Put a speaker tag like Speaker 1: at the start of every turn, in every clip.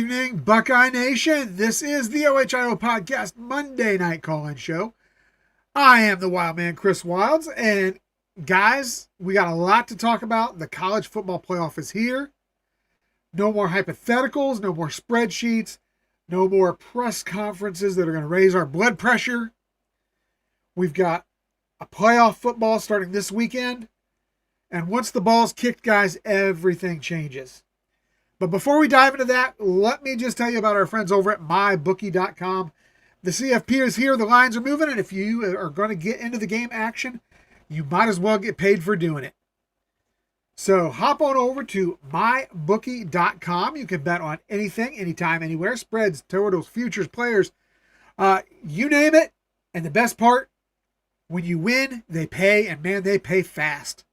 Speaker 1: evening, Buckeye Nation. This is the OHIO Podcast Monday Night Call-In Show. I am the Wild Man, Chris Wilds, and guys, we got a lot to talk about. The college football playoff is here. No more hypotheticals, no more spreadsheets, no more press conferences that are going to raise our blood pressure. We've got a playoff football starting this weekend, and once the ball's kicked, guys, everything changes. But before we dive into that, let me just tell you about our friends over at mybookie.com. The CFP is here, the lines are moving, and if you are going to get into the game action, you might as well get paid for doing it. So hop on over to mybookie.com. You can bet on anything, anytime, anywhere. Spreads, totals, futures, players, you name it. And the best part, when you win, they pay, and man, they pay fast.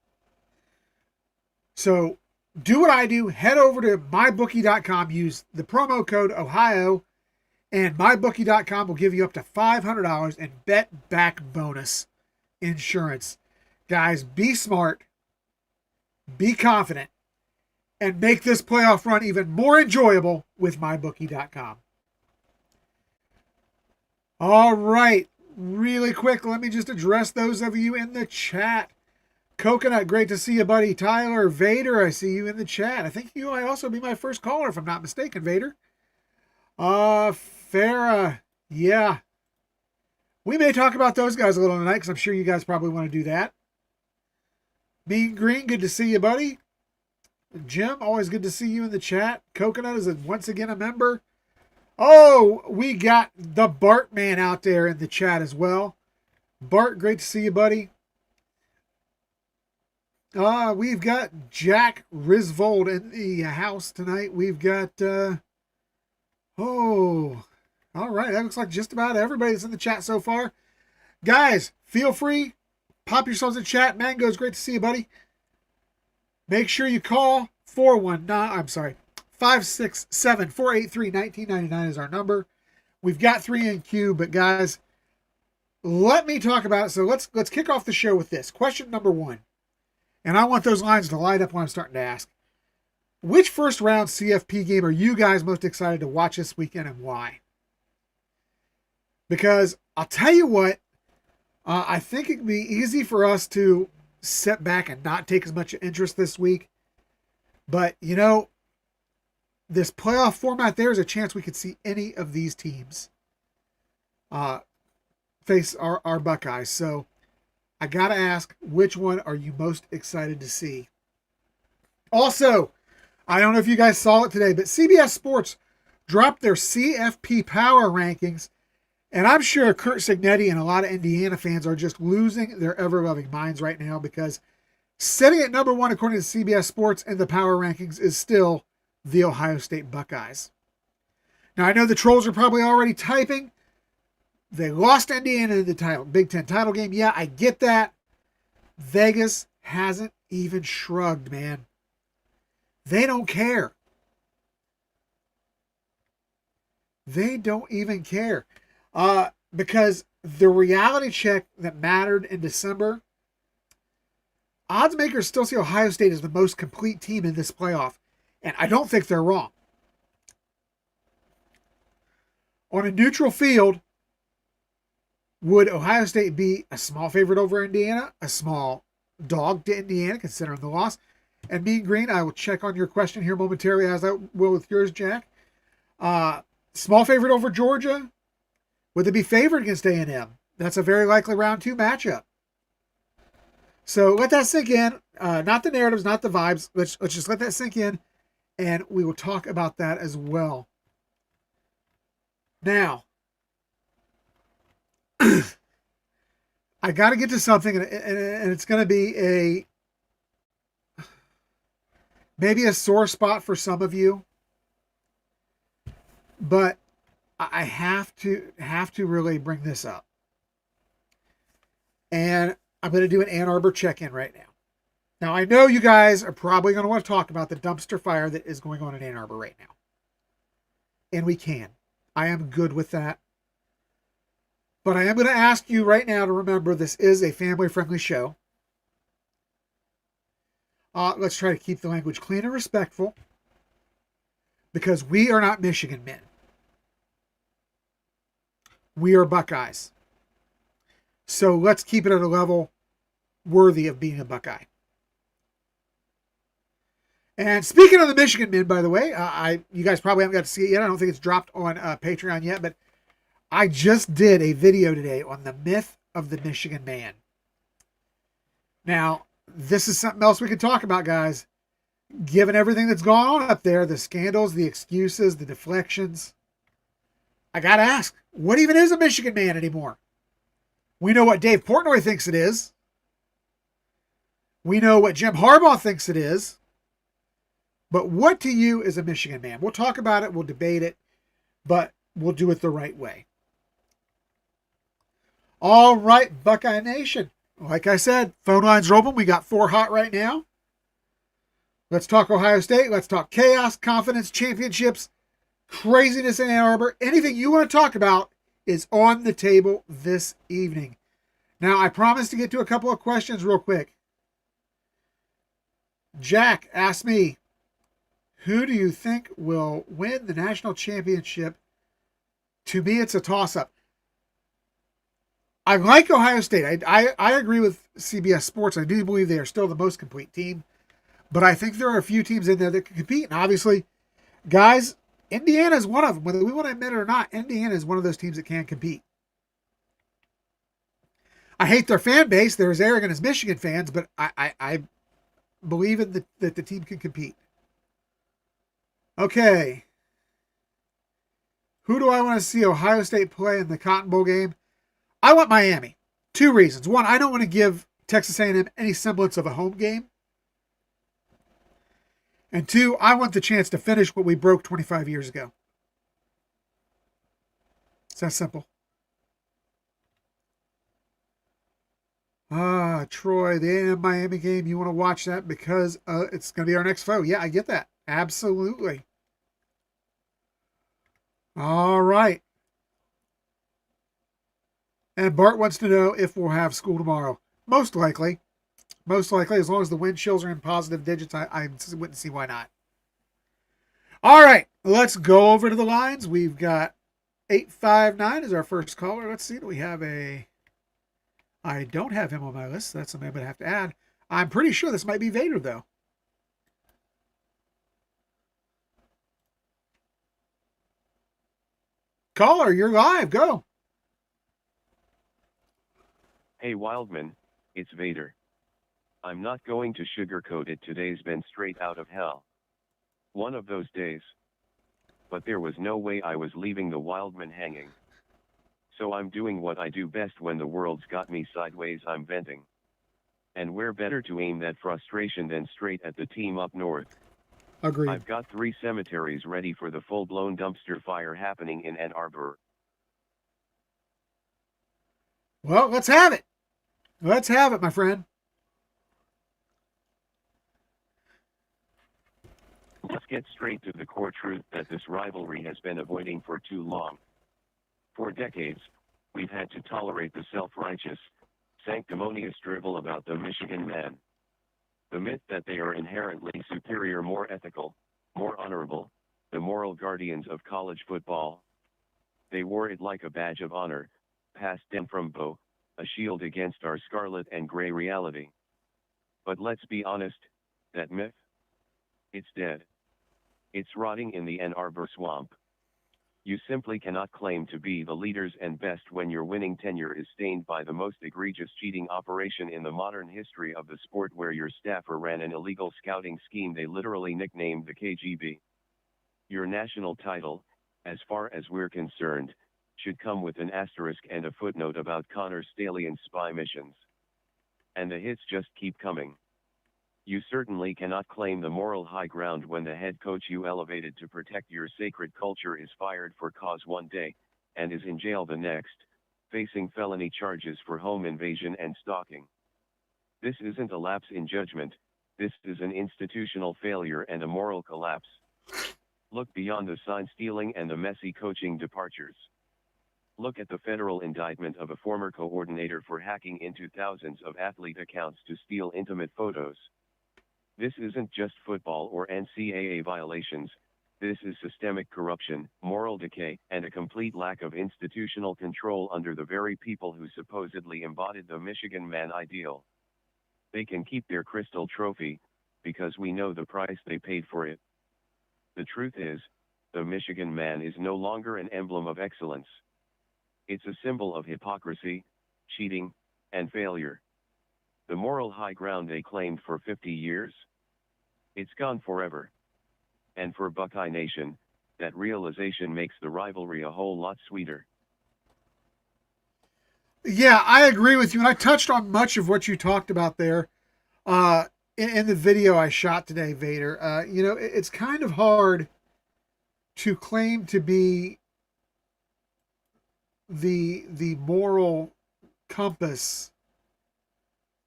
Speaker 1: So do what I do. Head over to mybookie.com. Use the promo code OHIO, and mybookie.com will give you up to $500 in bet back bonus insurance. Guys, be smart, be confident, and make this playoff run even more enjoyable with mybookie.com. All right, really quick, let me just address those of you in the chat. Coconut, great to see you, buddy. Tyler, Vader, I see you in the chat. I think you might also be my first caller, if I'm not mistaken, Vader. Farah, yeah. We may talk about those guys a little tonight, because I'm sure you guys probably want to do that. Mean Green, good to see you, buddy. Jim, always good to see you in the chat. Coconut is once again a member. Oh, we got the Bart man out there in the chat as well. Bart, great to see you, buddy. We've got Jack Risvold in the house tonight. We've got, all right. That looks like just about everybody that's in the chat so far. Guys, feel free. Pop yourselves in chat. Mango's great to see you, buddy. Make sure you call 567-483-1999 is our number. We've got 3 in queue, but guys, let me talk about it. So let's kick off the show with this. Question number 1. And I want those lines to light up when I'm starting to ask. Which first round CFP game are you guys most excited to watch this weekend, and why? Because I'll tell you what, I think it'd be easy for us to sit back and not take as much interest this week. But, you know, this playoff format, there's a chance we could see any of these teams face our Buckeyes. So I got to ask, which one are you most excited to see? Also, I don't know if you guys saw it today, but CBS Sports dropped their CFP power rankings. And I'm sure Kurt Signetti and a lot of Indiana fans are just losing their ever-loving minds right now, because sitting at number 1 according to CBS Sports in the power rankings is still the Ohio State Buckeyes. Now, I know the trolls are probably already typing, they lost Indiana in the Big Ten title game. Yeah, I get that. Vegas hasn't even shrugged, man. They don't care. They don't even care. Because the reality check that mattered in December, odds makers still see Ohio State as the most complete team in this playoff. And I don't think they're wrong. On a neutral field, would Ohio State be a small favorite over Indiana? A small dog to Indiana, considering the loss? And Mean Green, I will check on your question here momentarily, as I will with yours, Jack. Small favorite over Georgia? Would they be favored against A&M? That's a very likely round 2 matchup. So let that sink in. Not the narratives, not the vibes. Let's just let that sink in, and we will talk about that as well. Now, I got to get to something, and it's going to be maybe a sore spot for some of you, but I have to really bring this up. And I'm going to do an Ann Arbor check-in right now. Now, I know you guys are probably going to want to talk about the dumpster fire that is going on in Ann Arbor right now. And we can. I am good with that. But I am going to ask you right now to remember this is a family-friendly show. Let's try to keep the language clean and respectful. because we are not Michigan men. We are Buckeyes. So let's keep it at a level worthy of being a Buckeye. And speaking of the Michigan men, by the way, you guys probably haven't got to see it yet. I don't think it's dropped on Patreon yet, but I just did a video today on the myth of the Michigan man. Now, this is something else we can talk about, guys. Given everything that's gone on up there, the scandals, the excuses, the deflections, I got to ask, what even is a Michigan man anymore? We know what Dave Portnoy thinks it is. We know what Jim Harbaugh thinks it is. But what to you is a Michigan man? We'll talk about it. We'll debate it. But we'll do it the right way. All right, Buckeye Nation. Like I said, phone lines are open. We got 4 hot right now. Let's talk Ohio State. Let's talk chaos, confidence, championships, craziness in Ann Arbor. Anything you want to talk about is on the table this evening. Now, I promised to get to a couple of questions real quick. Jack asked me, who do you think will win the national championship? To me, it's a toss-up. I like Ohio State. I agree with CBS Sports. I do believe they are still the most complete team. But I think there are a few teams in there that can compete. And obviously, guys, Indiana is one of them. Whether we want to admit it or not, Indiana is one of those teams that can compete. I hate their fan base. They're as arrogant as Michigan fans, but I believe in that the team can compete. Okay. Who do I want to see Ohio State play in the Cotton Bowl game? I want Miami. 2 reasons. One, I don't want to give Texas A&M any semblance of a home game. And 2, I want the chance to finish what we broke 25 years ago. It's that simple. Troy, the A&M Miami game, you want to watch that because it's going to be our next foe. Yeah, I get that. Absolutely. All right. And Bart wants to know if we'll have school tomorrow. Most likely. Most likely, as long as the wind chills are in positive digits, I wouldn't see why not. All right, let's go over to the lines. We've got 859 is our first caller. Let's see, do we have a... I don't have him on my list. That's something I'm going to have to add. I'm pretty sure this might be Vader, though. Caller, you're live. Go.
Speaker 2: Hey, Wildman, it's Vader. I'm not going to sugarcoat it. Today's been straight out of hell. One of those days. But there was no way I was leaving the Wildman hanging. So I'm doing what I do best when the world's got me sideways. I'm venting. And where better to aim that frustration than straight at the team up north?
Speaker 1: Agreed.
Speaker 2: I've got 3 cemeteries ready for the full-blown dumpster fire happening in Ann Arbor.
Speaker 1: Well, let's have it. Let's have it, my friend.
Speaker 2: Let's get straight to the core truth that this rivalry has been avoiding for too long. For decades, we've had to tolerate the self-righteous, sanctimonious drivel about the Michigan man. The myth that they are inherently superior, more ethical, more honorable, the moral guardians of college football. They wore it like a badge of honor, passed down from Bo, a shield against our scarlet and gray reality. But let's be honest, that myth? It's dead. It's rotting in the Ann Arbor swamp. You simply cannot claim to be the leaders and best when your winning tenure is stained by the most egregious cheating operation in the modern history of the sport, where your staffer ran an illegal scouting scheme they literally nicknamed the KGB. Your national title, as far as we're concerned, should come with an asterisk and a footnote about Connor Staley and spy missions. And the hits just keep coming. You certainly cannot claim the moral high ground when the head coach you elevated to protect your sacred culture is fired for cause one day, and is in jail the next, facing felony charges for home invasion and stalking. This isn't a lapse in judgment, this is an institutional failure and a moral collapse. Look beyond the sign stealing and the messy coaching departures. Look at the federal indictment of a former coordinator for hacking into thousands of athlete accounts to steal intimate photos. This isn't just football or NCAA violations, This is systemic corruption, moral decay, and a complete lack of institutional control under the very people who supposedly embodied the Michigan man ideal. They can keep their crystal trophy, because we know the price they paid for it. The truth is, the Michigan man is no longer an emblem of excellence. It's a symbol of hypocrisy, cheating, and failure. The moral high ground they claimed for 50 years? It's gone forever. And for Buckeye Nation, that realization makes the rivalry a whole lot sweeter.
Speaker 1: Yeah, I agree with you. And I touched on much of what you talked about there in the video I shot today, Vader. It's kind of hard to claim to be the moral compass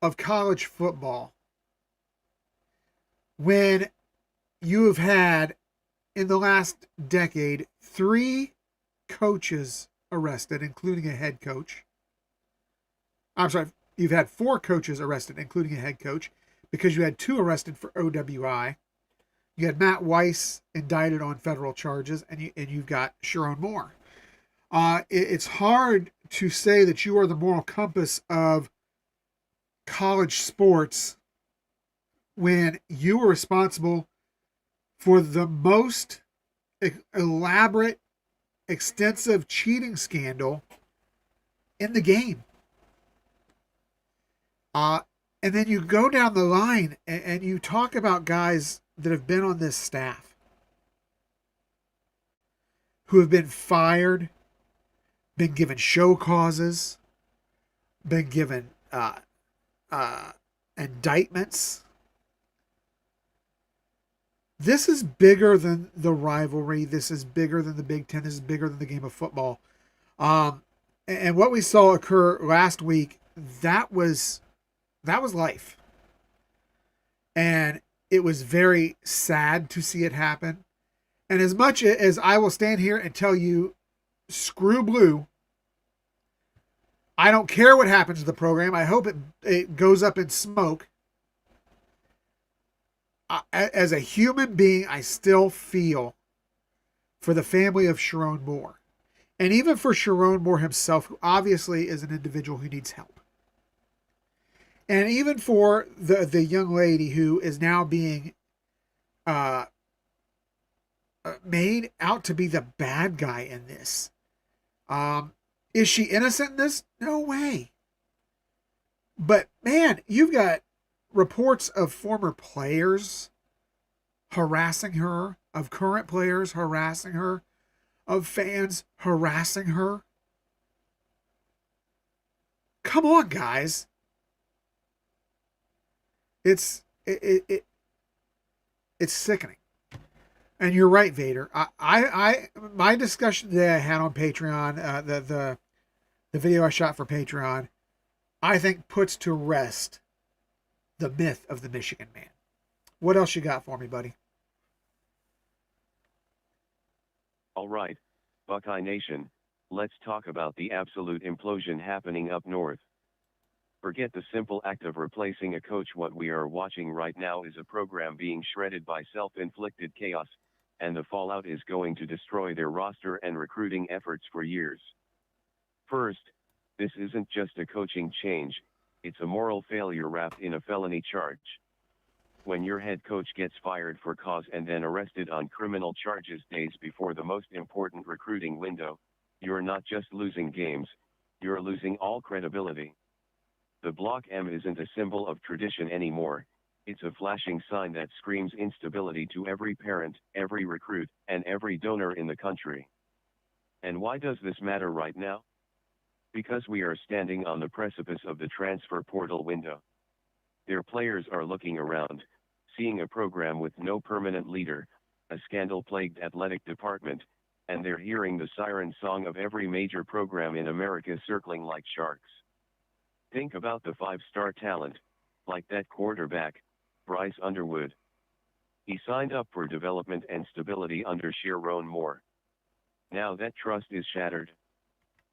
Speaker 1: of college football when you have had in the last decade 3 coaches arrested, including a head coach. I'm sorry, you've had 4 coaches arrested, including a head coach, because you had 2 arrested for OWI. You had Matt Weiss indicted on federal charges, and you've got Sharon Moore. It's hard to say that you are the moral compass of college sports when you were responsible for the most elaborate, extensive cheating scandal in the game. And then you go down the line and you talk about guys that have been on this staff who have been fired, been given show causes, been given indictments. This is bigger than the rivalry. This is bigger than the Big Ten. This is bigger than the game of football. And what we saw occur last week, that was life. And it was very sad to see it happen. And as much as I will stand here and tell you, screw blue, I don't care what happens to the program. I hope it goes up in smoke. As a human being, I still feel for the family of Sharon Moore. And even for Sharon Moore himself, who obviously is an individual who needs help. And even for the young lady who is now being made out to be the bad guy in this. Is she innocent in this? No way. But man, you've got reports of former players harassing her, of current players harassing her, of fans harassing her. Come on, guys. It's sickening. And you're right, Vader. My discussion today I had on Patreon, the video I shot for Patreon, I think puts to rest the myth of the Michigan man. What else you got for me, buddy?
Speaker 2: All right, Buckeye Nation, let's talk about the absolute implosion happening up north. Forget the simple act of replacing a coach. What we are watching right now is a program being shredded by self-inflicted chaos, and the fallout is going to destroy their roster and recruiting efforts for years. First, this isn't just a coaching change, it's a moral failure wrapped in a felony charge. When your head coach gets fired for cause and then arrested on criminal charges days before the most important recruiting window, you're not just losing games, you're losing all credibility. The Block M isn't a symbol of tradition anymore, it's a flashing sign that screams instability to every parent, every recruit, and every donor in the country. And why does this matter right now? Because we are standing on the precipice of the transfer portal window. Their players are looking around, seeing a program with no permanent leader, a scandal-plagued athletic department, and they're hearing the siren song of every major program in America circling like sharks. Think about the 5-star talent, like that quarterback, Bryce Underwood. He signed up for development and stability under Sharon Moore. Now that trust is shattered.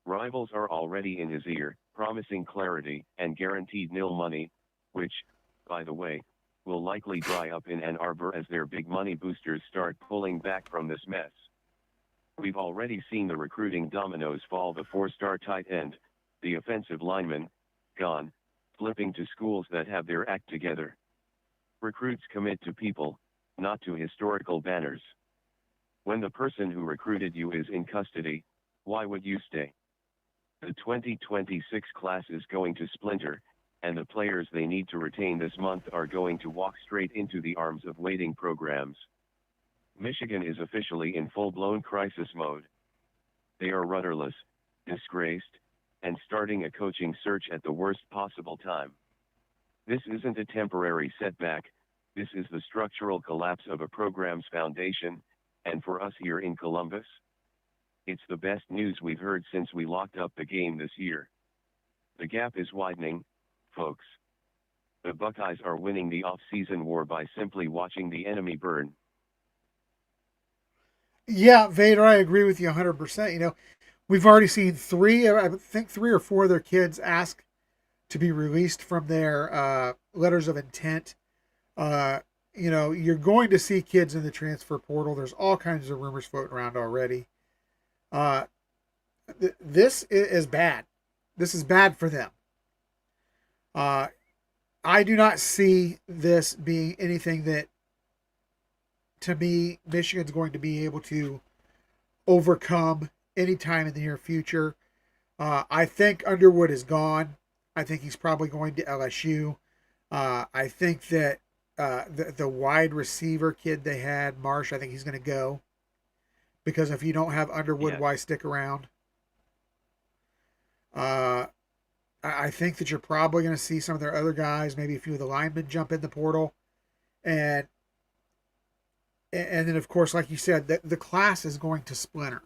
Speaker 2: Rivals are already in his ear, promising clarity and guaranteed nil money, which, by the way, will likely dry up in Ann Arbor as their big money boosters start pulling back from this mess. We've already seen the recruiting dominoes fall. The 4-star tight end, the offensive lineman, gone, flipping to schools that have their act together. Recruits commit to people, not to historical banners. When the person who recruited you is in custody, why would you stay? The 2026 class is going to splinter, and the players they need to retain this month are going to walk straight into the arms of waiting programs. Michigan is officially in full-blown crisis mode. They are rudderless, disgraced, and starting a coaching search at the worst possible time. This isn't a temporary setback, this is the structural collapse of a program's foundation, and for us here in Columbus, it's the best news we've heard since we locked up the game this year. The gap is widening, folks. The Buckeyes are winning the off-season war by simply watching the enemy burn.
Speaker 1: Yeah, Vader, I agree with you 100%. You know, we've already seen three or four of their kids ask to be released from their letters of intent. You know, you're going to see kids in the transfer portal. There's all kinds of rumors floating around already. This is bad. This is bad for them. I do not see this being anything that, to me, Michigan's going to be able to overcome anytime in the near future. I think Underwood is gone. I think he's probably going to LSU. I think that the wide receiver kid they had, Marsh, I think he's going to go. Because if you don't have Underwood,
Speaker 2: Yes.
Speaker 1: why stick around? I think that you're probably going to see some of their other guys, maybe a few of the linemen jump in the portal. And then, of course, like you said, the class is going to splinter.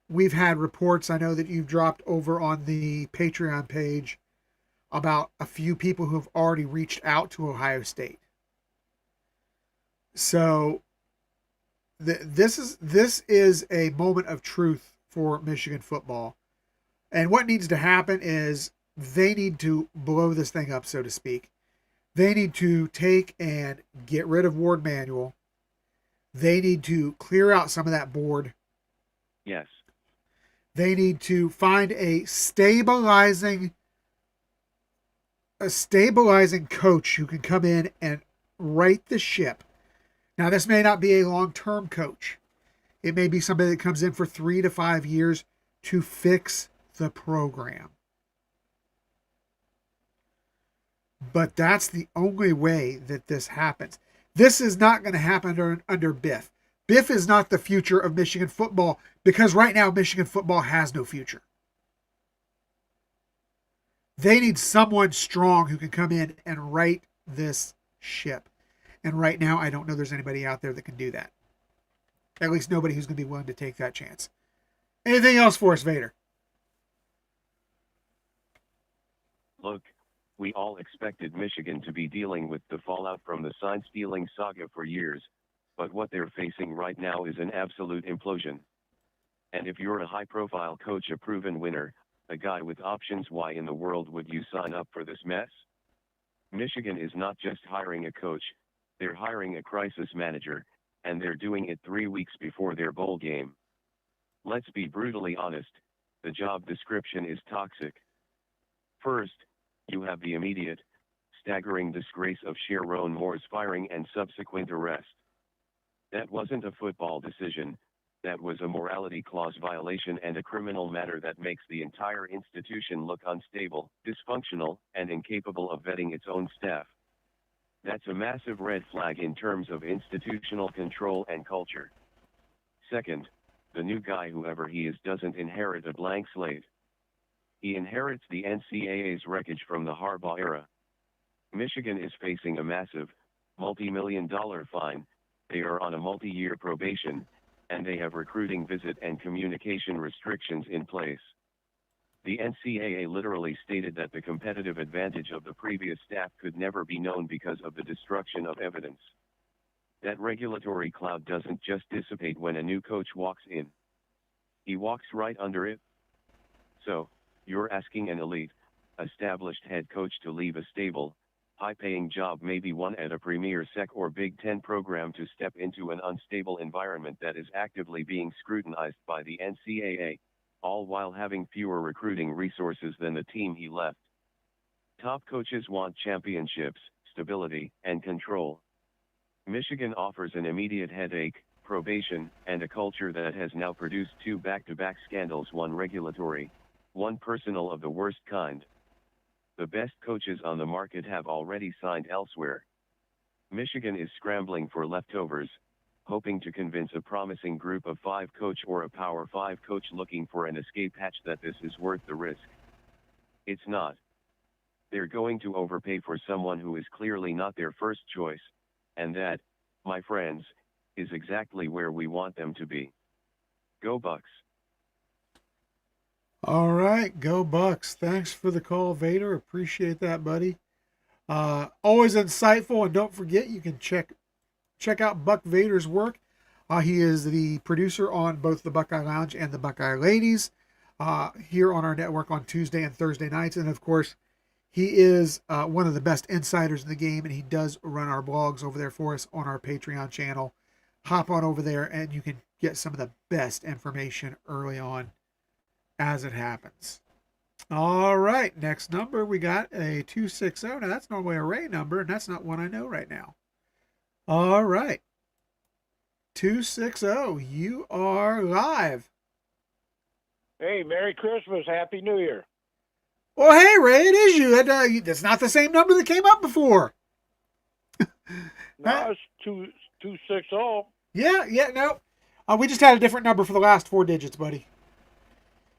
Speaker 1: We've had reports, I know that you've dropped over on the Patreon page, about a few people who have already reached out to Ohio State. So this is a moment of truth for Michigan football. And what needs to happen is they need to blow this thing up, so to speak. They need to take and get rid of Ward Manuel. They need to clear out some of that board.
Speaker 2: Yes.
Speaker 1: They need to find a stabilizing coach who can come in and right the ship. Now, this may not be a long-term coach. It may be somebody that comes in for 3 to 5 years to fix the program. But that's the only way that this happens. This is not going to happen under Biff. Biff is not the future of Michigan football because right now Michigan football has no future. They need someone strong who can come in and right this ship. And right now, I don't know there's anybody out there that can do that. At least nobody who's going to be willing to take that chance. Anything else for us, Vader?
Speaker 2: Look, we all expected Michigan to be dealing with the fallout from the sign-stealing saga for years, but what they're facing right now is an absolute implosion. And if you're a high-profile coach, a proven winner, a guy with options, why in the world would you sign up for this mess? Michigan is not just hiring a coach, they're hiring a crisis manager, and they're doing it 3 weeks before their bowl game. Let's be brutally honest, the job description is toxic. First, you have the immediate, staggering disgrace of Sharon Moore's firing and subsequent arrest. That wasn't a football decision, that was a morality clause violation and a criminal matter that makes the entire institution look unstable, dysfunctional, and incapable of vetting its own staff. That's a massive red flag in terms of institutional control and culture. Second, the new guy, whoever he is, doesn't inherit a blank slate. He inherits the NCAA's wreckage from the Harbaugh era. Michigan is facing a massive, multi-million-dollar fine, they are on a multi-year probation, and they have recruiting visit and communication restrictions in place. The NCAA literally stated that the competitive advantage of the previous staff could never be known because of the destruction of evidence. That regulatory cloud doesn't just dissipate when a new coach walks in. He walks right under it. So, you're asking an elite, established head coach to leave a stable, high-paying job, maybe one at a premier SEC or Big Ten program, to step into an unstable environment that is actively being scrutinized by the NCAA, all while having fewer recruiting resources than the team he left. Top coaches want championships, stability, and control. Michigan offers an immediate headache, probation, and a culture that has now produced 2 back-to-back scandals, one regulatory, one personal, of the worst kind. The best coaches on the market have already signed elsewhere. Michigan is scrambling for leftovers, hoping to convince a promising Group of 5 coach or a Power 5 coach looking for an escape hatch that this is worth the risk. It's not. They're going to overpay for someone who is clearly not their first choice, and that, my friends, is exactly where we want them to be. Go Bucks.
Speaker 1: All right, go Bucks. Thanks for the call, Vader. Appreciate that, buddy. Always insightful, and don't forget, you can check out Buck Vader's work. He is the producer on both the Buckeye Lounge and the Buckeye Ladies here on our network on Tuesday and Thursday nights. And of course, he is one of the best insiders in the game, and he does run our blogs over there for us on our Patreon channel. Hop on over there, and you can get some of the best information early on as it happens. All right, next number, we got a 260. Now, that's normally a Ray number, and that's not one I know right now. All right. 260, you are live.
Speaker 3: Hey, Merry Christmas, Happy New Year.
Speaker 1: Well, hey, Ray, it is you. That's not the same number that came up before.
Speaker 3: No, it's 260.
Speaker 1: Yeah, no. We just had a different number for the last 4 digits, buddy.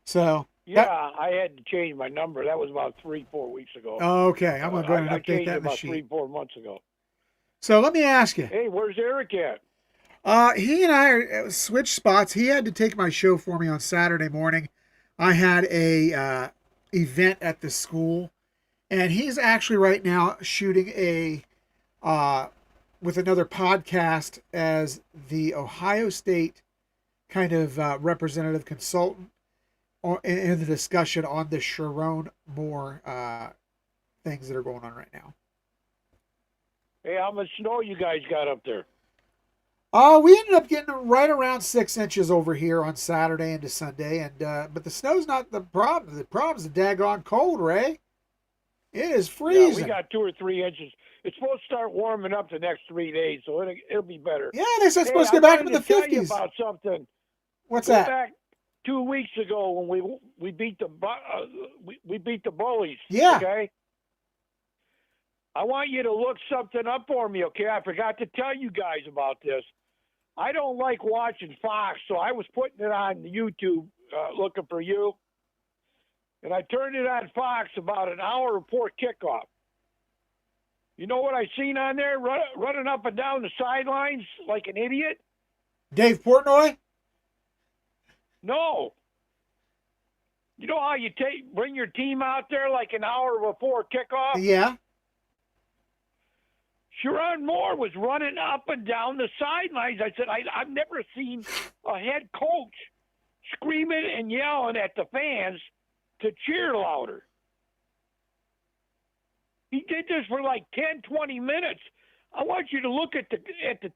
Speaker 1: So.
Speaker 3: Yeah, I had to change my number. That was about 3-4 weeks ago.
Speaker 1: Okay, I'm going to go ahead and update that in the
Speaker 3: about
Speaker 1: sheet.
Speaker 3: 3-4 months ago.
Speaker 1: So let me ask you.
Speaker 3: Hey, where's Eric at?
Speaker 1: He and I switched spots. He had to take my show for me on Saturday morning. I had a event at the school, and he's actually right now shooting with another podcast as the Ohio State kind of representative consultant in the discussion on the Sharon Moore things that are going on right now.
Speaker 3: Hey, how much snow you guys got up there?
Speaker 1: We ended up getting right around 6 inches over here on Saturday into Sunday, and but the snow's not the problem. The problem's the daggone cold, Ray. It is freezing.
Speaker 3: Yeah, we got 2 or 3 inches. It's supposed to start warming up the next 3 days, so it'll be better.
Speaker 1: Yeah, they said it's supposed to get back into the 50s.
Speaker 3: I wanted to tell you about something.
Speaker 1: What's that?
Speaker 3: Back 2 weeks ago when we beat the bullies.
Speaker 1: Yeah.
Speaker 3: Okay. I want you to look something up for me, okay? I forgot to tell you guys about this. I don't like watching Fox, so I was putting it on YouTube, looking for you. And I turned it on Fox about an hour before kickoff. You know what I seen on there? Running up and down the sidelines like an idiot?
Speaker 1: Dave Portnoy?
Speaker 3: No. You know how you bring your team out there like an hour before kickoff?
Speaker 1: Yeah.
Speaker 3: Sharon Moore was running up and down the sidelines. I said, I've never seen a head coach screaming and yelling at the fans to cheer louder. He did this for like 10, 20 minutes. I want you to look at the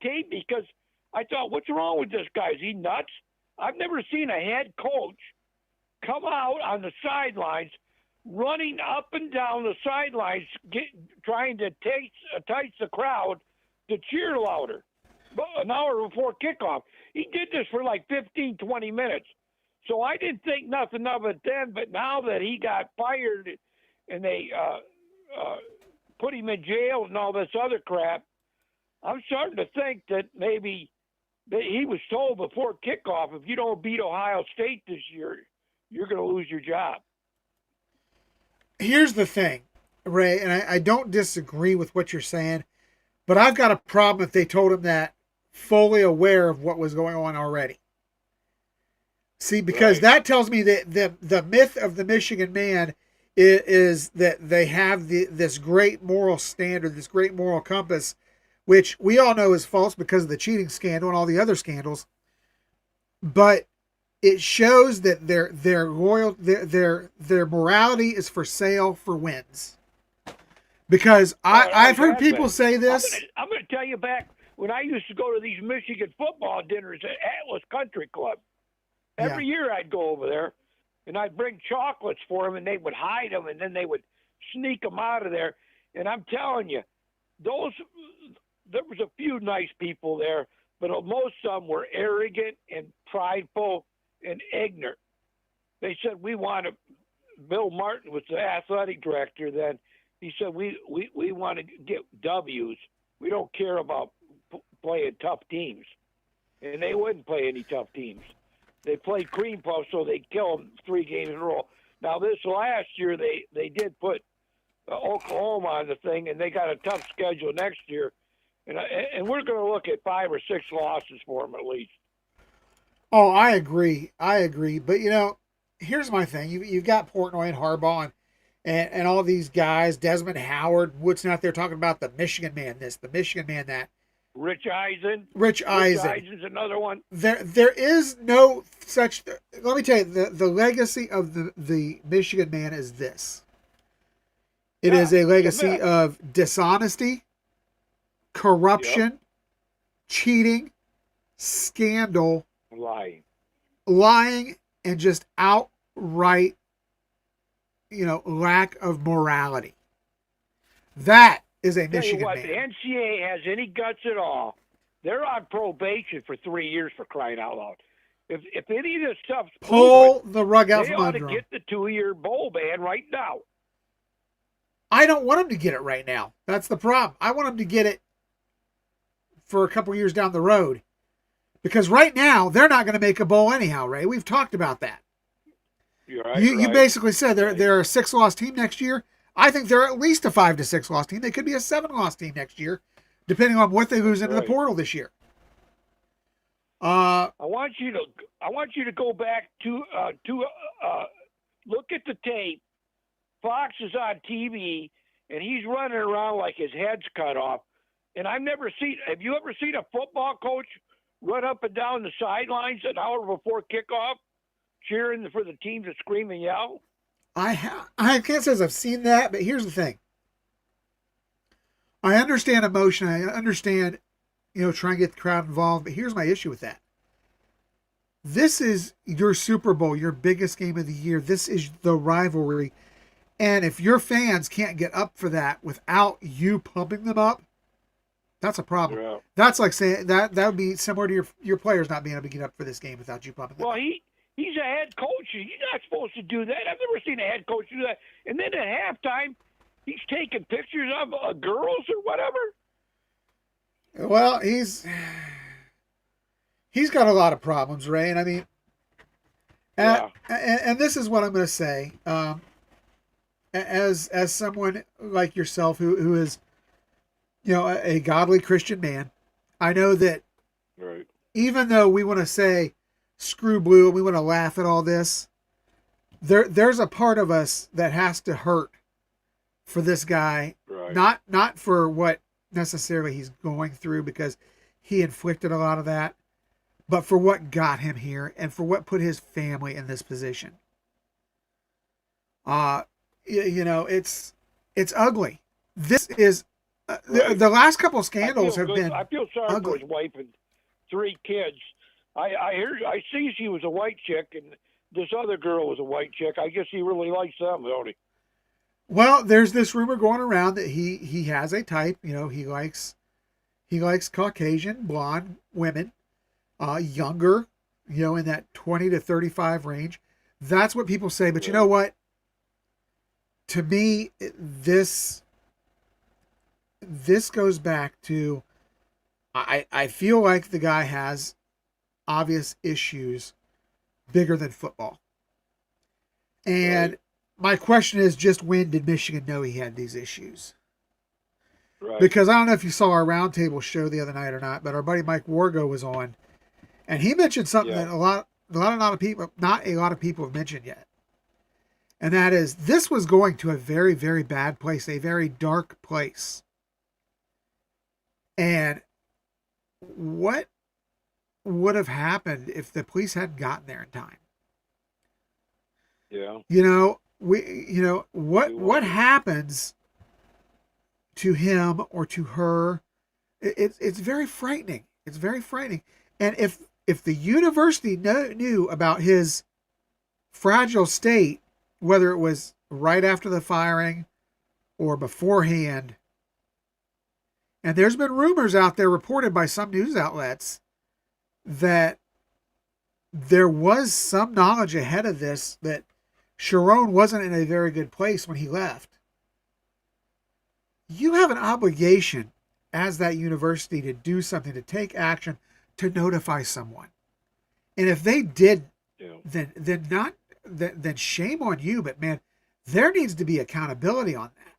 Speaker 3: tape because I thought, what's wrong with this guy? Is he nuts? I've never seen a head coach come out on the sidelines running up and down the sidelines, trying to entice the crowd to cheer louder. But an hour before kickoff. He did this for like 15, 20 minutes. So I didn't think nothing of it then, but now that he got fired and they put him in jail and all this other crap, I'm starting to think that maybe he was told before kickoff, if you don't beat Ohio State this year, you're going to lose your job.
Speaker 1: Here's the thing, Ray, and I don't disagree with what you're saying, but I've got a problem if they told him that fully aware of what was going on already. See, because that tells me that the myth of the Michigan man is that they have this great moral standard, this great moral compass, which we all know is false because of the cheating scandal and all the other scandals. But it shows that their morality is for sale for wins. Because I've heard
Speaker 3: has
Speaker 1: people
Speaker 3: been.
Speaker 1: say this.
Speaker 3: I'm going to tell you back when I used to go to these Michigan football dinners at Atlas Country Club. Every year I'd go over there, and I'd bring chocolates for them, and they would hide them, and then they would sneak them out of there. And I'm telling you, there was a few nice people there, but most of them were arrogant and prideful and ignorant. They said, Bill Martin was the athletic director then. He said, we want to get W's. We don't care about playing tough teams. And they wouldn't play any tough teams. They played cream puff, so they'd kill them 3 games in a row. Now, this last year, they did put Oklahoma on the thing, and they got a tough schedule next year. And we're going to look at 5 or 6 losses for them at least.
Speaker 1: Oh, I agree. But, here's my thing. You've got Portnoy and Harbaugh and all these guys, Desmond Howard, Woodson out there talking about the Michigan man this, the Michigan man that.
Speaker 3: Rich Eisen.
Speaker 1: Rich Eisen.
Speaker 3: Rich Eisen's another one.
Speaker 1: There is no such. Let me tell you, the legacy of the Michigan man is this. It is a legacy of dishonesty, corruption, cheating, scandal, lying, and just outright, lack of morality. That is a Michigan man.
Speaker 3: The NCAA has any guts at all, they're on probation for 3 years for crying out loud. If any of this stuff's
Speaker 1: pull the rug out from under them,
Speaker 3: they ought to get the 2-year bowl ban right now.
Speaker 1: I don't want them to get it right now. That's the problem. I want them to get it for a couple years down the road. Because right now, they're not going to make a bowl anyhow, Ray. We've talked about that.
Speaker 3: You're right.
Speaker 1: You basically said they're a 6-loss team next year. I think they're at least a 5 to 6-loss team. They could be a 7-loss team next year, depending on what they lose into the portal this year.
Speaker 3: I want you to go back to look at the tape. Fox is on TV, and he's running around like his head's cut off. And I've never seen. Have you ever seen a football coach run up and down the sidelines an hour before kickoff, cheering for the team to scream and yell?
Speaker 1: I can't say I've seen that, but here's the thing. I understand emotion. I understand, trying to get the crowd involved. But here's my issue with that. This is your Super Bowl, your biggest game of the year. This is the rivalry. And if your fans can't get up for that without you pumping them up, that's a problem.
Speaker 3: Yeah.
Speaker 1: That's like saying that would be similar to your players not being able to get up for this game without you pumping them up.
Speaker 3: Well, he's a head coach. He's not supposed to do that. I've never seen a head coach do that. And then at halftime, he's taking pictures of girls or whatever.
Speaker 1: Well, he's got a lot of problems, Ray. And I mean, and this is what I'm going to say. As someone like yourself who is, a godly Christian man, I know that even though we want to say screw blue and we want to laugh at all this, there's a part of us that has to hurt for this guy, not for what necessarily he's going through because he inflicted a lot of that, but for what got him here and for what put his family in this position. It's ugly. This is the last couple of scandals have been.
Speaker 3: I feel sorry
Speaker 1: ugly.
Speaker 3: for his wife and 3 kids. I see she was a white chick and this other girl was a white chick. I guess he really likes them, don't he?
Speaker 1: Well, there's this rumor going around that he has a type. He likes Caucasian blonde women, younger, in that 20 to 35 range. That's what people say. But you know what? To me, this goes back to I feel like the guy has obvious issues bigger than football. And my question is just when did Michigan know he had these issues?
Speaker 3: Right.
Speaker 1: Because I don't know if you saw our roundtable show the other night or not, but our buddy Mike Wargo was on, and he mentioned something that not a lot of people have mentioned yet. And that is, this was going to a very, very bad place, a very dark place. And what would have happened if the police hadn't gotten there in time?
Speaker 3: Yeah.
Speaker 1: What happens to him or to her. It's very frightening. It's very frightening. And if the university knew about his fragile state, whether it was right after the firing or beforehand, and there's been rumors out there reported by some news outlets that there was some knowledge ahead of this that Sharon wasn't in a very good place when he left. You have an obligation as that university to do something, to take action, to notify someone. And if they did, then shame on you. But man, there needs to be accountability on that.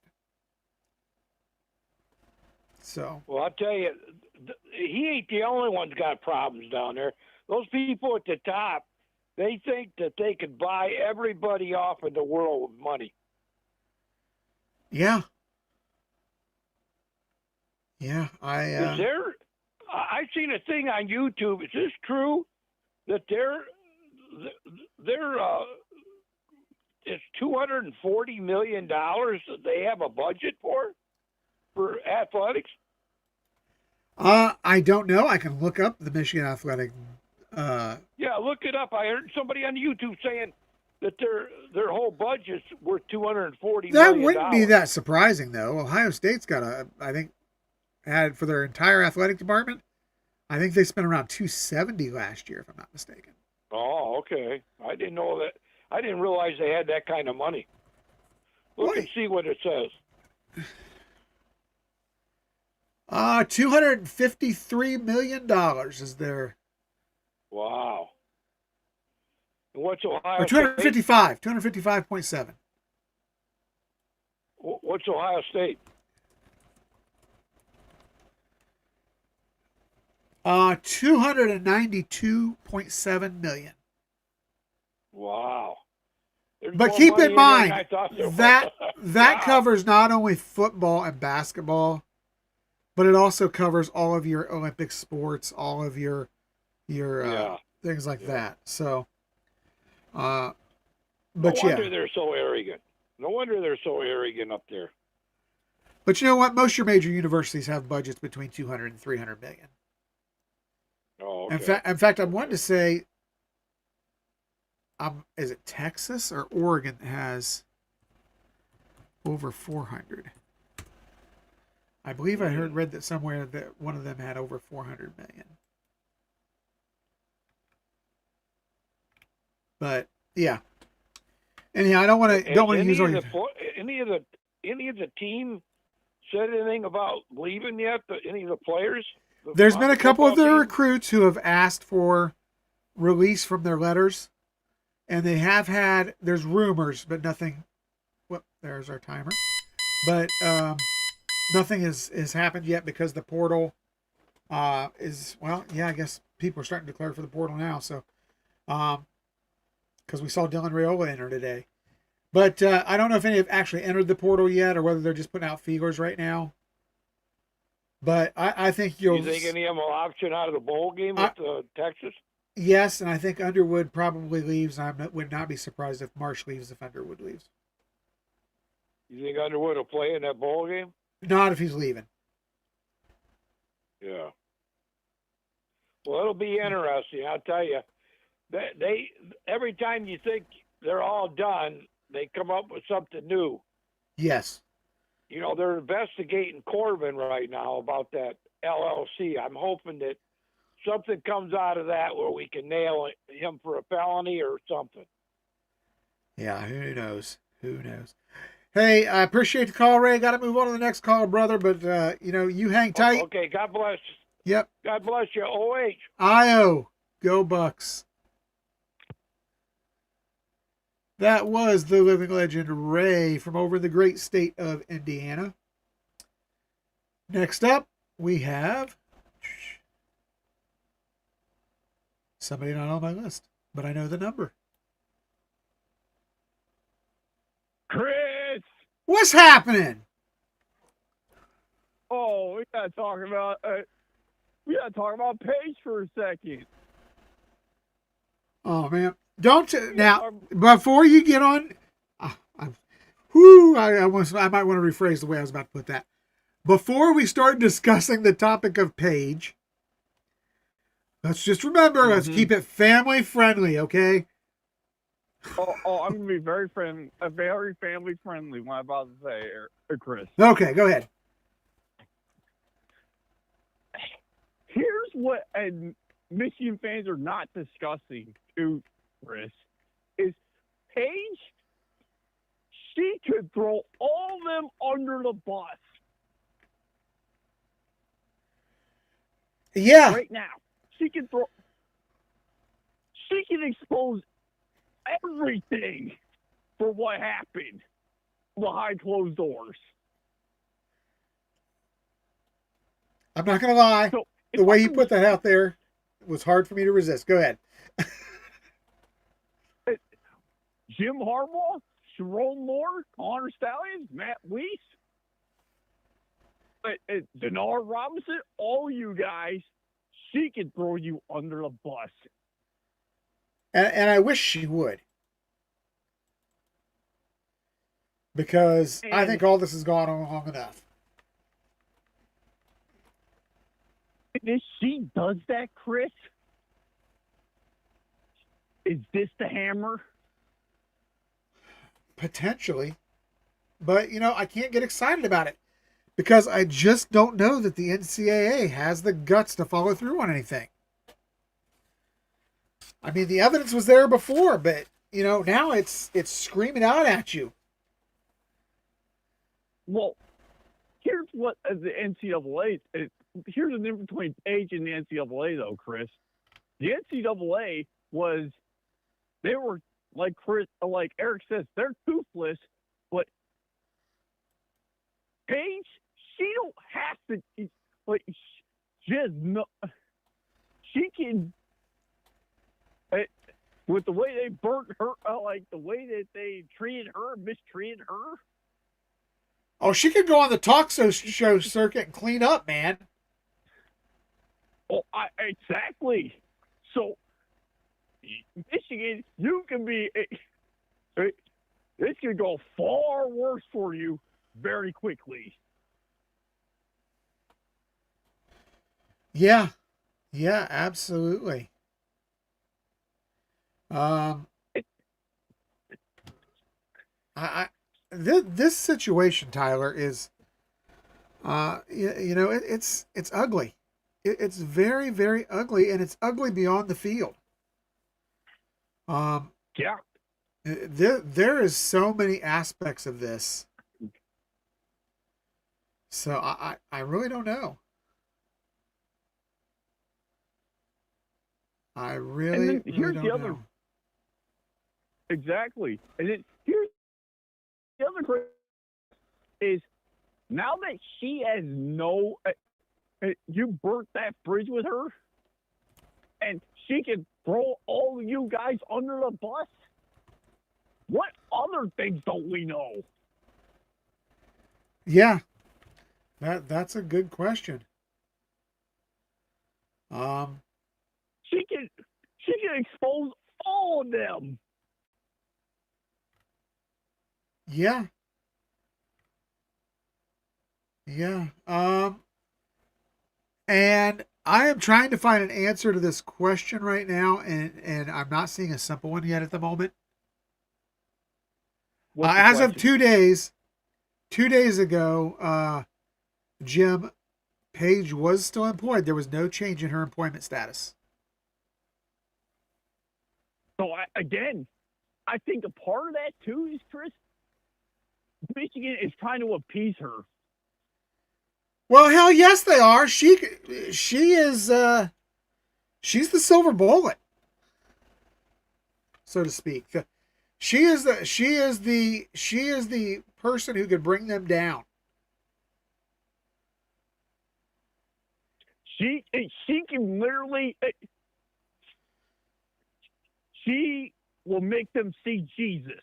Speaker 1: So,
Speaker 3: well, I'll tell you, he ain't the only one that's got problems down there. Those people at the top, they think that they could buy everybody off in the world with money.
Speaker 1: yeah. Yeah,
Speaker 3: Is there? I've seen a thing on YouTube. Is this true that it's $240 million that they have a budget for athletics?
Speaker 1: I don't know. I can look up the Michigan Athletic.
Speaker 3: Yeah, look it up. I heard somebody on YouTube saying that their whole budget's worth $240 million.
Speaker 1: That wouldn't be that surprising, though. Ohio State's got I think, had for their entire athletic department, I think they spent around $270 last year, if I'm not mistaken.
Speaker 3: Oh, okay. I didn't know that. I didn't realize they had that kind of money. Look and see what it says.
Speaker 1: $253 million is their.
Speaker 3: Wow. And what's Ohio
Speaker 1: Or 255, 255.7.
Speaker 3: What's Ohio State?
Speaker 1: $292.7 million.
Speaker 3: Wow. There's
Speaker 1: But
Speaker 3: more
Speaker 1: keep
Speaker 3: money
Speaker 1: in
Speaker 3: in there than
Speaker 1: mind
Speaker 3: I thought there was.
Speaker 1: that
Speaker 3: Wow.
Speaker 1: covers not only football and basketball, but it also covers all of your Olympic sports, all of your things like that. So,
Speaker 3: no
Speaker 1: but
Speaker 3: wonder they're so arrogant. No wonder they're so arrogant up there.
Speaker 1: But you know what? Most of your major universities have budgets between 200 and 300 million.
Speaker 3: Oh, okay.
Speaker 1: In fact, I'm wanting to say, is it Texas or Oregon that has over 400? I believe I read that somewhere that one of them had over 400 million. But yeah. Anyhow, I don't want to use all your.
Speaker 3: Any of the team said anything about leaving yet? Any of the players?
Speaker 1: There's been a couple of their
Speaker 3: team?
Speaker 1: recruits who have asked for release from their letters, and they have had. There's rumors, but nothing. Whoop, there's our timer. But nothing has happened yet because the portal is I guess people are starting to declare for the portal now. So, because we saw Dylan Raiola enter today, but I don't know if any have actually entered the portal yet, or whether they're just putting out feelers right now. But I think
Speaker 3: You think any of them will option out of the bowl game with Texas?
Speaker 1: Yes, and I think Underwood probably leaves. Would not be surprised if Marsh leaves if Underwood leaves.
Speaker 3: You think Underwood will play in that bowl game?
Speaker 1: Not if he's leaving.
Speaker 3: Yeah. Well, it'll be interesting. I'll tell you. They every time you think they're all done, they come up with something new.
Speaker 1: Yes.
Speaker 3: You know, they're investigating Corbin right now about that LLC. I'm hoping that something comes out of that where we can nail him for a felony or something.
Speaker 1: Yeah, who knows? Who knows? Hey, I appreciate the call, Ray. Got to move on to the next call, brother. But, you hang tight.
Speaker 3: Okay, God bless.
Speaker 1: Yep.
Speaker 3: God bless you. OH.
Speaker 1: IO. Go Bucks. That was the living legend Ray from over in the great state of Indiana. Next up, we have somebody not on my list, but I know the number.
Speaker 4: Chris!
Speaker 1: What's happening?
Speaker 4: Oh, we gotta talk about Paige for a second.
Speaker 1: Oh man, don't now before you get on. I might want to rephrase the way I was about to put that. before we start discussing the topic of Paige, let's just remember, let's keep it family friendly, okay?
Speaker 4: I'm gonna be very family friendly. What I'm about to say, Chris.
Speaker 1: Okay, go ahead.
Speaker 4: Here's what Michigan fans are not discussing, too, Chris, is Paige. She could throw all them under the bus.
Speaker 1: Yeah.
Speaker 4: Right now, she can expose everything for what happened behind closed doors.
Speaker 1: I'm not going to lie.
Speaker 4: So,
Speaker 1: the way you put that out there was hard for me to resist. Go ahead.
Speaker 4: Jim Harbaugh, Sharon Moore, Connor Stallions, Matt Weiss, Denard Robinson, all you guys, she can throw you under the bus.
Speaker 1: And I wish she would. Because I think all this has gone on long enough.
Speaker 4: And if she does that, Chris, is this the hammer?
Speaker 1: Potentially. But, I can't get excited about it. Because I just don't know that the NCAA has the guts to follow through on anything. I mean, the evidence was there before, but, now it's screaming out at you.
Speaker 4: Well, here's what the NCAA, here's the difference between Paige and the NCAA, though, Chris. The NCAA they were, like Eric says, they're toothless, but Paige, she don't have to, just no, she can, with the way they burnt her, the way that they mistreated her.
Speaker 1: Oh, she could go on the talk show circuit and clean up, man.
Speaker 4: Oh, exactly. So, Michigan, you can be. This could go far worse for you very quickly.
Speaker 1: Yeah, absolutely. This situation, Tyler, is, it's ugly. It's very, very ugly, and it's ugly beyond the field.
Speaker 4: Yeah.
Speaker 1: There is so many aspects of this. So I really don't know. I really, really don't know.
Speaker 4: Exactly. And then here's the other is now that she has you burnt that bridge with her, and she can throw all of you guys under the bus. What other things don't we know?
Speaker 1: Yeah, that's a good question.
Speaker 4: She can expose all of them.
Speaker 1: Yeah. And I am trying to find an answer to this question right now, and I'm not seeing a simple one yet at the moment. As of 2 days ago, Jim, Paige was still employed. There was no change in her employment status.
Speaker 4: So I think a part of that too is, Chris, Michigan is trying to appease her.
Speaker 1: Well, hell yes, they are. She is she's the silver bullet, so to speak. She is the person who could bring them down.
Speaker 4: She can literally. She will make them see Jesus.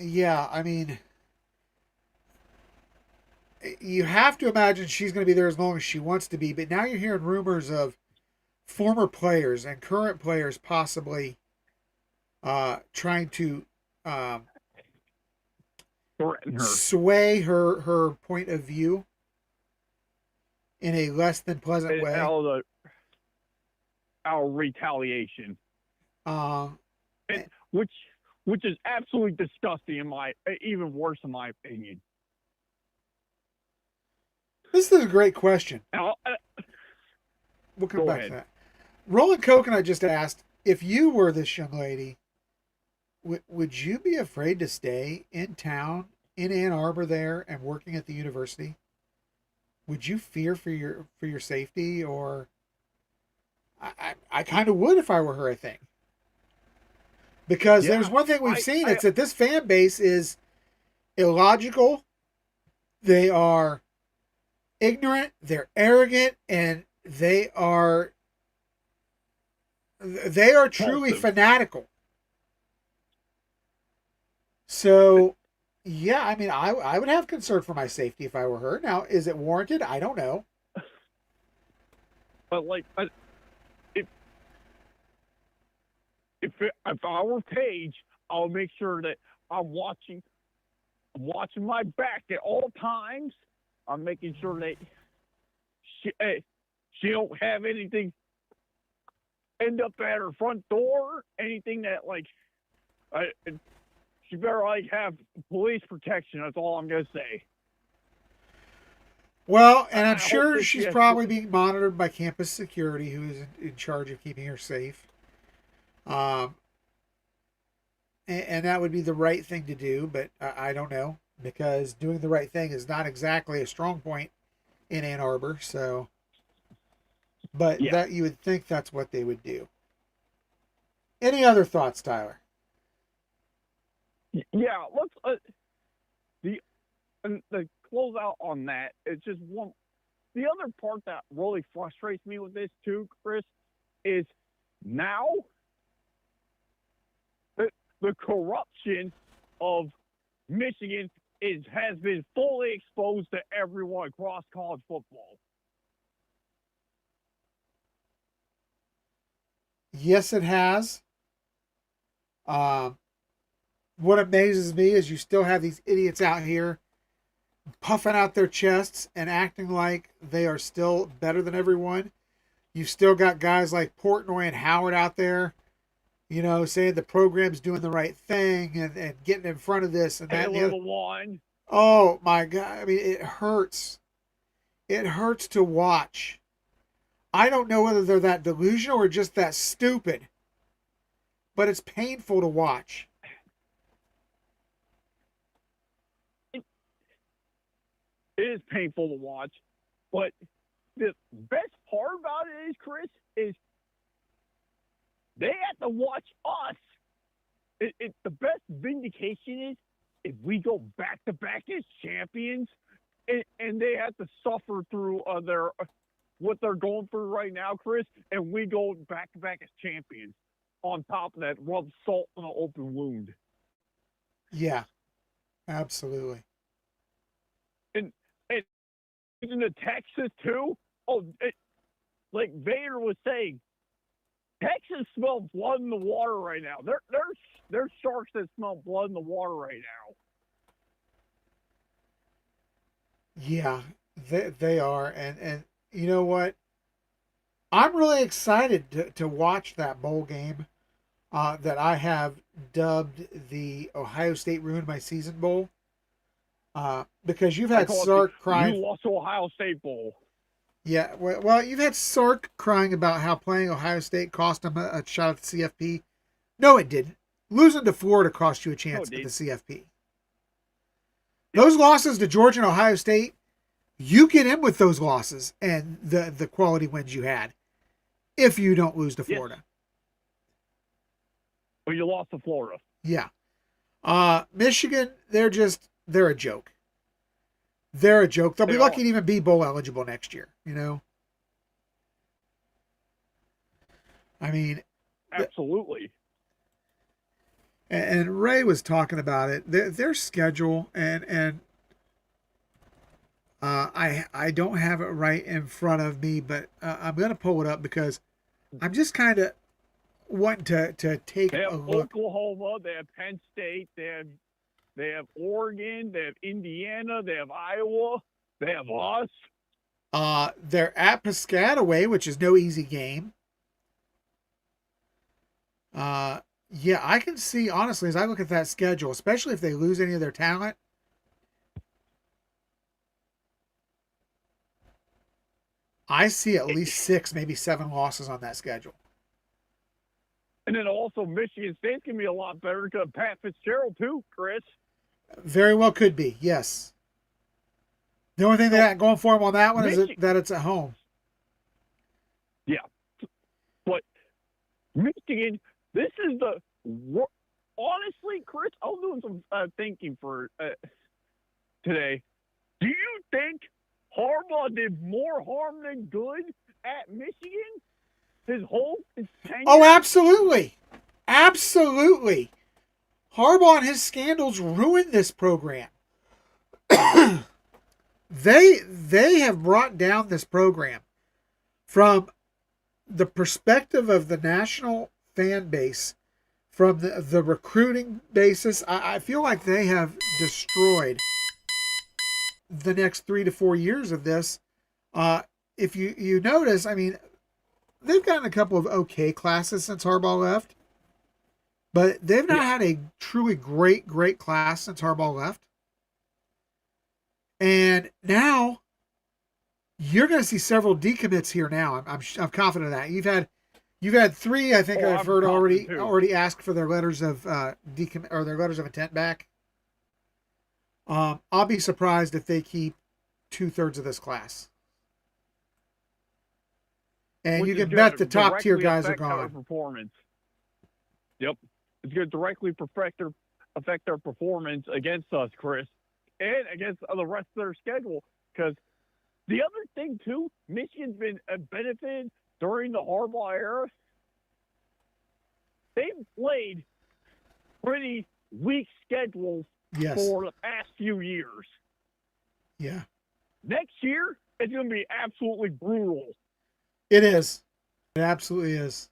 Speaker 1: Yeah, I mean, you have to imagine she's going to be there as long as she wants to be, but now you're hearing rumors of former players and current players possibly trying to
Speaker 4: threaten her.
Speaker 1: sway her point of view in a less than pleasant way.
Speaker 4: Our retaliation,
Speaker 1: Uh,
Speaker 4: which is absolutely disgusting even worse in my opinion.
Speaker 1: this is a great question. We'll come
Speaker 4: Go
Speaker 1: back
Speaker 4: ahead.
Speaker 1: to that. Roland Coconut just asked, if you were this young lady, would you be afraid to stay in town in Ann Arbor there and working at the university? Would you fear for your safety? Or I kind of would if I were her, I think. Because there's one thing we've seen, it's that this fan base is illogical. They are ignorant, they're arrogant, and they are truly fanatical. So, yeah, I mean, I would have concern for my safety if I were her. Now, is it warranted? I don't know.
Speaker 4: But if I were Paige, I'll make sure that I'm watching my back at all times. I'm making sure that she don't have anything end up at her front door. Anything that she better have police protection. That's all I'm gonna say.
Speaker 1: Well, and I'm sure she's probably being monitored by campus security, who is in charge of keeping her safe. And that would be the right thing to do, but I don't know, because doing the right thing is not exactly a strong point in Ann Arbor. So, but that you would think that's what they would do. Any other thoughts, Tyler?
Speaker 4: Yeah, let's the close out on that. It's just one. The other part that really frustrates me with this too, Chris, is now the corruption of Michigan has been fully exposed to everyone across college football.
Speaker 1: Yes, it has. What amazes me is you still have these idiots out here puffing out their chests and acting like they are still better than everyone. You've still got guys like Portnoy and Howard out there, saying the program's doing the right thing and getting in front of this and that. And the other
Speaker 4: one.
Speaker 1: Oh my God. I mean, it hurts. It hurts to watch. I don't know whether they're that delusional or just that stupid, but it's painful to watch.
Speaker 4: It is painful to watch, but the best part about it is, Chris, is they have to watch us. The best vindication is if we go back-to-back as champions, and they have to suffer through what they're going through right now, Chris, and we go back-to-back as champions. On top of that, rub salt in an open wound.
Speaker 1: Yeah, absolutely.
Speaker 4: And in the Texas too. Like Vader was saying, Texas smells blood in the water right now. There's sharks that smell blood in the water right now.
Speaker 1: Yeah, they are, and you know what? I'm really excited to watch that bowl game that I have dubbed the Ohio State Ruined My Season Bowl. Because you've had Sark crying.
Speaker 4: You lost Ohio State Bowl.
Speaker 1: Yeah, well, you've had Sark crying about how playing Ohio State cost him a shot at the CFP. No, it didn't. Losing to Florida cost you a chance at the CFP. Those losses to Georgia and Ohio State, you get in with those losses and the quality wins you had if you don't lose to Florida. Yes.
Speaker 4: Well, you lost to Florida.
Speaker 1: Yeah. Michigan, they're a joke. They're a joke. They'll be lucky to even be bowl eligible next year, I mean,
Speaker 4: absolutely.
Speaker 1: And Ray was talking about it. Their schedule and I don't have it right in front of me, but I'm gonna pull it up because I'm just kind of wanting to take
Speaker 4: they have
Speaker 1: a look.
Speaker 4: Oklahoma, they have Penn State, they have They have Oregon. They have Indiana. They have Iowa. They have us.
Speaker 1: They're at Piscataway, which is no easy game. Yeah, I can see, honestly, as I look at that schedule, especially if they lose any of their talent, I see at least 6, maybe 7 losses on that schedule.
Speaker 4: And then also Michigan State's going to be a lot better because Pat Fitzgerald, too, Chris.
Speaker 1: Very well could be, yes. The only thing they got going for them on that one is that it's at home.
Speaker 4: Yeah. But Michigan, this is the honestly, Chris, I was doing some thinking for today. Do you think Harbaugh did more harm than good at Michigan? His tenure?
Speaker 1: Oh, absolutely. Absolutely. Harbaugh and his scandals ruined this program. They have brought down this program from the perspective of the national fan base, from the recruiting basis. I feel like they have destroyed the next 3 to 4 years of this. If you notice, I mean, they've gotten a couple of okay classes since Harbaugh left, but they've not had a truly great class since Harbaugh left. And now you're going to see several decommits here. Now, I'm confident of that. You've had 3. I think I've heard already ask for their letters of decommit or their letters of intent back. I'll be surprised if they keep 2/3 of this class. And you can bet the top tier guys are gone.
Speaker 4: Performance. Yep, it's going to directly affect their performance against us, Chris, and against the rest of their schedule. Because the other thing too, Michigan's been benefited during the Harbaugh era. They've played pretty weak schedules for the past few years.
Speaker 1: Yeah.
Speaker 4: Next year, it's going to be absolutely brutal.
Speaker 1: It is. It absolutely is.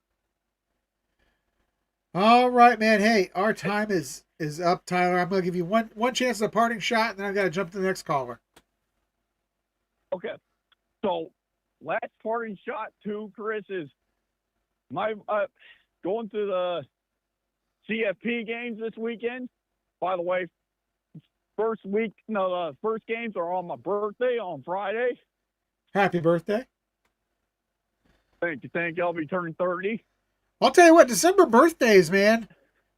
Speaker 1: All right, man. Hey, our time is up, Tyler. I'm going to give you one chance at a parting shot, and then I've got to jump to the next caller.
Speaker 4: Okay. So, last parting shot, too, Chris, is my going to the CFP games this weekend. By the way, first games are on my birthday on Friday.
Speaker 1: Happy birthday.
Speaker 4: Thank you. I'll be turning 30.
Speaker 1: I'll tell you what, December birthdays, man.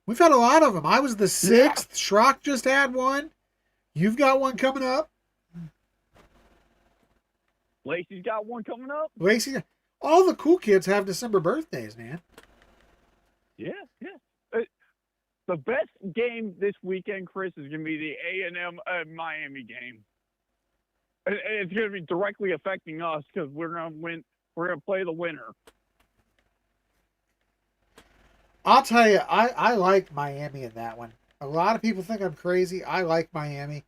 Speaker 1: We've had a lot of them. I was the 6th. Yeah. Schrock just had one. You've got one coming up.
Speaker 4: Lacey's got one coming up.
Speaker 1: All the cool kids have December birthdays, man.
Speaker 4: Yeah. The best game this weekend, Chris, is going to be the A&M Miami game. It's going to be directly affecting us because we're going to win. We're going to play the winner.
Speaker 1: I'll tell you, I like Miami in that one. A lot of people think I'm crazy. I like Miami.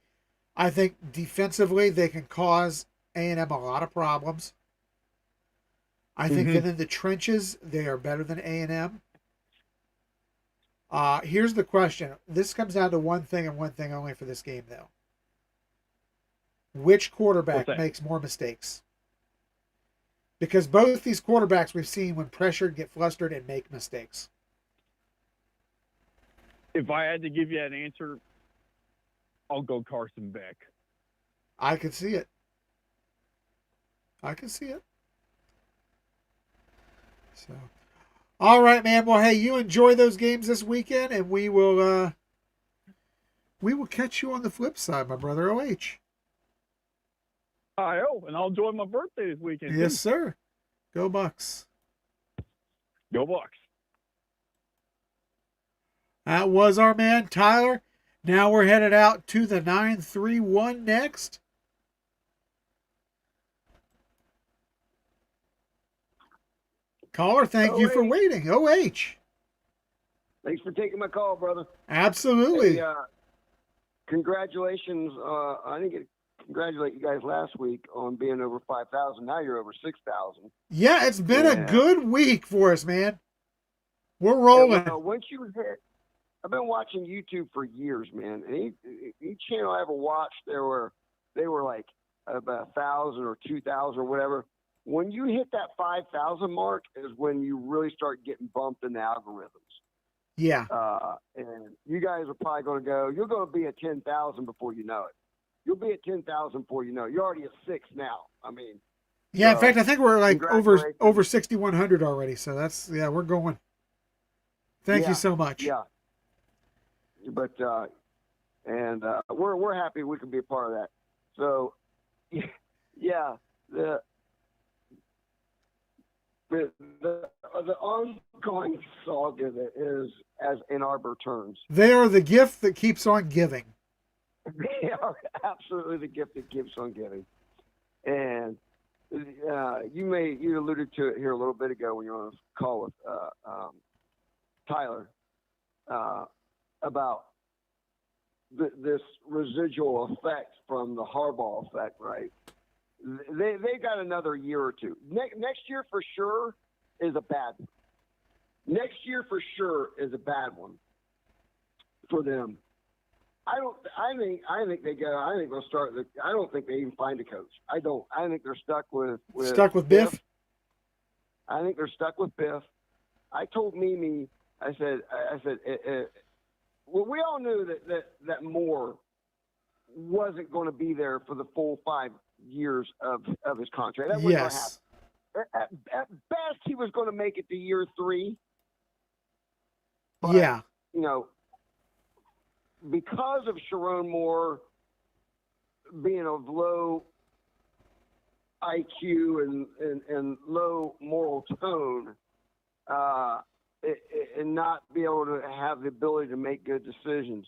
Speaker 1: I think defensively they can cause A&M a lot of problems. I think within the trenches they are better than A&M. Here's the question. This comes down to one thing and one thing only for this game, though. Which quarterback makes more mistakes? Because both these quarterbacks we've seen, when pressured, get flustered and make mistakes.
Speaker 4: If I had to give you an answer, I'll go Carson Beck.
Speaker 1: I can see it. So, all right, man. Well, hey, you enjoy those games this weekend, and we will catch you on the flip side, my brother OH.
Speaker 4: And I'll enjoy my birthday this weekend.
Speaker 1: Yes, sir. Go Bucks.
Speaker 4: Go Bucks.
Speaker 1: That was our man, Tyler. Now we're headed out to the 931 next. Caller, thank you for waiting. OH.
Speaker 5: Thanks for taking my call, brother.
Speaker 1: Absolutely.
Speaker 5: Hey, congratulations. I didn't congratulate you guys last week on being over 5,000. Now you're over 6,000.
Speaker 1: Yeah, it's been a good week for us, man. We're rolling.
Speaker 5: Once you hit I've been watching YouTube for years, man. And each channel I ever watched, they were like about 1,000 or 2,000 or whatever. When you hit that 5,000 mark is when you really start getting bumped in the algorithms.
Speaker 1: Yeah.
Speaker 5: And you guys are probably going to go. You're going to be at 10,000 before you know it. You'll be at 10,000 before you know it. You're already at 6 now. I mean.
Speaker 1: Yeah. In fact, I think we're like over
Speaker 5: Congratulations.
Speaker 1: 6,100 already. So we're going. Thank you so much.
Speaker 5: Yeah. But we're happy we can be a part of that. So yeah, the ongoing saga is, as Ann Arbor terms,
Speaker 1: They are the gift that keeps on giving.
Speaker 5: they are absolutely the gift that keeps on giving. And you alluded to it here a little bit ago when you were on a call with Tyler about this residual effect from the Harbaugh effect, right? They got another year or two. Next year for sure is a bad one. Next year for sure is a bad one for them. I think they go. I think they'll start. I don't think they even find a coach. I don't. I think they're stuck with
Speaker 1: Biff.
Speaker 5: I think they're stuck with Biff. I told Mimi. I said. Well, we all knew that Moore wasn't going to be there for the full 5 years of his contract. That wasn't going to happen. At best, he was going to make it to year 3. But,
Speaker 1: Yeah.
Speaker 5: You know, because of Sharon Moore being of low IQ and low moral tone, and not be able to have the ability to make good decisions.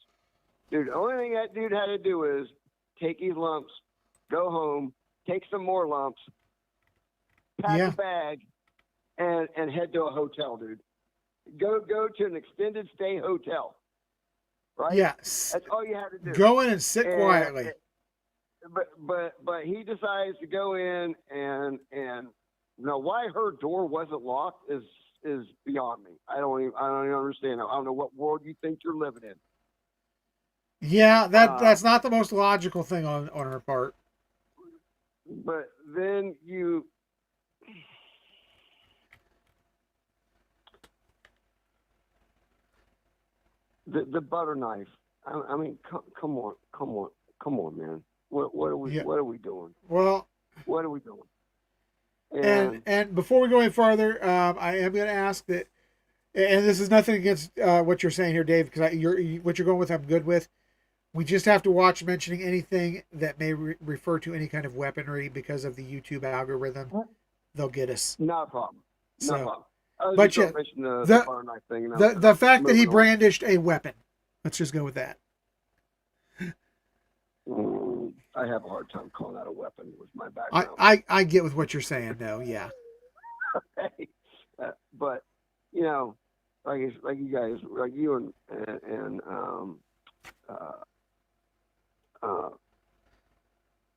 Speaker 5: Dude, the only thing that dude had to do is take his lumps, go home, take some more lumps, pack a bag, and head to a hotel, dude. Go to an extended stay hotel. Right?
Speaker 1: Yes.
Speaker 5: That's all you had to do.
Speaker 1: Go in and sit quietly.
Speaker 5: But he decides to go in and why her door wasn't locked is beyond me. I don't even understand. I don't know what world you think you're living in.
Speaker 1: Yeah, that's not the most logical thing on her part.
Speaker 5: But then the butter knife. I mean, come on, man. What are we doing?
Speaker 1: Well,
Speaker 5: what are we doing?
Speaker 1: And before we go any farther, I am going to ask that, and this is nothing against what you're saying here, Dave, because what you're going with, I'm good with. We just have to watch mentioning anything that may refer to any kind of weaponry because of the YouTube algorithm. They'll get us.
Speaker 5: Not a problem. Not a problem.
Speaker 1: But yeah,
Speaker 5: the butter knife thing.
Speaker 1: The fact that he brandished a weapon. Let's just go with that.
Speaker 5: I have a hard time calling that a weapon with my background.
Speaker 1: I get with what you're saying, though. Yeah.
Speaker 5: Okay. But like you guys, like you and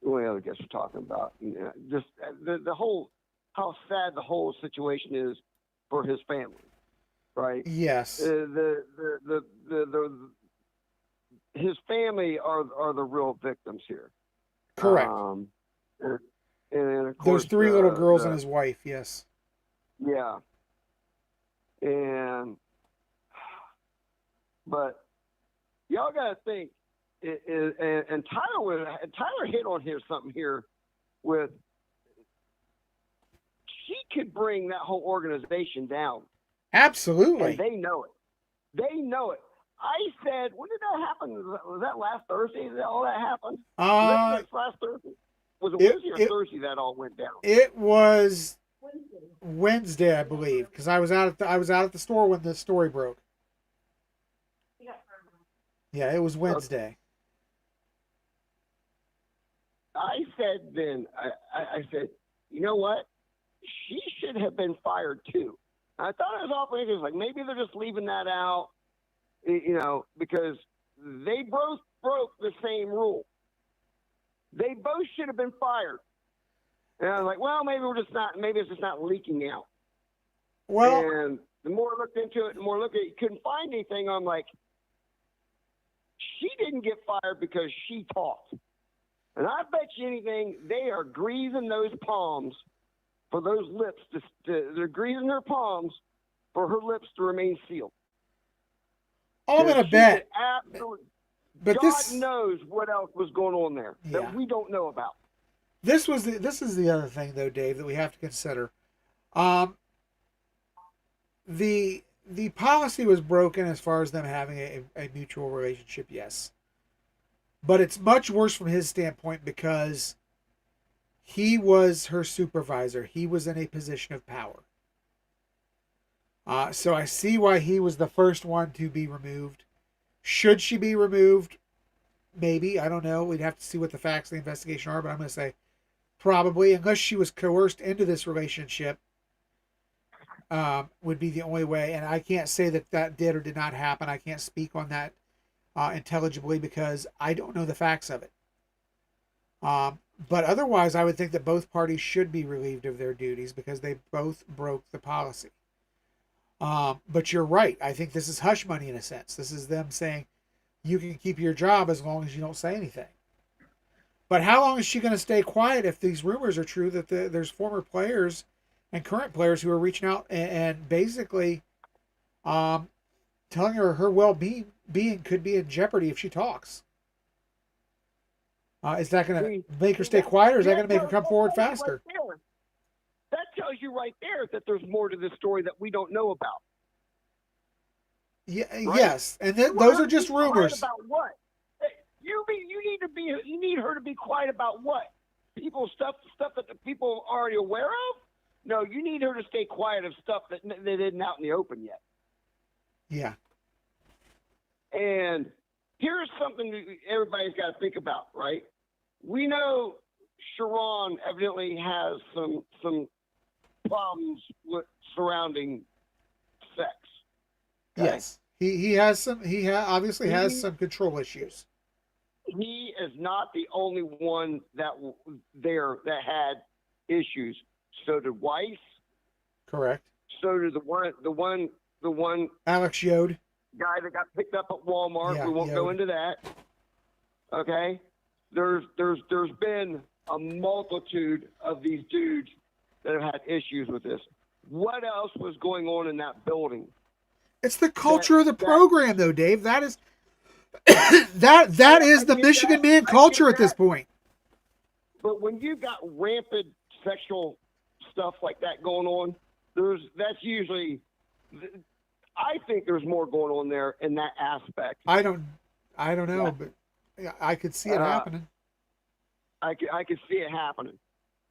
Speaker 5: one of the other guests were talking about, just the whole, how sad the whole situation is for his family, right?
Speaker 1: Yes.
Speaker 5: His family are the real victims here.
Speaker 1: Correct.
Speaker 5: And of course,
Speaker 1: there's 3 little girls and his wife. Yes.
Speaker 5: Yeah. But y'all got to think, and Tyler hit on something here with, she could bring that whole organization down.
Speaker 1: Absolutely.
Speaker 5: And they know it. They know it. I said, when did that happen? Was that last Thursday that all that happened? Was that last Thursday? Was it Wednesday or Thursday that all went down?
Speaker 1: It was Wednesday, I believe, because I was out at the store when the story broke. Yeah, it was Wednesday.
Speaker 5: I said then, I said, you know what? She should have been fired too. I thought it was awful. It was like, maybe they're just leaving that out, because they both broke the same rule. They both should have been fired. And I was like, well, maybe it's just not leaking out.
Speaker 1: Well,
Speaker 5: and the more I looked into it, couldn't find anything. I'm like, She didn't get fired because she talked. And I bet you anything, they are greasing those palms for those lips. They're greasing her palms for her lips to remain sealed.
Speaker 1: I'm going to bet. But
Speaker 5: God knows what else was going on there that we don't know about.
Speaker 1: This is the other thing, though, Dave, that we have to consider. The policy was broken as far as them having a mutual relationship, yes. But it's much worse from his standpoint because he was her supervisor. He was in a position of power. So I see why he was the first one to be removed. Should she be removed? Maybe. I don't know. We'd have to see what the facts of the investigation are, but I'm going to say probably, unless she was coerced into this relationship, would be the only way. And I can't say that did or did not happen. I can't speak on that intelligibly because I don't know the facts of it. But otherwise, I would think that both parties should be relieved of their duties because they both broke the policy. But you're right. I think this is hush money in a sense. This is them saying you can keep your job as long as you don't say anything. But how long is she going to stay quiet if these rumors are true that there's former players and current players who are reaching out and basically telling her well-being could be in jeopardy if she talks? Is that going to make her stay quiet, or is that going to make her come forward faster?
Speaker 5: That tells you right there that there's more to this story that we don't know about.
Speaker 1: Yeah,
Speaker 5: right?
Speaker 1: Yes, and those are just rumors.
Speaker 5: About what? You need her to be quiet about what? Stuff that the people are already aware of? No, you need her to stay quiet of stuff that isn't out in the open yet.
Speaker 1: Yeah.
Speaker 5: And here's something everybody's got to think about, right? We know Sharon evidently has some problems with surrounding sex. Okay?
Speaker 1: Yes, he has some. He obviously has some control issues.
Speaker 5: He is not the only one that had issues. So did Weiss.
Speaker 1: Correct.
Speaker 5: So did the one
Speaker 1: Alex Yode
Speaker 5: guy that got picked up at Walmart.
Speaker 1: Yeah,
Speaker 5: we won't go into that. Okay. There's been a multitude of these dudes that have had issues with this. What else was going on in that building?
Speaker 1: It's the culture of the program, though, Dave. That is that is the Michigan man culture at this point.
Speaker 5: But when you got rampant sexual stuff like that going on, that's usually. I think there's more going on there in that aspect.
Speaker 1: I don't know, but I could see it happening.
Speaker 5: I could see it happening.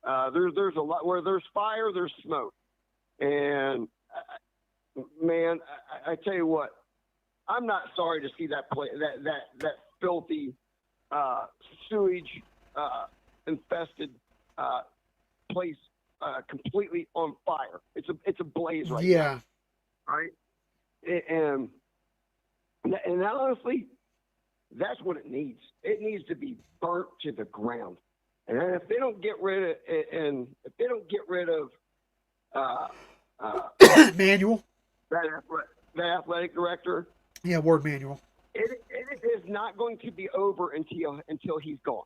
Speaker 5: There's a lot where there's fire, there's smoke, and man, I tell you what, I'm not sorry to see that filthy sewage infested place completely on fire. It's a blaze right now. Right. And honestly, that's what it needs. It needs to be burnt to the ground. And if they don't get rid of,
Speaker 1: Manuel,
Speaker 5: that athletic director,
Speaker 1: Ward Manuel,
Speaker 5: it is not going to be over until he's gone.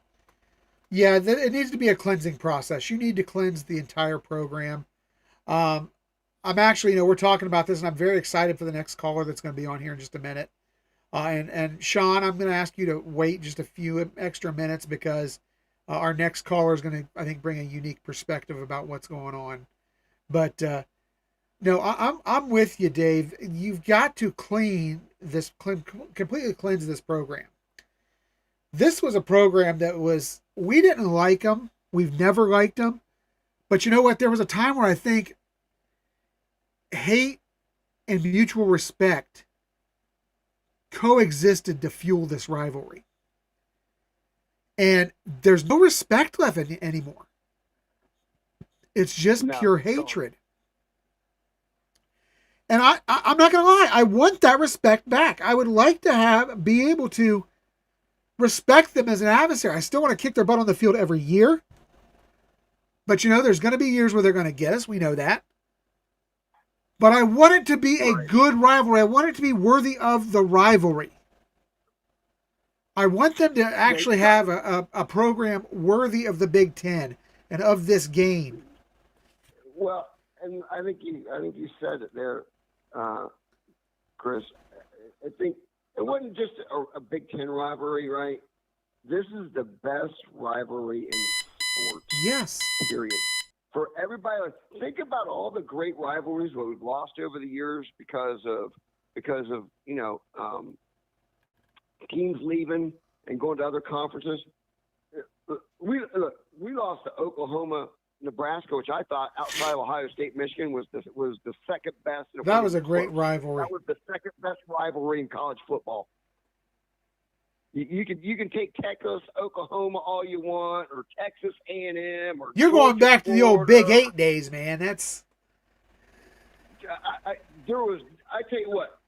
Speaker 1: Yeah, it needs to be a cleansing process. You need to cleanse the entire program. I'm actually, we're talking about this, and I'm very excited for the next caller that's going to be on here in just a minute. And Sean, I'm going to ask you to wait just a few extra minutes because our next caller is going to, I think, bring a unique perspective about what's going on. But no, I'm with you, Dave. You've got to completely cleanse this program. This was a program that we didn't like them. We've never liked them. But you know what? There was a time where I think hate and mutual respect coexisted to fuel this rivalry. And there's no respect left anymore. It's just pure hatred. And I'm not going to lie. I want that respect back. I would like to be able to respect them as an adversary. I still want to kick their butt on the field every year. But there's going to be years where they're going to get us. We know that. But I want it to be a good rivalry. I want it to be worthy of the rivalry. I want them to actually have a program worthy of the Big Ten and of this game.
Speaker 5: Well, and I think you said it there, Chris. I think it wasn't just a Big Ten rivalry, right? This is the best rivalry in sports.
Speaker 1: Yes.
Speaker 5: Period. For everybody, think about all the great rivalries that we've lost over the years because of teams leaving and going to other conferences. We lost to Oklahoma, Nebraska, which I thought outside of Ohio State, Michigan was the second best.
Speaker 1: That was a great rivalry.
Speaker 5: That was the second best rivalry in college football. You can take Texas, Oklahoma all you want, or Texas A&M, or
Speaker 1: you're going
Speaker 5: Georgia,
Speaker 1: back to the old Big 8 days, man. That's.
Speaker 5: I tell you what,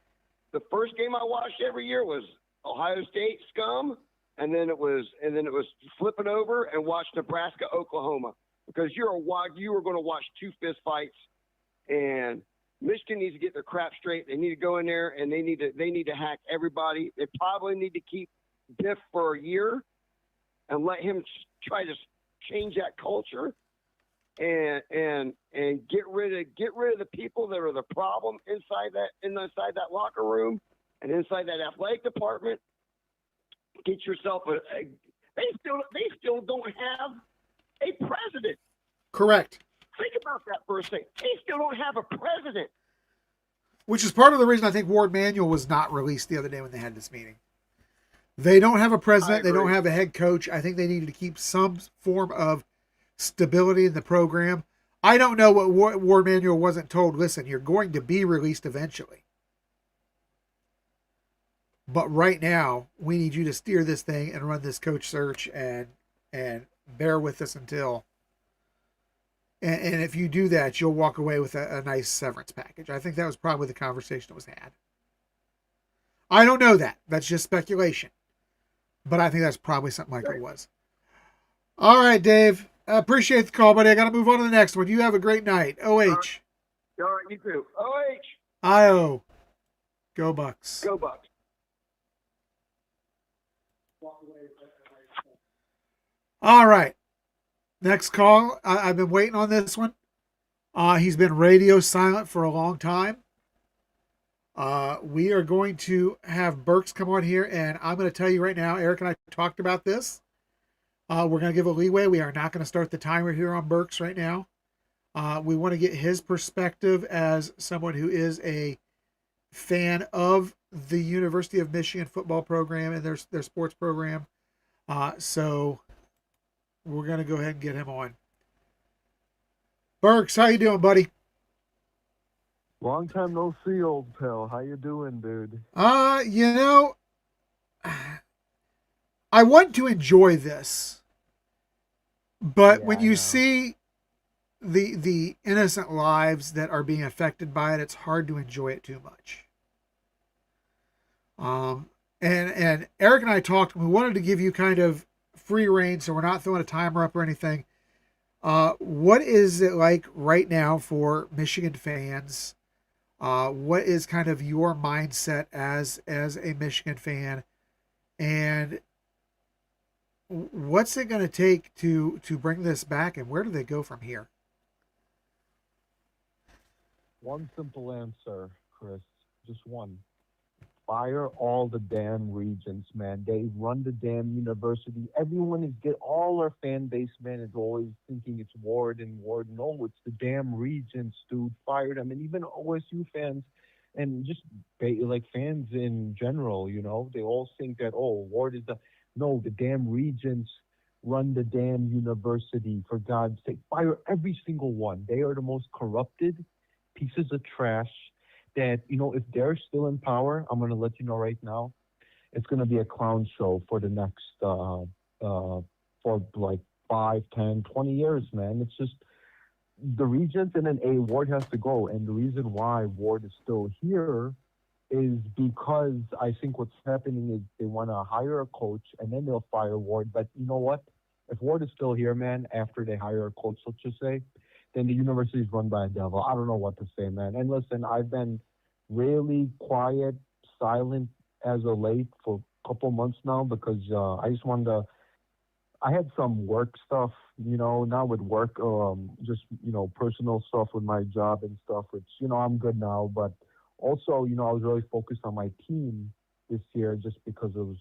Speaker 5: the first game I watched every year was Ohio State scum, and then it was flipping over and watch Nebraska, Oklahoma, because you were going to watch two fist fights, and Michigan needs to get their crap straight. They need to go in there and they need to hack everybody. They probably need to keep Biff for a year and let him try to change that culture and get rid of the people that are the problem inside that locker room and inside that athletic department. Get yourself they still don't have a president.
Speaker 1: Correct.
Speaker 5: Think about that for a second. They still don't have a president.
Speaker 1: Which is part of the reason I think Ward Manuel was not released the other day when they had this meeting. They don't have a president. They don't have a head coach. I think they needed to keep some form of stability in the program. I don't know what Ward Manuel wasn't told. Listen, you're going to be released eventually. But right now, we need you to steer this thing and run this coach search and bear with us until. And if you do that, you'll walk away with a nice severance package. I think that was probably the conversation that was had. I don't know that. That's just speculation. But I think that's probably something like it was. All right, Dave. I appreciate the call, buddy. I got to move on to the next one. You have a great night. OH.
Speaker 5: All right, you too. OH.
Speaker 1: IO. Go Bucks.
Speaker 5: Go Bucks.
Speaker 1: All right. Next call. I've been waiting on this one. He's been radio silent for a long time. We are going to have Burks come on here, and I'm going to tell you right now, Eric and I talked about this. We're going to give a leeway. We are not going to start the timer here on Burks right now. We want to get his perspective as someone who is a fan of the University of Michigan football program and their sports program. So we're going to go ahead and get him on. Burks, how you doing, buddy?
Speaker 6: Long time no see, old pal. How you doing, dude?
Speaker 1: I want to enjoy this, but
Speaker 6: Yeah,
Speaker 1: when
Speaker 6: I
Speaker 1: you
Speaker 6: know.
Speaker 1: see the innocent lives that are being affected by it, it's hard to enjoy it too much. And Eric and I talked. We wanted to give you kind of free reign, so we're not throwing a timer up or anything. What is it like right now for Michigan fans? What is kind of your mindset as a Michigan fan, and what's it going to take to bring this back, and where do they go from here?
Speaker 6: One simple answer, Chris. Just one. Fire all the damn regents, man. They run the damn university. Everyone all our fan base, man, is always thinking it's Ward and Ward. No, it's the damn regents, dude. Fire them. And even OSU fans and just like fans in general, they all think that, Ward is no, the damn regents run the damn university, for God's sake. Fire every single one. They are the most corrupted pieces of trash that, if they're still in power, I'm going to let you know right now, it's going to be a clown show for the next, for like 5, 10, 20 years, man. It's just the regents, and then Ward has to go. And the reason why Ward is still here is because I think what's happening is they want to hire a coach and then they'll fire Ward. But you know what? If Ward is still here, man, after they hire a coach, let's just say, then the university is run by a devil. I don't know what to say, man. And listen, I've been really quiet, silent as of late for couple months now because I just wanted to. I had some work stuff, not with work, just personal stuff with my job and stuff, which I'm good now. But also, I was really focused on my team this year just because I was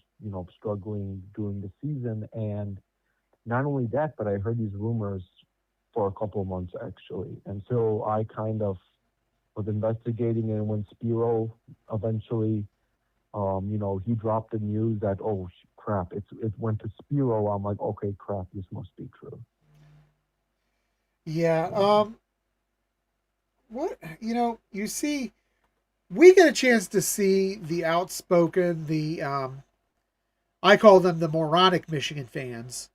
Speaker 6: struggling during the season, and not only that, but I heard these rumors for a couple of months actually, and so I kind of was investigating, and when Spiro eventually he dropped the news that crap, it went to Spiro. I'm like, okay, crap, this must be true.
Speaker 1: Yeah. What you see, we get a chance to see the outspoken, the I call them the moronic Michigan fans.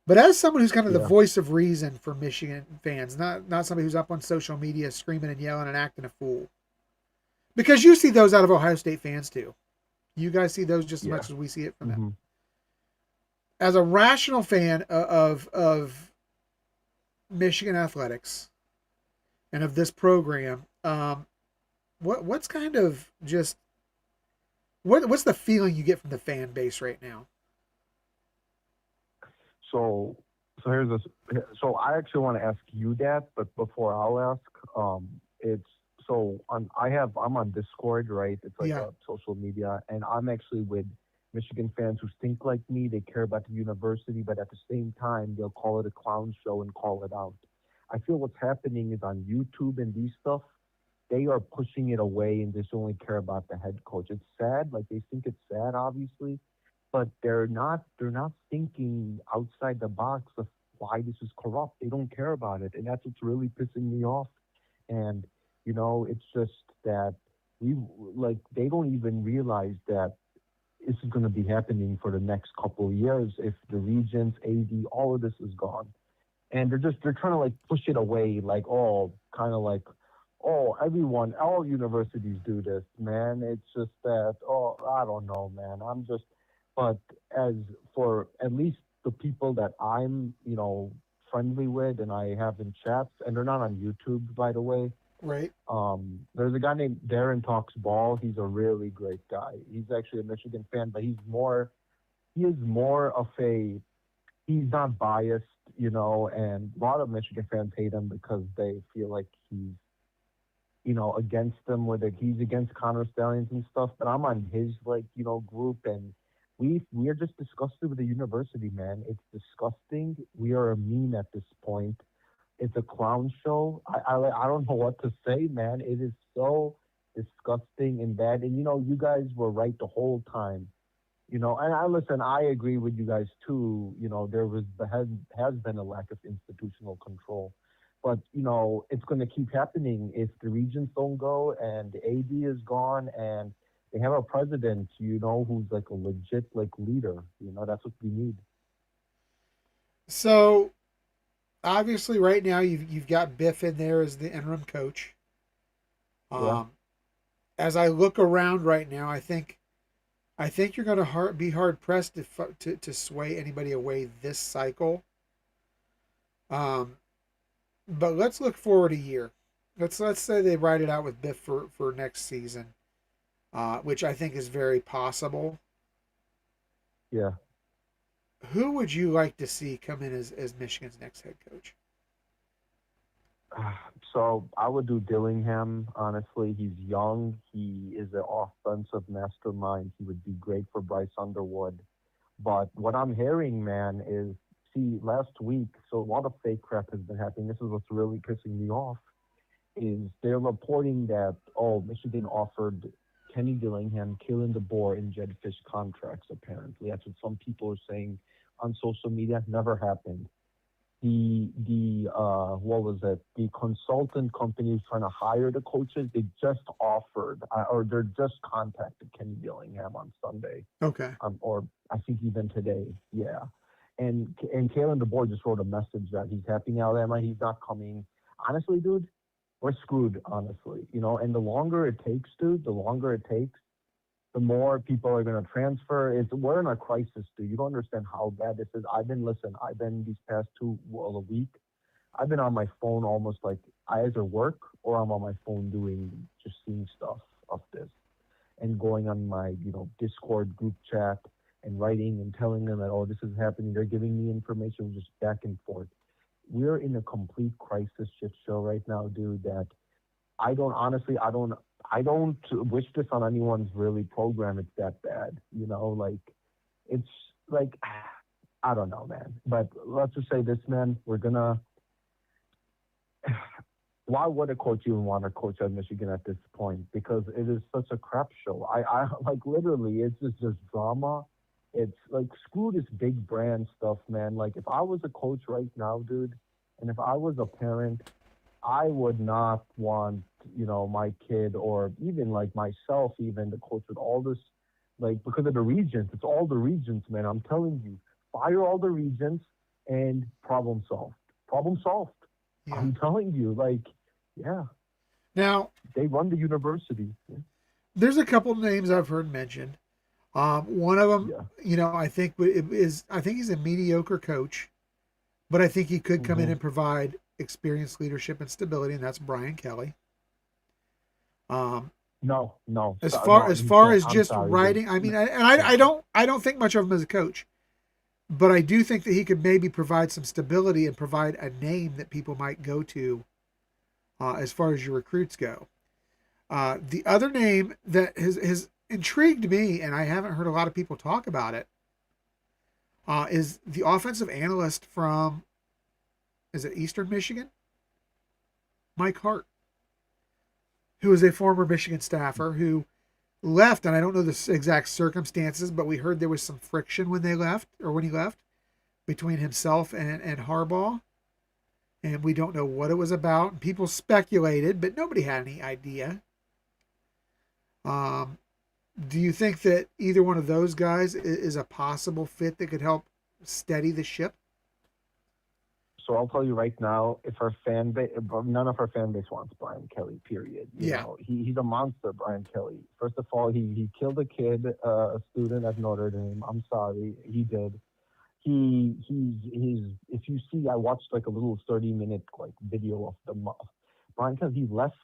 Speaker 1: But as someone who's kind of the
Speaker 6: Yeah,
Speaker 1: voice of reason for Michigan fans, not somebody who's up on social media screaming and yelling and acting a fool, because you see those out of Ohio State fans too. You guys see those just as
Speaker 6: yeah,
Speaker 1: much as we see it from them.
Speaker 6: hmm
Speaker 1: As a rational fan of Michigan athletics and of this program, what's kind of just what's the feeling you get from the fan base right now?
Speaker 6: So, so here's this. So I actually want to ask you that, but before I'll ask, it's so I'm on Discord, right? It's like
Speaker 1: Yeah,
Speaker 6: a social media, and I'm actually with Michigan fans who think like me. They care about the university, but at the same time, they'll call it a clown show and call it out. I feel what's happening is on YouTube and these stuff, they are pushing it away and just only care about the head coach. It's sad, like they think it's sad, obviously, but they're not thinking outside the box of why this is corrupt. They don't care about it, and that's what's really pissing me off. And it's just that we like they don't even realize that this is going to be happening for the next couple of years if the regents, AD, all of this is gone, and they're trying to like push it away, like kind of like all universities do this, man. It's just that I don't know, man. But as for at least the people that I'm friendly with and I have in chats, and they're not on YouTube, by the way.
Speaker 1: right.
Speaker 6: There's a guy named Darren Talks Ball. He's a really great guy. He's actually a Michigan fan, but he is more of a he's not biased, and a lot of Michigan fans hate him because they feel like he's, against them with it. He's against Connor Stallions and stuff, but I'm on his group, and we're just disgusted with the university, man. It's disgusting. We are a meme at this point. It's a clown show. I don't know what to say, man. It is so disgusting and bad. And you guys were right the whole time. And I listen. I agree with you guys too. There has been a lack of institutional control, but it's going to keep happening if the regents don't go and the AD is gone and they have a president, who's like a legit like leader. That's what we need.
Speaker 1: So obviously, right now you've got Biff in there as the interim coach.
Speaker 6: Yeah.
Speaker 1: Um, as I look around right now, I think you're going to be hard pressed to sway anybody away this cycle. Um, but let's look forward a year. Let's say they ride it out with Biff for next season, which I think is very possible.
Speaker 6: Yeah.
Speaker 1: Who would you like to see come in as Michigan's next head coach?
Speaker 6: So I would do Dillingham. Honestly, he's young. He is an offensive mastermind. He would be great for Bryce Underwood. But what I'm hearing, man, is see last week. So a lot of fake crap has been happening. This is what's really pissing me off. Is they're reporting that Michigan offered Kenny Dillingham, Kalen DeBoer, and Jed Fish contracts. Apparently, that's what some people are saying on social media. Never happened. The what was it? The consultant company is trying to hire the coaches. They just offered or they're just contacted Kenny Dillingham on Sunday,
Speaker 1: Okay.
Speaker 6: or I think even today. Yeah, and Kalen DeBoer just wrote a message that he's happy in Alabama. He's not coming. Honestly, dude, we're screwed. Honestly, and the longer it takes, dude, the longer it takes, the more people are going to transfer. We're in a crisis, dude. You don't understand how bad this is. I've been these past a week. I've been on my phone almost like I either work or I'm on my phone doing just seeing stuff of this and going on my, Discord group chat and writing and telling them that, oh, this is happening. They're giving me information just back and forth. We're in a complete crisis shit show right now, dude, that I don't wish this on anyone's really program. It's that bad, it's like, I don't know, man. But let's just say this, man, why would a coach even want to coach at Michigan at this point? Because it is such a crap show. I like literally, it's just drama. It's like, screw this big brand stuff, man. Like, if I was a coach right now, dude, and if I was a parent, I would not want, my kid or even like myself even to coach with all this, like, because of the regents. It's all the regents, man. I'm telling you, fire all the regents and problem solved. Problem solved.
Speaker 1: Yeah.
Speaker 6: I'm telling you, like, yeah.
Speaker 1: Now,
Speaker 6: they run the university.
Speaker 1: there's a couple names I've heard mentioned. One of them,
Speaker 6: Yeah.
Speaker 1: I think he's a mediocre coach, but I think he could come in and provide experience, leadership, and stability, and that's Brian Kelly.
Speaker 6: No.
Speaker 1: As far as
Speaker 6: I'm
Speaker 1: just
Speaker 6: sorry,
Speaker 1: writing,
Speaker 6: dude.
Speaker 1: I mean, I don't think much of him as a coach, but I do think that he could maybe provide some stability and provide a name that people might go to, as far as your recruits go. The other name that has intrigued me, and I haven't heard a lot of people talk about it, is the offensive analyst from, is it Eastern Michigan? Mike Hart, who is a former Michigan staffer who left, and I don't know the exact circumstances, but we heard there was some friction when he left, between himself and Harbaugh. And we don't know what it was about. People speculated, but nobody had any idea. Do you think that either one of those guys is a possible fit that could help steady the ship?
Speaker 6: So I'll tell you right now, if our fan base, none of our fan base wants Brian Kelly, period. He's a monster, Brian Kelly. First of all, he killed a kid, a student at Notre Dame. I'm sorry, he did. He's if you see, I watched like a little 30-minute like video of Brian Kelly. He left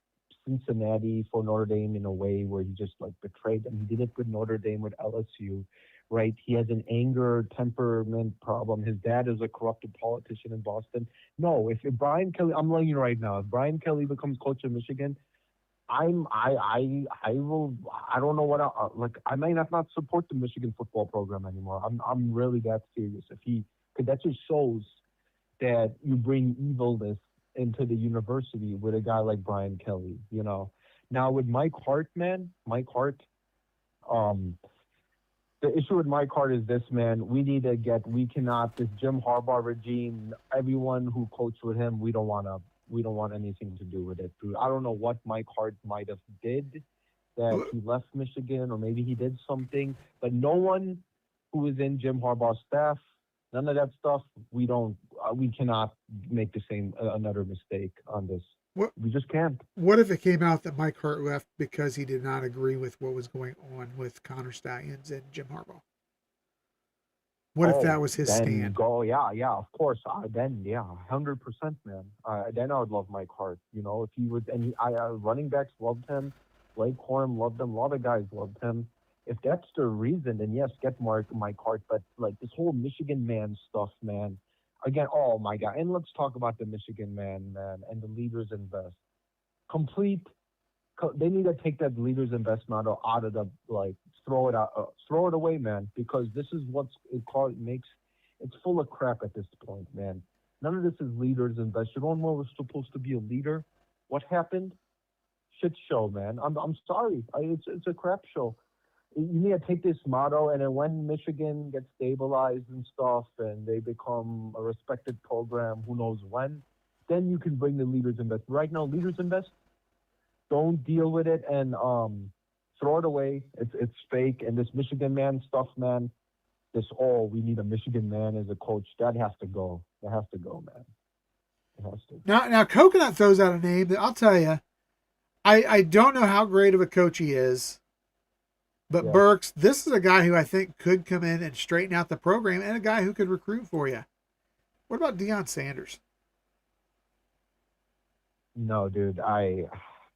Speaker 6: Cincinnati for Notre Dame in a way where he just like betrayed them. He did it with Notre Dame, with LSU, right? He has an anger temperament problem. His dad is a corrupted politician in Boston. No, if Brian Kelly, I'm letting you right now, if Brian Kelly becomes coach of Michigan, I don't know what like I may not support the Michigan football program anymore. I'm really that serious. Because that just shows that you bring evilness into the university with a guy like Brian Kelly. Now with Mike Hart, man, the issue with Mike Hart is this, man. This Jim Harbaugh regime, everyone who coached with him, we don't want anything to do with it, dude. I don't know what Mike Hart might have did that he left Michigan, or maybe he did something, but no one who was in Jim Harbaugh's staff, none of that stuff, we cannot make the same, another mistake on this. We just can't.
Speaker 1: What if it came out that Mike Hart left because he did not agree with what was going on with Connor Stallions and Jim Harbaugh? What if that was his stand?
Speaker 6: Yeah, of course. 100%, man. Then I would love Mike Hart. If he would, and running backs loved him. Blake Corum loved him. A lot of guys loved him. If that's the reason, then yes, get Mike Hart. But like this whole Michigan man stuff, man. Again, oh my God. And let's talk about the Michigan man, and the Leaders Invest. They need to take that Leaders Invest model out of the, like, throw it away, man, because this is it's full of crap at this point, man. None of this is Leaders Invest. Sharon was supposed to be a leader. What happened? Shit show, man. I'm sorry. It's a crap show. You need to take this motto, and then when Michigan gets stabilized and stuff, and they become a respected program, who knows when, then you can bring the Leaders Invest. Right now, Leaders Invest, don't deal with it and throw it away. It's fake. And this Michigan man stuff, man, we need a Michigan man as a coach. That has to go. That has to go, man. It has to.
Speaker 1: Now Coconut throws out a name that I'll tell you, I don't know how great of a coach he is, but
Speaker 6: Yeah.
Speaker 1: Burks, this is a guy who I think could come in and straighten out the program, and a guy who could recruit for you. What about Deion Sanders?
Speaker 6: No, dude.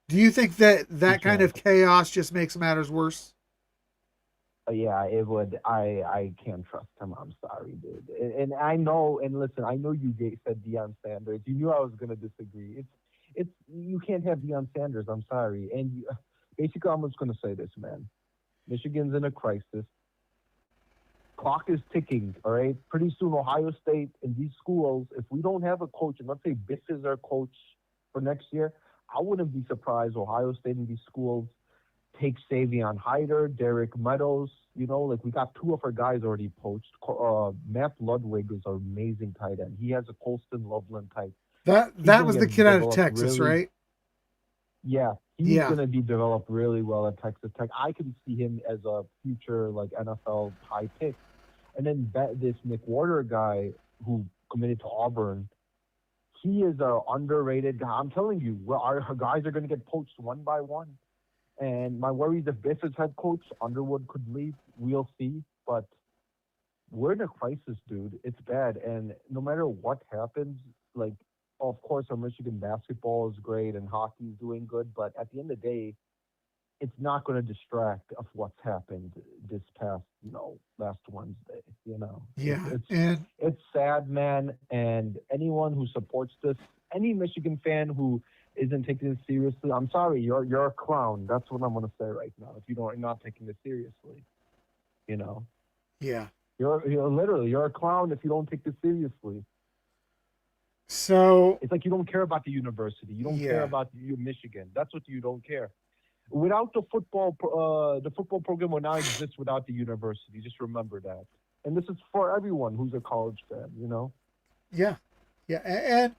Speaker 1: Do you think that kind of chaos just makes matters worse?
Speaker 6: Yeah, it would. I can't trust him. I'm sorry, dude. And I know. And listen, I know you said Deion Sanders. You knew I was gonna disagree. It's you can't have Deion Sanders. I'm sorry. And basically, I'm just gonna say this, man. Michigan's in a crisis. Clock is ticking. All right. Pretty soon, Ohio State and these schools. If we don't have a coach, and let's say Biff is our coach for next year, I wouldn't be surprised. Ohio State and these schools take Savion Hyder, Derek Meadows. Like we got two of our guys already poached. Matt Ludwig is an amazing tight end. He has a Colston Loveland type.
Speaker 1: That was the kid out of
Speaker 6: developed
Speaker 1: Texas,
Speaker 6: really,
Speaker 1: right?
Speaker 6: Yeah, he's
Speaker 1: Yeah.
Speaker 6: going to be developed really well at Texas Tech. I can see him as a future like NFL high pick. And then this McWhorter guy who committed to Auburn, he is an underrated guy. I'm telling you, our guys are going to get poached one by one. And my worry is if Biff is head coach, Underwood could leave. We'll see. But we're in a crisis, dude. It's bad. And no matter what happens, like, of course, our Michigan basketball is great and hockey's doing good. But at the end of the day, it's not going to distract of what's happened this past, last Wednesday.
Speaker 1: Yeah.
Speaker 6: It's it's sad, man. And anyone who supports this, any Michigan fan who isn't taking it seriously, I'm sorry, you're a clown. That's what I'm going to say right now. If you're not taking it seriously,
Speaker 1: Yeah.
Speaker 6: you're literally you're a clown if you don't take this seriously.
Speaker 1: So
Speaker 6: It's like you don't care about the university. You don't care about your Michigan. That's what you don't care. Without the football program will not exist without the university. Just remember that. And this is for everyone who's a college fan.
Speaker 1: yeah, yeah, and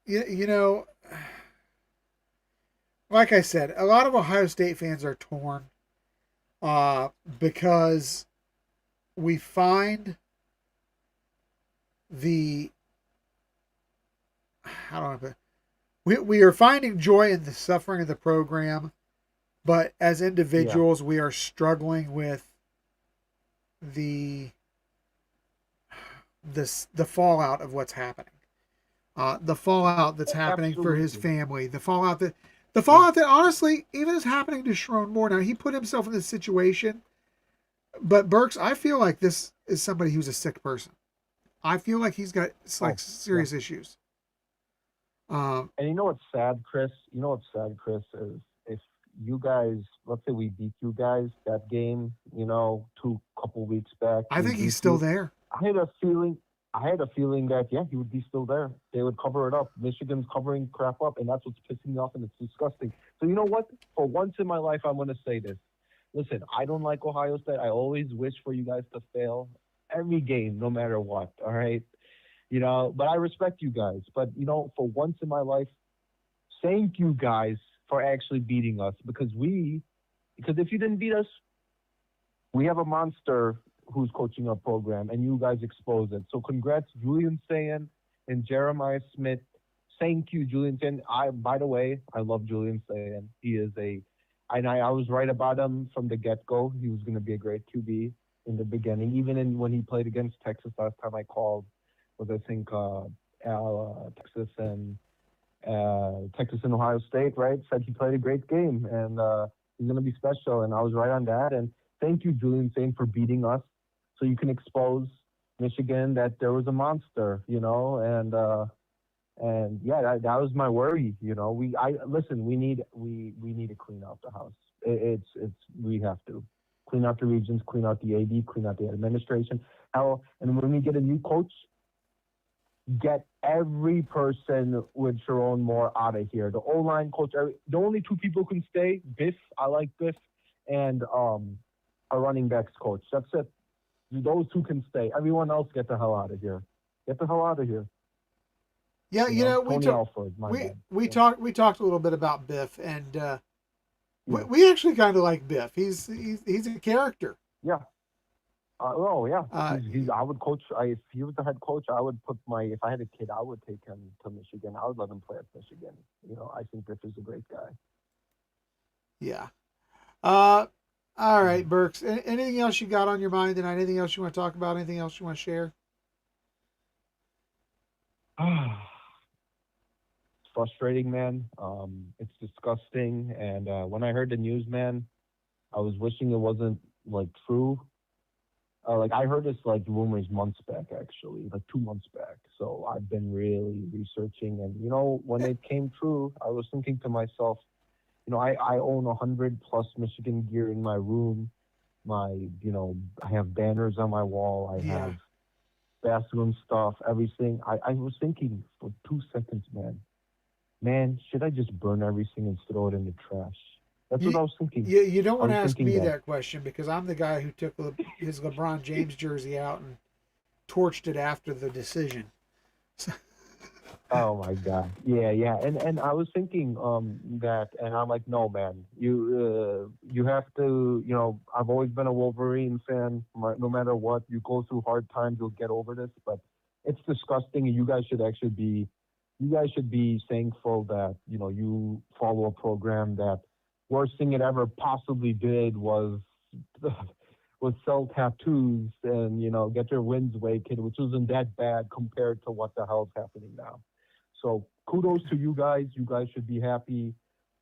Speaker 6: Yeah.
Speaker 1: Like I said, a lot of Ohio State fans are torn because we find the how do I put it? We are finding joy in the suffering of the program, but as individuals, we are struggling with the fallout of what's happening. The fallout that's happening for his family. The fallout that honestly even is happening to Sharon Moore. Now he put himself in this situation, but Burks, I feel like this is somebody who's a sick person. I feel like he's got serious issues.
Speaker 6: And you know what's sad, Chris? Is if you guys, let's say we beat you guys that game, couple weeks back.
Speaker 1: I think he's still there.
Speaker 6: I had a feeling that he would be still there. They would cover it up. Michigan's covering crap up, and that's what's pissing me off, and it's disgusting. So you know what? For once in my life, I'm going to say this. Listen, I don't like Ohio State. I always wish for you guys to fail every game, no matter what. All right. But I respect you guys. But, for once in my life, thank you guys for actually beating us because if you didn't beat us, we have a monster who's coaching our program and you guys expose it. So congrats, Julian Sayin and Jeremiah Smith. Thank you, Julian Sayin. By the way, I love Julian Sayin. He is I was right about him from the get-go. He was going to be a great QB in the beginning. Even when he played against Texas last time I called, was I think Texas and Ohio State, right? Said he played a great game and he's going to be special. And I was right on that. And thank you, Julian Sayin, for beating us, so you can expose Michigan that there was a monster, and yeah, that was my worry. We need to clean out the house. We have to clean out the regions, clean out the AD, clean out the administration. And when we get a new coach, get every person with Sharon Moore out of here. The O-line coach, the only two people who can stay, Biff, I like Biff, and our running backs coach. That's it. Those two can stay. Everyone else, get the hell out of here. Get the hell out of here.
Speaker 1: Yeah,
Speaker 6: Tony Alford,
Speaker 1: we talked a little bit about Biff, and we actually kind of like Biff. He's a character.
Speaker 6: Yeah. I would coach. If he was the head coach, I would if I had a kid, I would take him to Michigan. I would let him play at Michigan. I think Biff is a great guy.
Speaker 1: Yeah. All right, Burks. Anything else you got on your mind tonight? Anything else you want to talk about? Anything else you want to share?
Speaker 6: It's frustrating, man. It's disgusting. And when I heard the news, man, I was wishing it wasn't like true. Like I heard this like rumors months back, actually, like 2 months back. So I've been really researching, and when it came true, I was thinking to myself, I own 100+ Michigan gear in my room. I have banners on my wall. I
Speaker 1: Yeah.
Speaker 6: have bathroom stuff, everything. I was thinking for 2 seconds, man, should I just burn everything and throw it in the trash? That's what I was thinking.
Speaker 1: You don't
Speaker 6: I
Speaker 1: want to
Speaker 6: was
Speaker 1: ask
Speaker 6: thinking
Speaker 1: me
Speaker 6: that.
Speaker 1: that question because I'm the guy who took his LeBron James jersey out and torched it after the decision.
Speaker 6: Oh my God. Yeah, yeah. And I was thinking that, and I'm like, no, man, you have to, I've always been a Wolverine fan. No matter what, you go through hard times, you'll get over this. But it's disgusting, and you guys should be thankful that you follow a program that worst thing it ever possibly did was sell tattoos and get your wins weighted, which isn't that bad compared to what the hell's happening now. So kudos to you guys. You guys should be happy.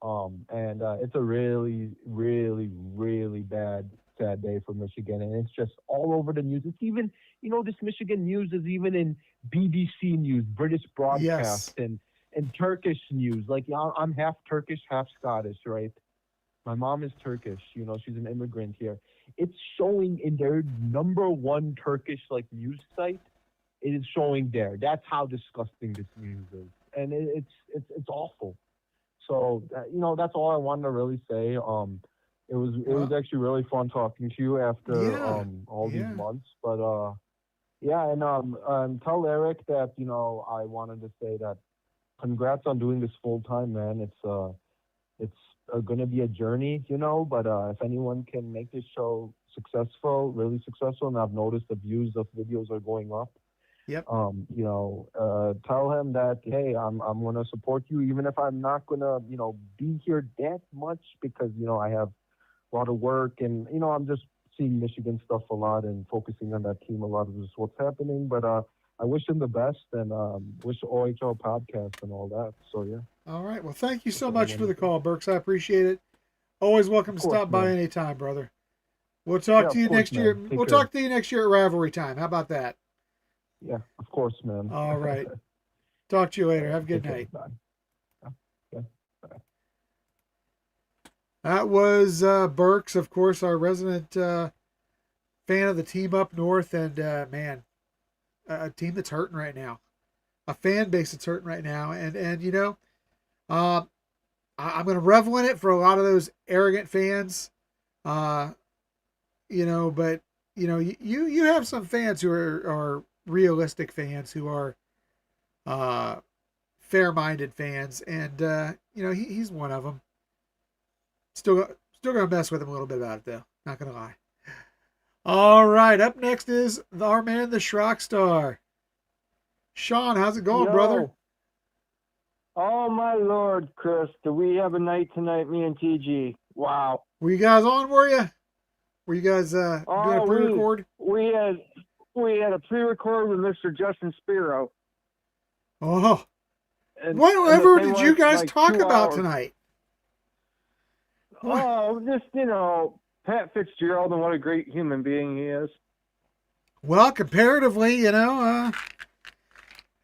Speaker 6: And it's a really, really, really sad day for Michigan, and it's just all over the news. It's even, this Michigan news is even in BBC News, British broadcast,
Speaker 1: Yes.
Speaker 6: and Turkish news. Like, I'm half Turkish, half Scottish, right? My mom is Turkish. She's an immigrant here. It's showing in their #1 Turkish news site. It is showing there. That's how disgusting this news is, and it's awful. So that's all I wanted to really say. It was actually really fun talking to you after
Speaker 1: Yeah.
Speaker 6: all
Speaker 1: Yeah.
Speaker 6: these months. But yeah, and tell Eric that I wanted to say that congrats on doing this full time, man. It's going to be a journey, but if anyone can make this show successful, really successful, and I've noticed the views of videos are going up.
Speaker 1: Yep.
Speaker 6: Tell him that, hey, I'm going to support you, even if I'm not going to, be here that much because, I have a lot of work and, I'm just seeing Michigan stuff a lot and focusing on that team a lot of just what's happening. But I wish him the best and wish OHL podcast and all that. So, yeah.
Speaker 1: All right. Well, thank you so
Speaker 6: That's all I
Speaker 1: much for
Speaker 6: wanted
Speaker 1: the
Speaker 6: to say.
Speaker 1: call, Burks. I appreciate it. Always welcome
Speaker 6: Of
Speaker 1: to
Speaker 6: course,
Speaker 1: stop by
Speaker 6: man.
Speaker 1: anytime, brother. We'll talk
Speaker 6: Yeah,
Speaker 1: to
Speaker 6: of
Speaker 1: you
Speaker 6: course,
Speaker 1: next year.
Speaker 6: man. Take
Speaker 1: We'll
Speaker 6: care.
Speaker 1: talk to you next year at Rivalry Time. How about that?
Speaker 6: Yeah, of course, man.
Speaker 1: All right. Talk to you later. Have a good
Speaker 6: Take care.
Speaker 1: night.
Speaker 6: Bye. Yeah. Bye.
Speaker 1: That was Burks, of course, our resident fan of the team up north, and man, a team that's hurting right now, a fan base that's hurting right now, and I'm going to revel in it for a lot of those arrogant fans, but you have some fans who are realistic fans who are fair-minded fans, and he's one of them. Still gonna mess with him a little bit about it though. Not gonna lie. All right, up next is our man, the Schrock Star. Sean, how's it going, brother?
Speaker 7: Oh my Lord, Chris! Do we have a night tonight, me and TG? Wow.
Speaker 1: Were you guys on? Were you? Were you guys doing a pre-record?
Speaker 7: We had a pre-record with Mr. Justin Spiro.
Speaker 1: Oh,
Speaker 7: And
Speaker 1: whatever
Speaker 7: the thing
Speaker 1: did you
Speaker 7: was,
Speaker 1: guys
Speaker 7: like,
Speaker 1: talk
Speaker 7: 2
Speaker 1: about
Speaker 7: hours.
Speaker 1: tonight?
Speaker 7: Oh, just Pat Fitzgerald and what a great human being he is.
Speaker 1: Well, comparatively,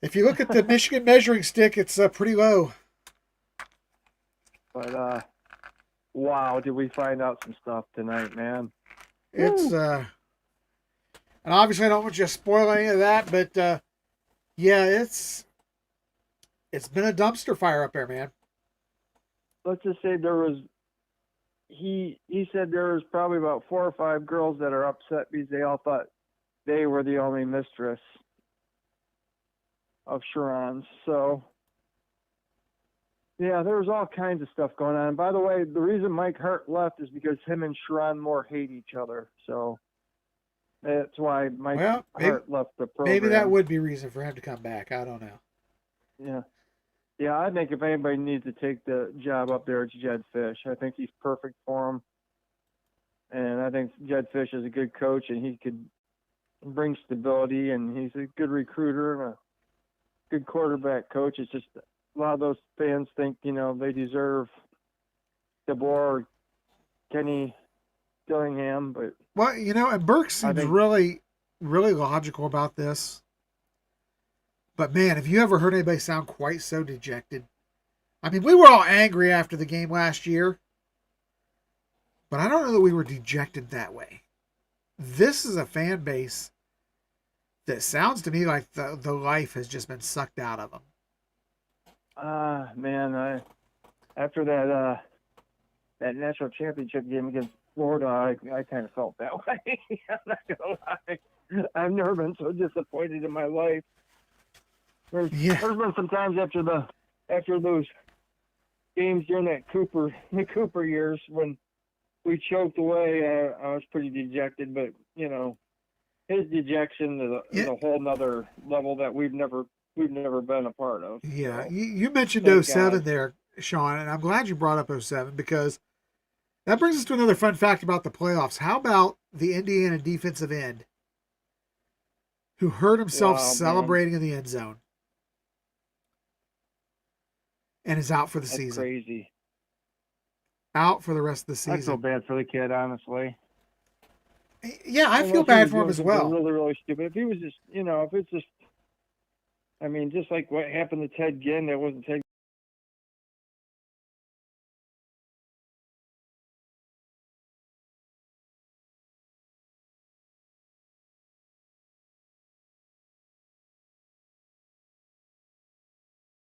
Speaker 1: if you look at the Michigan measuring stick, it's pretty low.
Speaker 7: But wow, did we find out some stuff tonight, man?
Speaker 1: It's and obviously I don't want you to spoil any of that, but yeah, it's been a dumpster fire up there, man.
Speaker 7: Let's just say there was. He said there was probably about 4 or 5 girls that are upset because they all thought they were the only mistress of Sharon's. So, yeah, there was all kinds of stuff going on. By the way, the reason Mike Hart left is because him and Sharon Moore hate each other. So that's why Mike Hart left the program.
Speaker 1: Maybe that would be reason for him to come back. I don't know.
Speaker 7: Yeah. Yeah, I think if anybody needs to take the job up there, it's Jed Fish. I think he's perfect for him. And I think Jed Fish is a good coach, and he could bring stability, and he's a good recruiter and a good quarterback coach. It's just a lot of those fans think, they deserve DeBoer or Kenny Dillingham, but
Speaker 1: Well, and Burke seems
Speaker 7: think-
Speaker 1: really, really logical about this. But man, have you ever heard anybody sound quite so dejected? I mean, we were all angry after the game last year, but I don't know that we were dejected that way. This is a fan base that sounds to me like the life has just been sucked out of them.
Speaker 7: Man, after that national championship game against Florida, I kind of felt that way. I'm not gonna lie. I've never been so disappointed in my life. There's been some times after those games during the Cooper years when we choked away. I was pretty dejected, but his dejection is a whole nother level that we've never been a part of.
Speaker 1: Yeah,
Speaker 7: So,
Speaker 1: you mentioned
Speaker 7: thank
Speaker 1: 07
Speaker 7: God.
Speaker 1: there, Sean, and I'm glad you brought up 07 because that brings us to another fun fact about the playoffs. How about the Indiana defensive end who hurt himself
Speaker 7: Wow, man.
Speaker 1: celebrating in the end zone and is out for the
Speaker 7: That's
Speaker 1: season?
Speaker 7: crazy.
Speaker 1: Out for the rest of the
Speaker 7: I feel
Speaker 1: season.
Speaker 7: bad for the kid, honestly.
Speaker 1: Yeah, I feel
Speaker 7: Unless he
Speaker 1: bad
Speaker 7: was
Speaker 1: for him
Speaker 7: doing
Speaker 1: as
Speaker 7: something
Speaker 1: well.
Speaker 7: Really, really stupid. If he was just, if it's just, I mean, just like what happened to Ted Ginn, that wasn't Ted.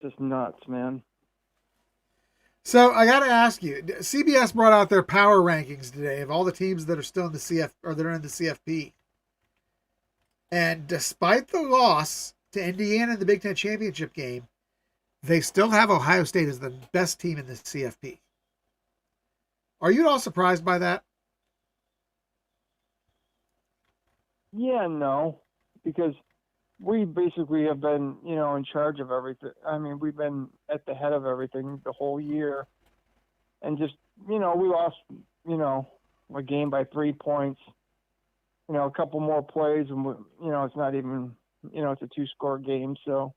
Speaker 7: Just nuts, man.
Speaker 1: So I got to ask you, CBS brought out their power rankings today of all the teams that are still in the CF or that are in the CFP. And despite the loss to Indiana in the Big Ten championship game, they still have Ohio State as the best team in the CFP. Are you at all surprised by that?
Speaker 7: Yeah, no, because we basically have been, in charge of everything. I mean, we've been at the head of everything the whole year, and just, we lost, a game by 3 points. A couple more plays, and it's not even, it's a 2-score game. So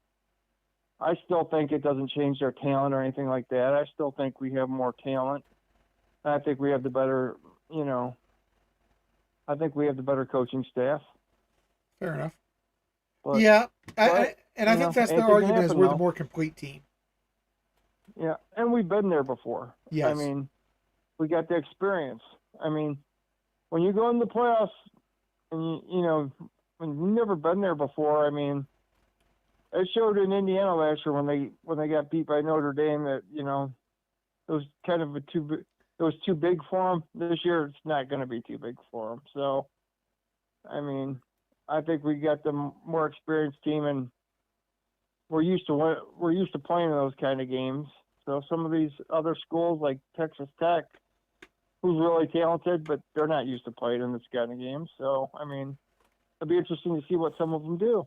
Speaker 7: I still think it doesn't change their talent or anything like that. I still think we have more talent. I think we have the better, I think we have the better coaching staff.
Speaker 1: Fair enough.
Speaker 7: But,
Speaker 1: Yeah,
Speaker 7: but,
Speaker 1: I think that's the
Speaker 7: anything can
Speaker 1: argument is
Speaker 7: happen,
Speaker 1: we're the
Speaker 7: though.
Speaker 1: more complete team.
Speaker 7: Yeah, and we've been there before.
Speaker 1: Yes.
Speaker 7: I mean, we got the experience. I mean, when you go in the playoffs and when you've never been there before, I mean, it showed in Indiana last year when they got beat by Notre Dame that it was kind of it was too big for them. This year, it's not going to be too big for them. So, I mean, I think we got the more experienced team, and we're used to playing those kind of games. So some of these other schools like Texas Tech, who's really talented, but they're not used to playing in this kind of game. So, I mean, it'll be interesting to see what some of them do.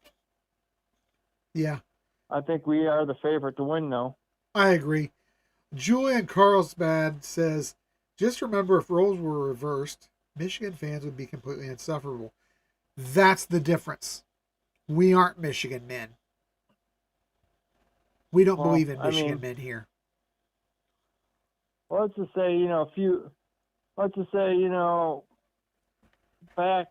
Speaker 1: Yeah,
Speaker 7: I think we are the favorite to win, though.
Speaker 1: I agree. Julian Carlsbad says, just remember if roles were reversed, Michigan fans would be completely insufferable. That's the difference. We aren't Michigan men. We don't believe in Michigan men here.
Speaker 7: Well, let's just say, back,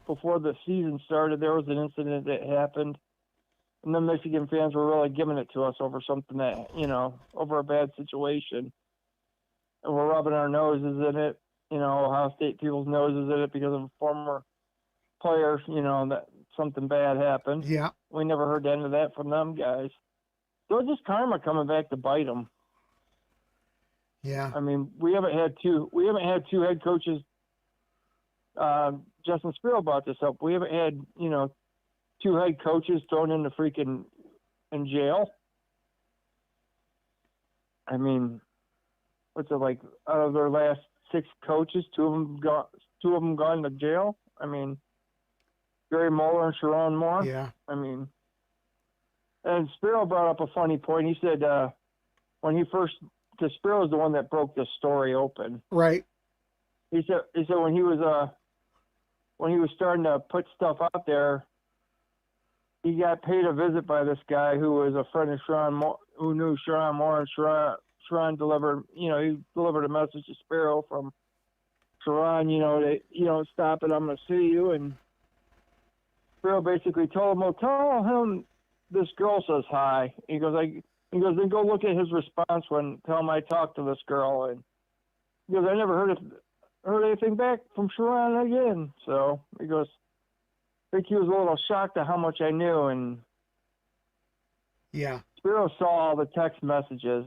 Speaker 7: before the season started, there was an incident that happened, and the Michigan fans were really giving it to us over something that, over a bad situation. And we're rubbing our noses in it, Ohio State people's noses in it because of a former player, that something bad happened.
Speaker 1: Yeah.
Speaker 7: We never heard the end of that from them guys. So it's just karma coming back to bite them.
Speaker 1: Yeah.
Speaker 7: I mean, we haven't had two head coaches. Justin Spiro brought this up. We haven't had, two head coaches thrown into freaking in jail. I mean, what's it like? Out of their last 6 coaches, two of them gone to jail. I mean, Gary Moeller and Sharon Moore.
Speaker 1: Yeah.
Speaker 7: I mean, and Spiro brought up a funny point. He said when he first, because Spiro is the one that broke the story open.
Speaker 1: Right.
Speaker 7: He said when he was starting to put stuff out there, he got paid a visit by this guy who was a friend of Sharon Moore, who knew Sharon Moore, and Sharon delivered, he delivered a message to Spiro from Sharon, you don't stop it, I'm going to sue you. And Spiro basically told him, well, tell him this girl says hi. He goes, then go look at his response tell him I talked to this girl. And he goes, I never heard anything back from Sharon again. So he goes, I think he was a little shocked at how much I knew. And
Speaker 1: Yeah.
Speaker 7: Spiro saw all the text messages.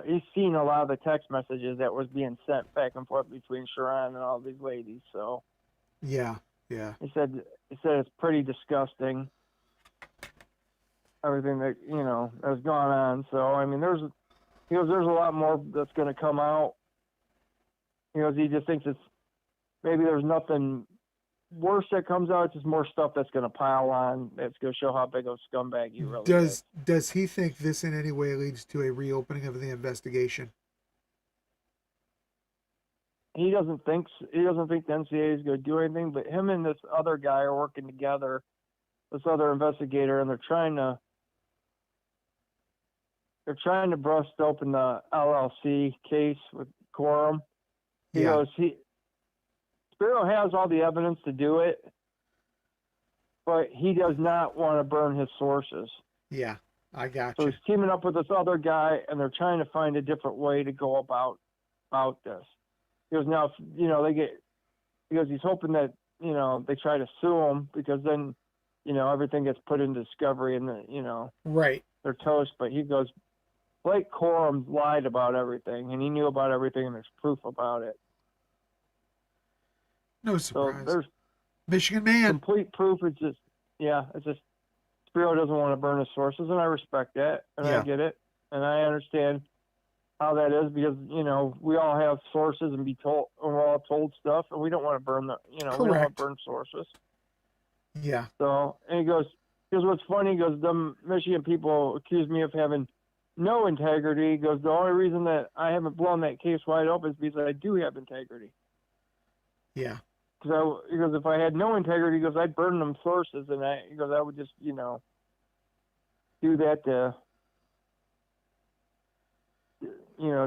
Speaker 7: He's seen a lot of the text messages that was being sent back and forth between Sharon and all these ladies. So
Speaker 1: Yeah.
Speaker 7: he said it's pretty disgusting, everything that has gone on. So I mean, there's a lot more that's going to come out. He just thinks maybe there's nothing worse that comes out. It's just more stuff that's going to pile on. That's going to show how big of a scumbag you really is.
Speaker 1: Does he think this in any way leads to a reopening of the investigation?
Speaker 7: He doesn't think the NCAA is going to do anything, but him and this other guy are working together, this other investigator, and they're trying to bust open the LLC case with Quorum. Spiro has all the evidence to do it, but he does not want to burn his sources.
Speaker 1: Yeah, I got
Speaker 7: So
Speaker 1: you.
Speaker 7: he's teaming up with this other guy, and they're trying to find a different way to go about this. He goes, now, he's hoping that, they try to sue him, because then, everything gets put into discovery and,
Speaker 1: Right.
Speaker 7: they're toast. But he goes, Blake Corum lied about everything, and he knew about everything, and there's proof about it.
Speaker 1: No
Speaker 7: So
Speaker 1: surprise.
Speaker 7: there's
Speaker 1: Michigan man.
Speaker 7: complete proof. It's just Spiro doesn't want to burn his sources, and I respect that, and
Speaker 1: Yeah.
Speaker 7: I get it, and I understand how that is, because we all have sources and we're all told stuff, and we don't want to burn we don't want
Speaker 1: Correct.
Speaker 7: to burn sources.
Speaker 1: Yeah.
Speaker 7: So, and he goes, what's funny, he goes, the Michigan people accuse me of having no integrity. He goes, the only reason that I haven't blown that case wide open is because I do have integrity.
Speaker 1: Yeah.
Speaker 7: He goes, if I had no integrity, he goes, I'd burn them sources, and I would just, do that to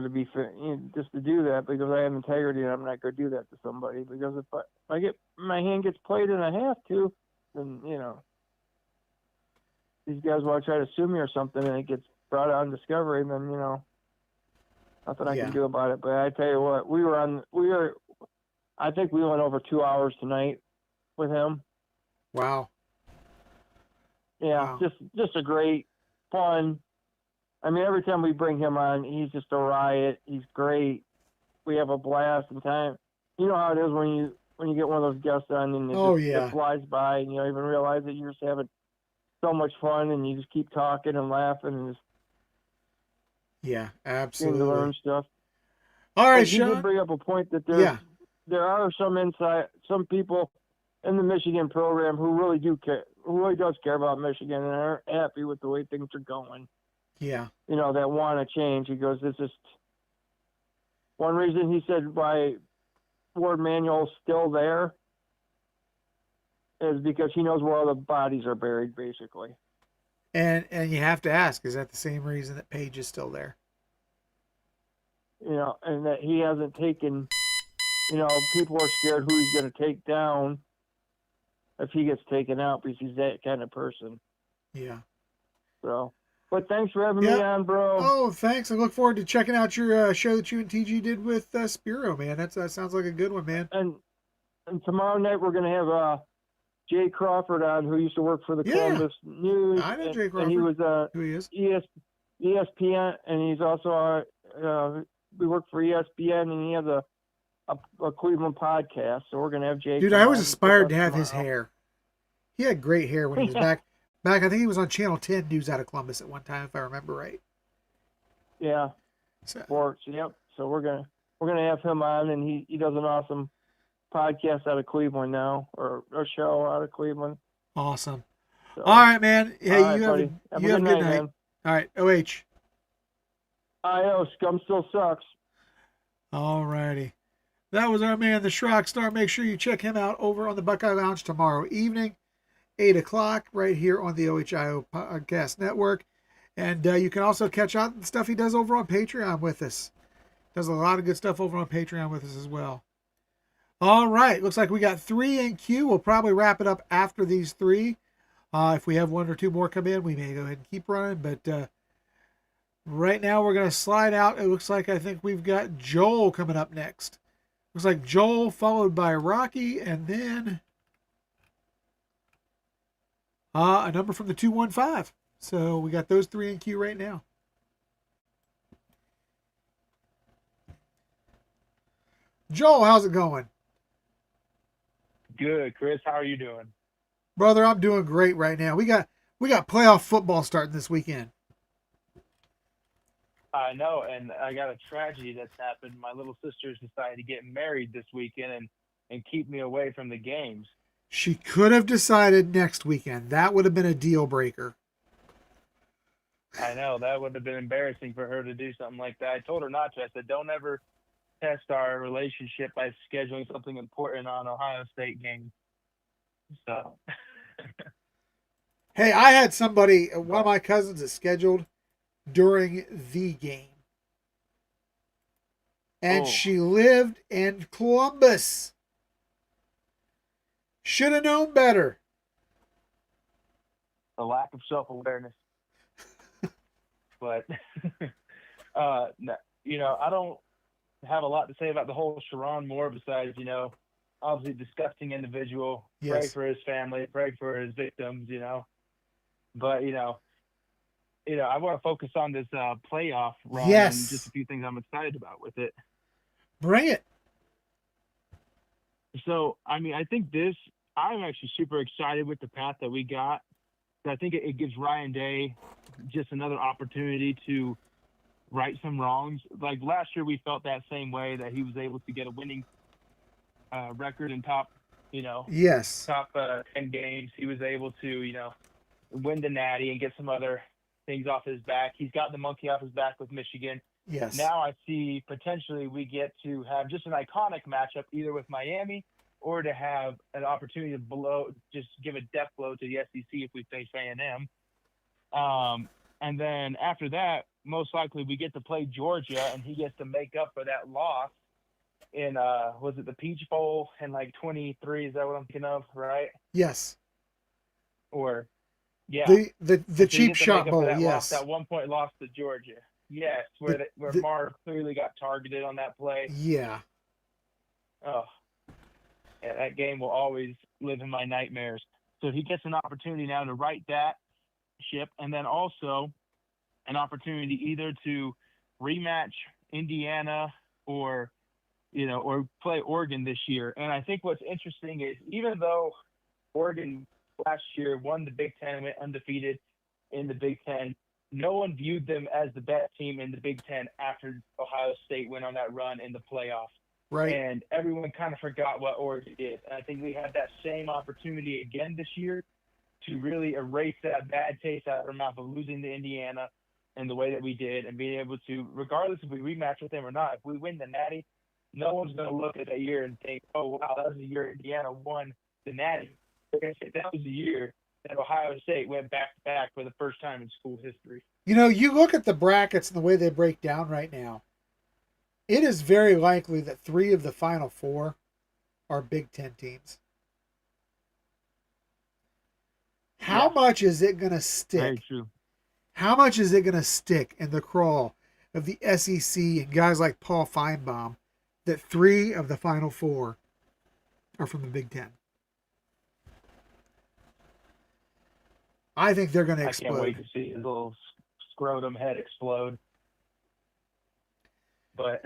Speaker 7: be fair, just to do that, because I have integrity, and I'm not going to do that to somebody. Because if I get my hand gets played and I have to, then these guys want to try to sue me or something, and it gets brought out in discovery, and then nothing I can do about it. But I tell you what, I think we went over 2 hours tonight with him.
Speaker 1: Wow.
Speaker 7: Yeah,
Speaker 1: Wow.
Speaker 7: just a great fun. I mean, every time we bring him on, he's just a riot. He's great. We have a blast and time. You know how it is when you get one of those guests on, and it flies by, and you don't even realize that you're just having so much fun, and you just keep talking and laughing and just
Speaker 1: Yeah,
Speaker 7: getting
Speaker 1: absolutely.
Speaker 7: to learn stuff.
Speaker 1: All right,
Speaker 7: But you
Speaker 1: Sean.
Speaker 7: did bring up a point that there are some people in the Michigan program who really does care about Michigan and are happy with the way things are going.
Speaker 1: Yeah.
Speaker 7: That want to change. He goes, it's just one reason he said why Ward Manuel's still there is because he knows where all the bodies are buried, basically.
Speaker 1: And you have to ask, is that the same reason that Page is still there?
Speaker 7: And that he hasn't taken, people are scared who he's going to take down if he gets taken out, because he's that kind of person.
Speaker 1: Yeah.
Speaker 7: So, but thanks for having me on, bro.
Speaker 1: Oh, thanks. I look forward to checking out your show that you and TG did with Spiro, man. That sounds like a good one, man.
Speaker 7: And tomorrow night we're going to have Jay Crawford on, who used to work for the Columbus News.
Speaker 1: I know Jay Crawford.
Speaker 7: And he was
Speaker 1: who he is.
Speaker 7: ESPN, and he's also we work for ESPN, and he has a Cleveland podcast. So we're going to have Jay.
Speaker 1: Dude, I always aspired to have his hair. He had great hair when he was back. I think he was on Channel 10 News out of Columbus at one time, if I remember right.
Speaker 7: Yeah. Sports. Yep. So we're gonna have him on, and he does an awesome podcast out of Cleveland now, or a show out of Cleveland.
Speaker 1: Awesome.
Speaker 7: So,
Speaker 1: all right, man. Hey,
Speaker 7: right,
Speaker 1: you
Speaker 7: have
Speaker 1: a good night.
Speaker 7: man.
Speaker 1: All right, OH.
Speaker 7: I know, scum still sucks.
Speaker 1: All righty. That was our man, the Shrock Star. Make sure you check him out over on the Buckeye Lounge tomorrow evening, 8 o'clock, right here on the OHIO Podcast Network. And you can also catch out the stuff he does over on Patreon with us. Does a lot of good stuff over on Patreon with us as well. All right. Looks like we got 3 in queue. We'll probably wrap it up after these 3. If we have 1 or 2 more come in, we may go ahead and keep running. But right now we're going to slide out. It looks like I think we've got Joel coming up next. Looks like Joel followed by Rocky and then a number from the 215. So we got those 3 in queue right now. Joel, how's it going?
Speaker 8: Good, Chris. How are you doing?
Speaker 1: Brother, I'm doing great right now. We got playoff football starting this weekend.
Speaker 8: I know, and I got a tragedy that's happened. My little sister's decided to get married this weekend and keep me away from the games.
Speaker 1: She could have decided next weekend. That would have been a deal breaker.
Speaker 8: I know, that would have been embarrassing for her to do something like that. I told her not to. I said, don't ever test our relationship by scheduling something important on Ohio State games. So.
Speaker 1: Hey, I had somebody, one of my cousins is scheduled during the game. And she lived in Columbus. Should have known better.
Speaker 8: A lack of self-awareness. But, you know, I don't have a lot to say about the whole Sharon Moore besides, you know, obviously disgusting individual.
Speaker 1: Yes.
Speaker 8: Pray for his family, pray for his victims, you know. But, you know, I want to focus on this playoff run
Speaker 1: Yes.
Speaker 8: and just a few things I'm excited about with it.
Speaker 1: Bring it.
Speaker 8: So, I mean, I think I'm actually super excited with the path that we got. I think it gives Ryan Day just another opportunity to right some wrongs. Like last year, we felt that same way, that he was able to get a winning record in top,
Speaker 1: Yes.
Speaker 8: top 10 games. He was able to, win the Natty and get some other things off his back. He's got the monkey off his back with Michigan.
Speaker 1: Yes.
Speaker 8: Now I see potentially we get to have just an iconic matchup either with Miami or to have an opportunity to just give a death blow to the SEC if we face A&M. And then after that, most likely we get to play Georgia, and he gets to make up for that loss in, was it the Peach Bowl in like 23? Is that what I'm thinking of, right?
Speaker 1: Yes.
Speaker 8: Or, yeah.
Speaker 1: The cheap shot bowl,
Speaker 8: that
Speaker 1: yes.
Speaker 8: Loss, that 1-point loss to Georgia. Yes, where Marv clearly got targeted on that play.
Speaker 1: Yeah.
Speaker 8: Oh. Yeah, that game will always live in my nightmares. So he gets an opportunity now to right that ship, and then also an opportunity either to rematch Indiana or play Oregon this year. And I think what's interesting is even though Oregon last year won the Big Ten and went undefeated in the Big Ten, no one viewed them as the best team in the Big Ten after Ohio State went on that run in the playoffs.
Speaker 1: Right.
Speaker 8: And everyone kind of forgot what Oregon did. And I think we had that same opportunity again this year to really erase that bad taste out of our mouth of losing to Indiana and the way that we did, and being able to, regardless if we rematch with them or not, if we win the Natty, no one's going to look at that year and think, oh, wow, that was the year Indiana won the Natty. They're going to say that was the year that Ohio State went back-to-back for the first time in school history.
Speaker 1: You look at the brackets and the way they break down right now, it is very likely that 3 of the Final 4 are Big Ten teams. How much is it going to stick?
Speaker 8: Very true.
Speaker 1: How much is it going to stick in the crawl of the SEC and guys like Paul Feinbaum that 3 of the Final 4 are from the Big Ten? I think they're going to explode.
Speaker 8: I can't wait to see his little scrotum head explode. But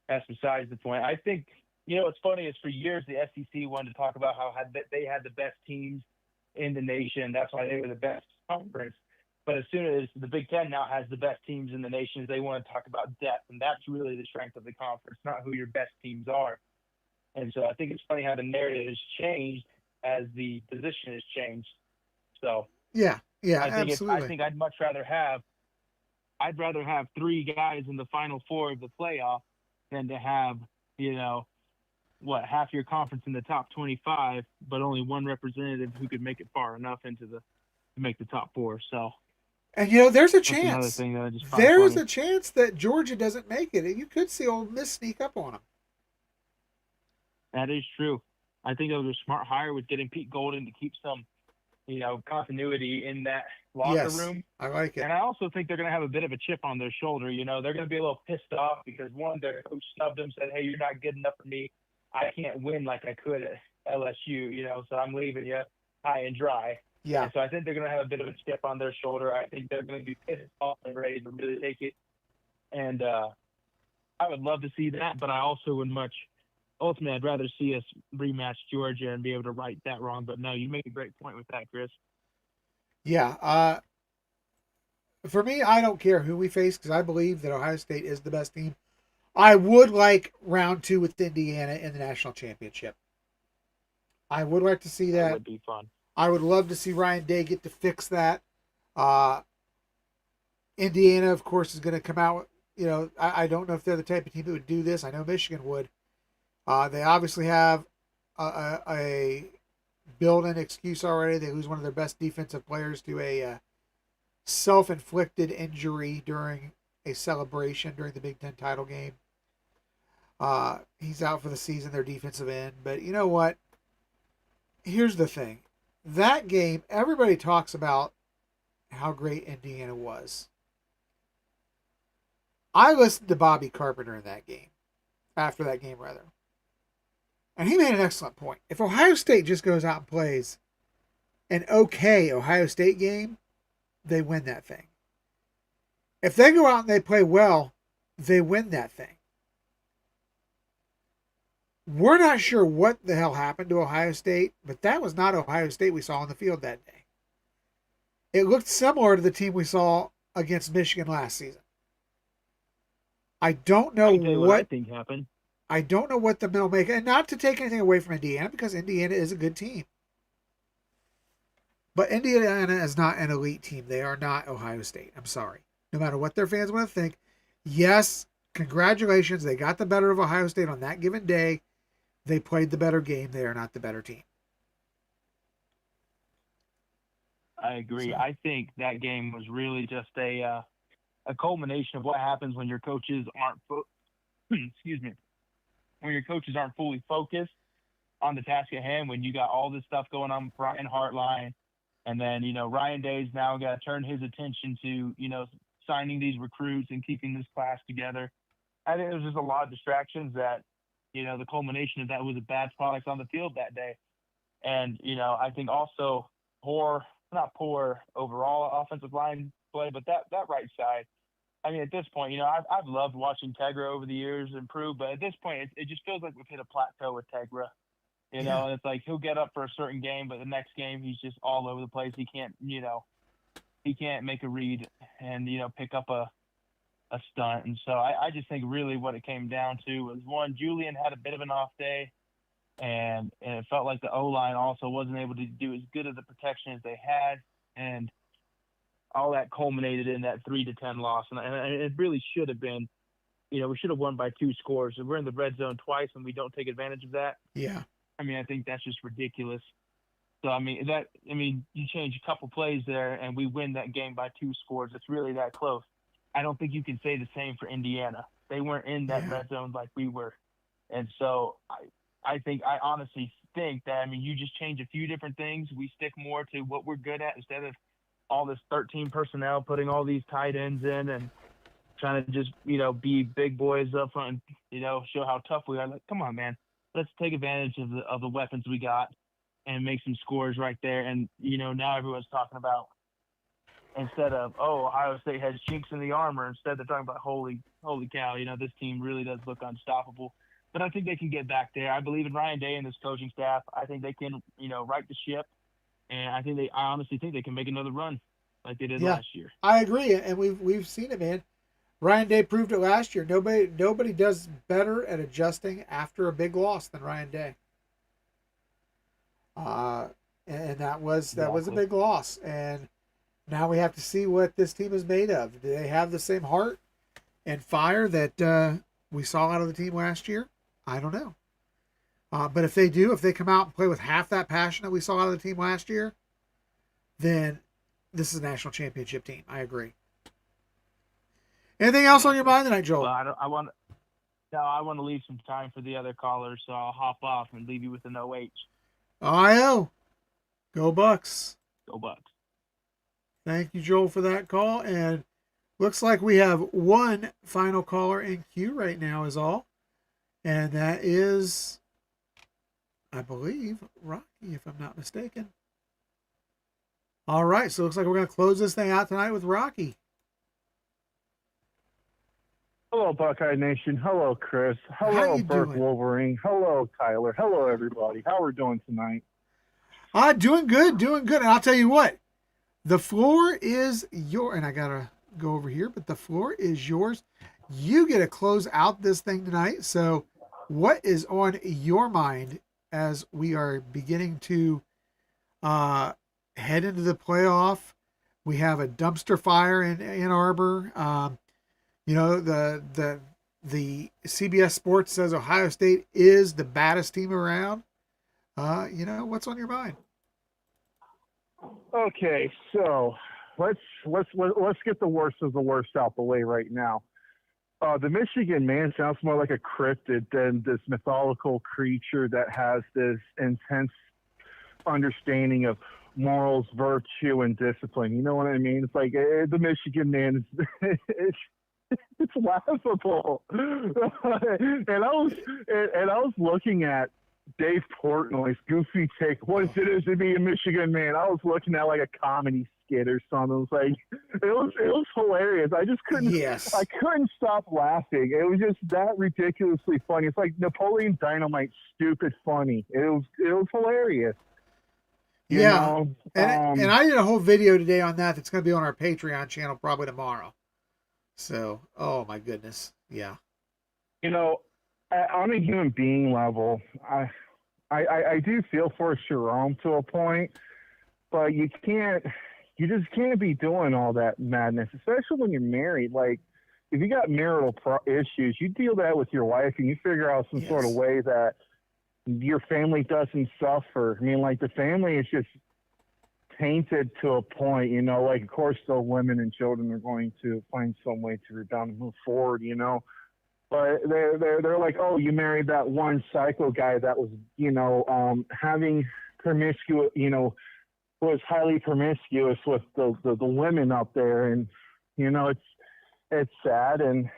Speaker 8: that's besides the point. I think, what's funny is for years the SEC wanted to talk about how they had the best teams in the nation. That's why they were the best conference. But as soon as the Big Ten now has the best teams in the nation, they want to talk about depth. And that's really the strength of the conference, not who your best teams are. And so I think it's funny how the narrative has changed as the position has changed. So
Speaker 1: yeah,
Speaker 8: absolutely.
Speaker 1: absolutely.
Speaker 8: I think I'd rather have 3 guys in the Final 4 of the playoff than to have, half your conference in the top 25, but only 1 representative who could make it far enough to make the top 4. So,
Speaker 1: and there's a
Speaker 8: that's
Speaker 1: chance.
Speaker 8: another thing that I just find
Speaker 1: There's
Speaker 8: funny.
Speaker 1: a chance that Georgia doesn't make it, and you could see Ole Miss sneak up on them.
Speaker 8: That is true. I think it was a smart hire with getting Pete Golden to keep some, continuity in that locker
Speaker 1: Yes,
Speaker 8: room.
Speaker 1: I like it.
Speaker 8: And I also think they're going to have a bit of a chip on their shoulder. They're going to be a little pissed off because, one, their coach snubbed them, said, hey, you're not good enough for me. I can't win like I could at LSU, so I'm leaving you high and dry.
Speaker 1: Yeah.
Speaker 8: And so I think they're going to have a bit of a chip on their shoulder. I think they're going to be pissed off and ready to really take it. And I would love to see that, but I also would ultimately, I'd rather see us rematch Georgia and be able to right that wrong. But no, you make a great point with that, Chris.
Speaker 1: Yeah. For me, I don't care who we face because I believe that Ohio State is the best team. I would like round 2 with Indiana in the national championship. I would like to see that.
Speaker 8: That would be fun.
Speaker 1: I would love to see Ryan Day get to fix that. Indiana, of course, is going to come out. I don't know if they're the type of team that would do this. I know Michigan would. They obviously have a built-in excuse already. They lose one of their best defensive players to a self-inflicted injury during a celebration during the Big Ten title game. He's out for the season, their defensive end. But you know what? Here's the thing. That game, everybody talks about how great Indiana was. I listened to Bobby Carpenter in that game, after that game, rather. And he made an excellent point. If Ohio State just goes out and plays an okay Ohio State game, they win that thing. If they go out and they play well, they win that thing. We're not sure what the hell happened to Ohio State, but that was not Ohio State we saw on the field that day. It looked similar to the team we saw against Michigan last season. I don't know
Speaker 8: what I think happened.
Speaker 1: I don't know what the middle make, and not to take anything away from Indiana, because Indiana is a good team. But Indiana is not an elite team. They are not Ohio State. I'm sorry. No matter what their fans want to think, yes, congratulations. They got the better of Ohio State on that given day. They played the better game. They are not the better team.
Speaker 8: I agree. I think that game was really just a culmination of what happens when your coaches aren't excuse me, when your coaches aren't fully focused on the task at hand, when you got all this stuff going on with Brian Hartline, and then, Ryan Day's now got to turn his attention to, signing these recruits and keeping this class together. I think there was just a lot of distractions that, the culmination of that was a bad product on the field that day. And, I think also not poor overall offensive line play, but that right side. I mean, at this point, I've loved watching Tegra over the years improve, but at this point, it just feels like we've hit a plateau with Tegra. And it's like he'll get up for a certain game, but the next game he's just all over the place. He can't, he can't make a read and, pick up a stunt. And so I just think really what it came down to was, one, Julian had a bit of an off day, and it felt like the O-line also wasn't able to do as good of the protection as they had. And all that culminated in that 3-10 loss. And it really should have been, we should have won by 2 scores. We're in the red zone twice and we don't take advantage of that.
Speaker 1: Yeah.
Speaker 8: I mean, I think that's just ridiculous. So, you change a couple plays there and we win that game by 2 scores. It's really that close. I don't think you can say the same for Indiana. They weren't in that red zone like we were. And so I honestly think that, you just change a few different things. We stick more to what we're good at instead of all this 13 personnel, putting all these tight ends in and trying to just, be big boys up front and, show how tough we are. Like, come on, man. Let's take advantage of the weapons we got and make some scores right there. And, now everyone's talking about, instead of, Ohio State has chinks in the armor, instead they're talking about, holy cow, this team really does look unstoppable. But I think they can get back there. I believe in Ryan Day and this coaching staff. I think they can, right the ship. And I honestly think they can make another run like they did last year.
Speaker 1: I agree, and we've seen it, man. Ryan Day proved it last year. Nobody does better at adjusting after a big loss than Ryan Day. And that was a big loss. And now we have to see what this team is made of. Do they have the same heart and fire that we saw out of the team last year? I don't know. But if they come out and play with half that passion that we saw out of the team last year, then this is a national championship team. I agree. Anything else on your mind tonight, Joel?
Speaker 8: Well, No, I want to leave some time for the other callers, so I'll hop off and leave you with an OH.
Speaker 1: IO. Go Bucks.
Speaker 8: Go Bucks.
Speaker 1: Thank you, Joel, for that call. And looks like we have one final caller in queue right now is all. And that is, I believe, Rocky, if I'm not mistaken. All right, so it looks like we're going to close this thing out tonight with Rocky.
Speaker 9: Hello, Buckeye Nation. Hello, Chris.
Speaker 1: How
Speaker 9: Hello,
Speaker 1: you
Speaker 9: Burke
Speaker 1: doing?
Speaker 9: Wolverine. Hello, Tyler. Hello, everybody. How are we doing tonight?
Speaker 1: Doing good, doing good. And I'll tell you what, the floor is yours. And I got to go over here, but the floor is yours. You get to close out this thing tonight. So what is on your mind as we are beginning to head into the playoff? We have a dumpster fire in Ann Arbor. You know, the CBS Sports says Ohio State is the baddest team around. You know, what's on your mind?
Speaker 9: Okay, so let's get the worst of the worst out the way right now. The Michigan man sounds more like a cryptid than this mytholocal creature that has this intense understanding of morals, virtue, and discipline. You know what I mean? It's like the Michigan man is it's laughable. and I was looking at Dave Portnoy's goofy take. What it is to be a Michigan man? I was looking at like a comedy skit or something. It was like it was hilarious. I just couldn't.
Speaker 1: Yes.
Speaker 9: I couldn't stop laughing. It was just that ridiculously funny. It's like Napoleon Dynamite, stupid funny. It was hilarious. You
Speaker 1: Yeah.
Speaker 9: know?
Speaker 1: And I did a whole video today on that. That's going to be on our Patreon channel probably tomorrow. So, oh my goodness. Yeah.
Speaker 9: You know, on a human being level, I do feel for Sharon to a point, but you just can't be doing all that madness, especially when you're married. Like, if you got marital issues, you deal that with your wife and you figure out some sort of way that your family doesn't suffer. I mean, like, the family is just tainted to a point, you know, like, of course, the women and children are going to find some way to rebound and move forward, you know. But they're like, oh, you married that one psycho guy that was, you know, having promiscuous, you know, was highly promiscuous with the women up there, and you know, it's sad and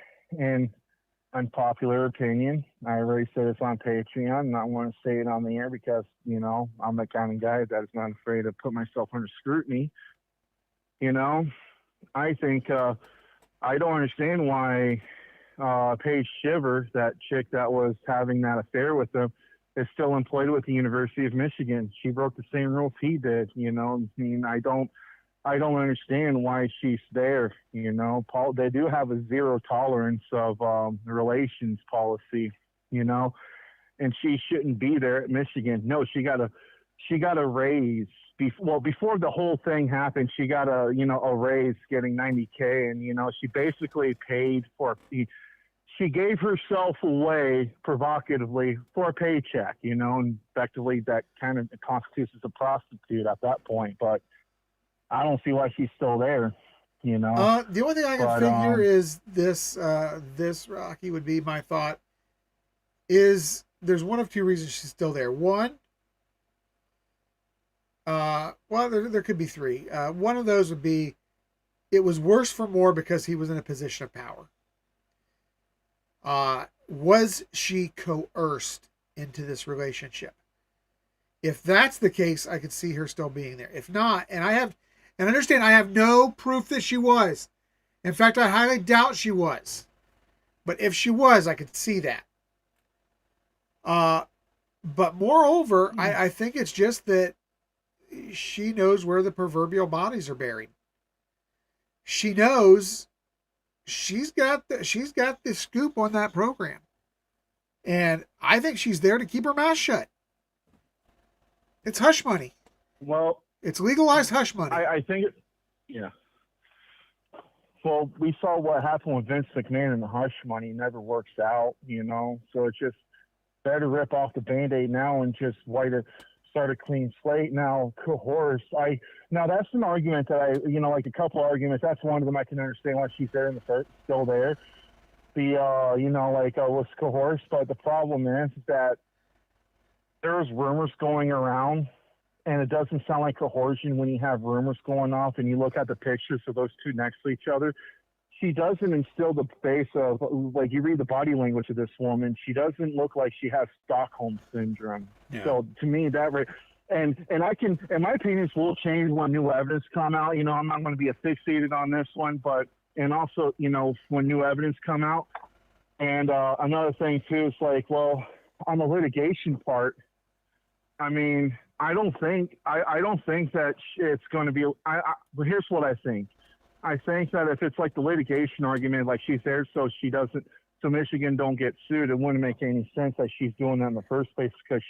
Speaker 9: unpopular opinion. I already said it's on Patreon, and I want to say it on the air because you know I'm the kind of guy that is not afraid to put myself under scrutiny. You know, I think I don't understand why. Paige Shiver, that chick that was having that affair with him, is still employed with the University of Michigan. She broke the same rules he did. You know, I mean, I don't understand why she's there. You know, they do have a zero tolerance of relations policy. You know, and she shouldn't be there at Michigan. No, she got a raise. Before the whole thing happened, she got a raise, getting $90K, and you know, she basically paid for. She gave herself away provocatively for a paycheck, you know, and effectively that kind of constitutes as a prostitute at that point. But I don't see why she's still there, you know.
Speaker 1: The only thing I can figure is this Rocky would be my thought is there's one of two reasons she's still there. One, well, there could be three. One of those would be it was worse for Moore because he was in a position of power. Was she coerced into this relationship? If that's the case, I could see her still being there. If not, and understand, I have no proof that she was. In fact, I highly doubt she was. But if she was, I could see that. But moreover, I think it's just that she knows where the proverbial bodies are buried. She knows she's got the scoop on that program. And I think she's there to keep her mouth shut. It's hush money.
Speaker 9: Well,
Speaker 1: it's legalized hush money.
Speaker 9: I think yeah. Well, we saw what happened with Vince McMahon and the hush money. It never works out, you know. So it's just better to rip off the Band-Aid now and just start a clean slate. Now, coerce. Now that's an argument that like a couple arguments. That's one of them I can understand why she's there in the first, still there. was coerced. But the problem is that there's rumors going around, and it doesn't sound like coercion when you have rumors going off and you look at the pictures of those two next to each other. She doesn't instill the base of, like, you read the body language of this woman, she doesn't look like she has Stockholm syndrome. Yeah. So to me, and my opinions will change when new evidence come out. I'm not going to be fixated on this one, but, and also, when new evidence come out. And another thing too is like, well, on the litigation part, I mean, I don't think that it's going to be. But here's what I think. I think that if it's like the litigation argument, like she's there so Michigan don't get sued, it wouldn't make any sense that she's doing that in the first place, because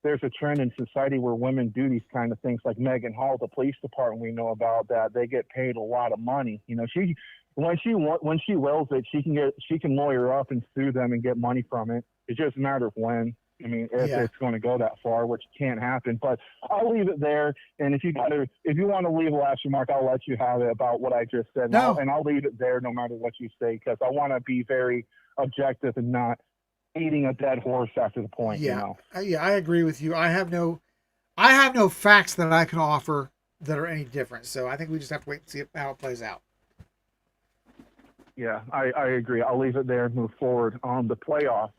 Speaker 9: there's a trend in society where women do these kind of things, like Megan Hall, the police department we know about, that they get paid a lot of money. When she wills it, she can lawyer up and sue them and get money from it. It's just a matter of when. I mean, if it's going to go that far, which can't happen. But I'll leave it there. And if you want to leave a last remark, I'll let you have it about what I just said.
Speaker 1: No.
Speaker 9: And I'll leave it there no matter what you say, because I want to be very objective and not beating a dead horse after the point.
Speaker 1: Yeah, yeah, I agree with you. I have no facts that I can offer that are any different. So I think we just have to wait and see how it plays out.
Speaker 9: Yeah, I agree. I'll leave it there and move forward on the playoff.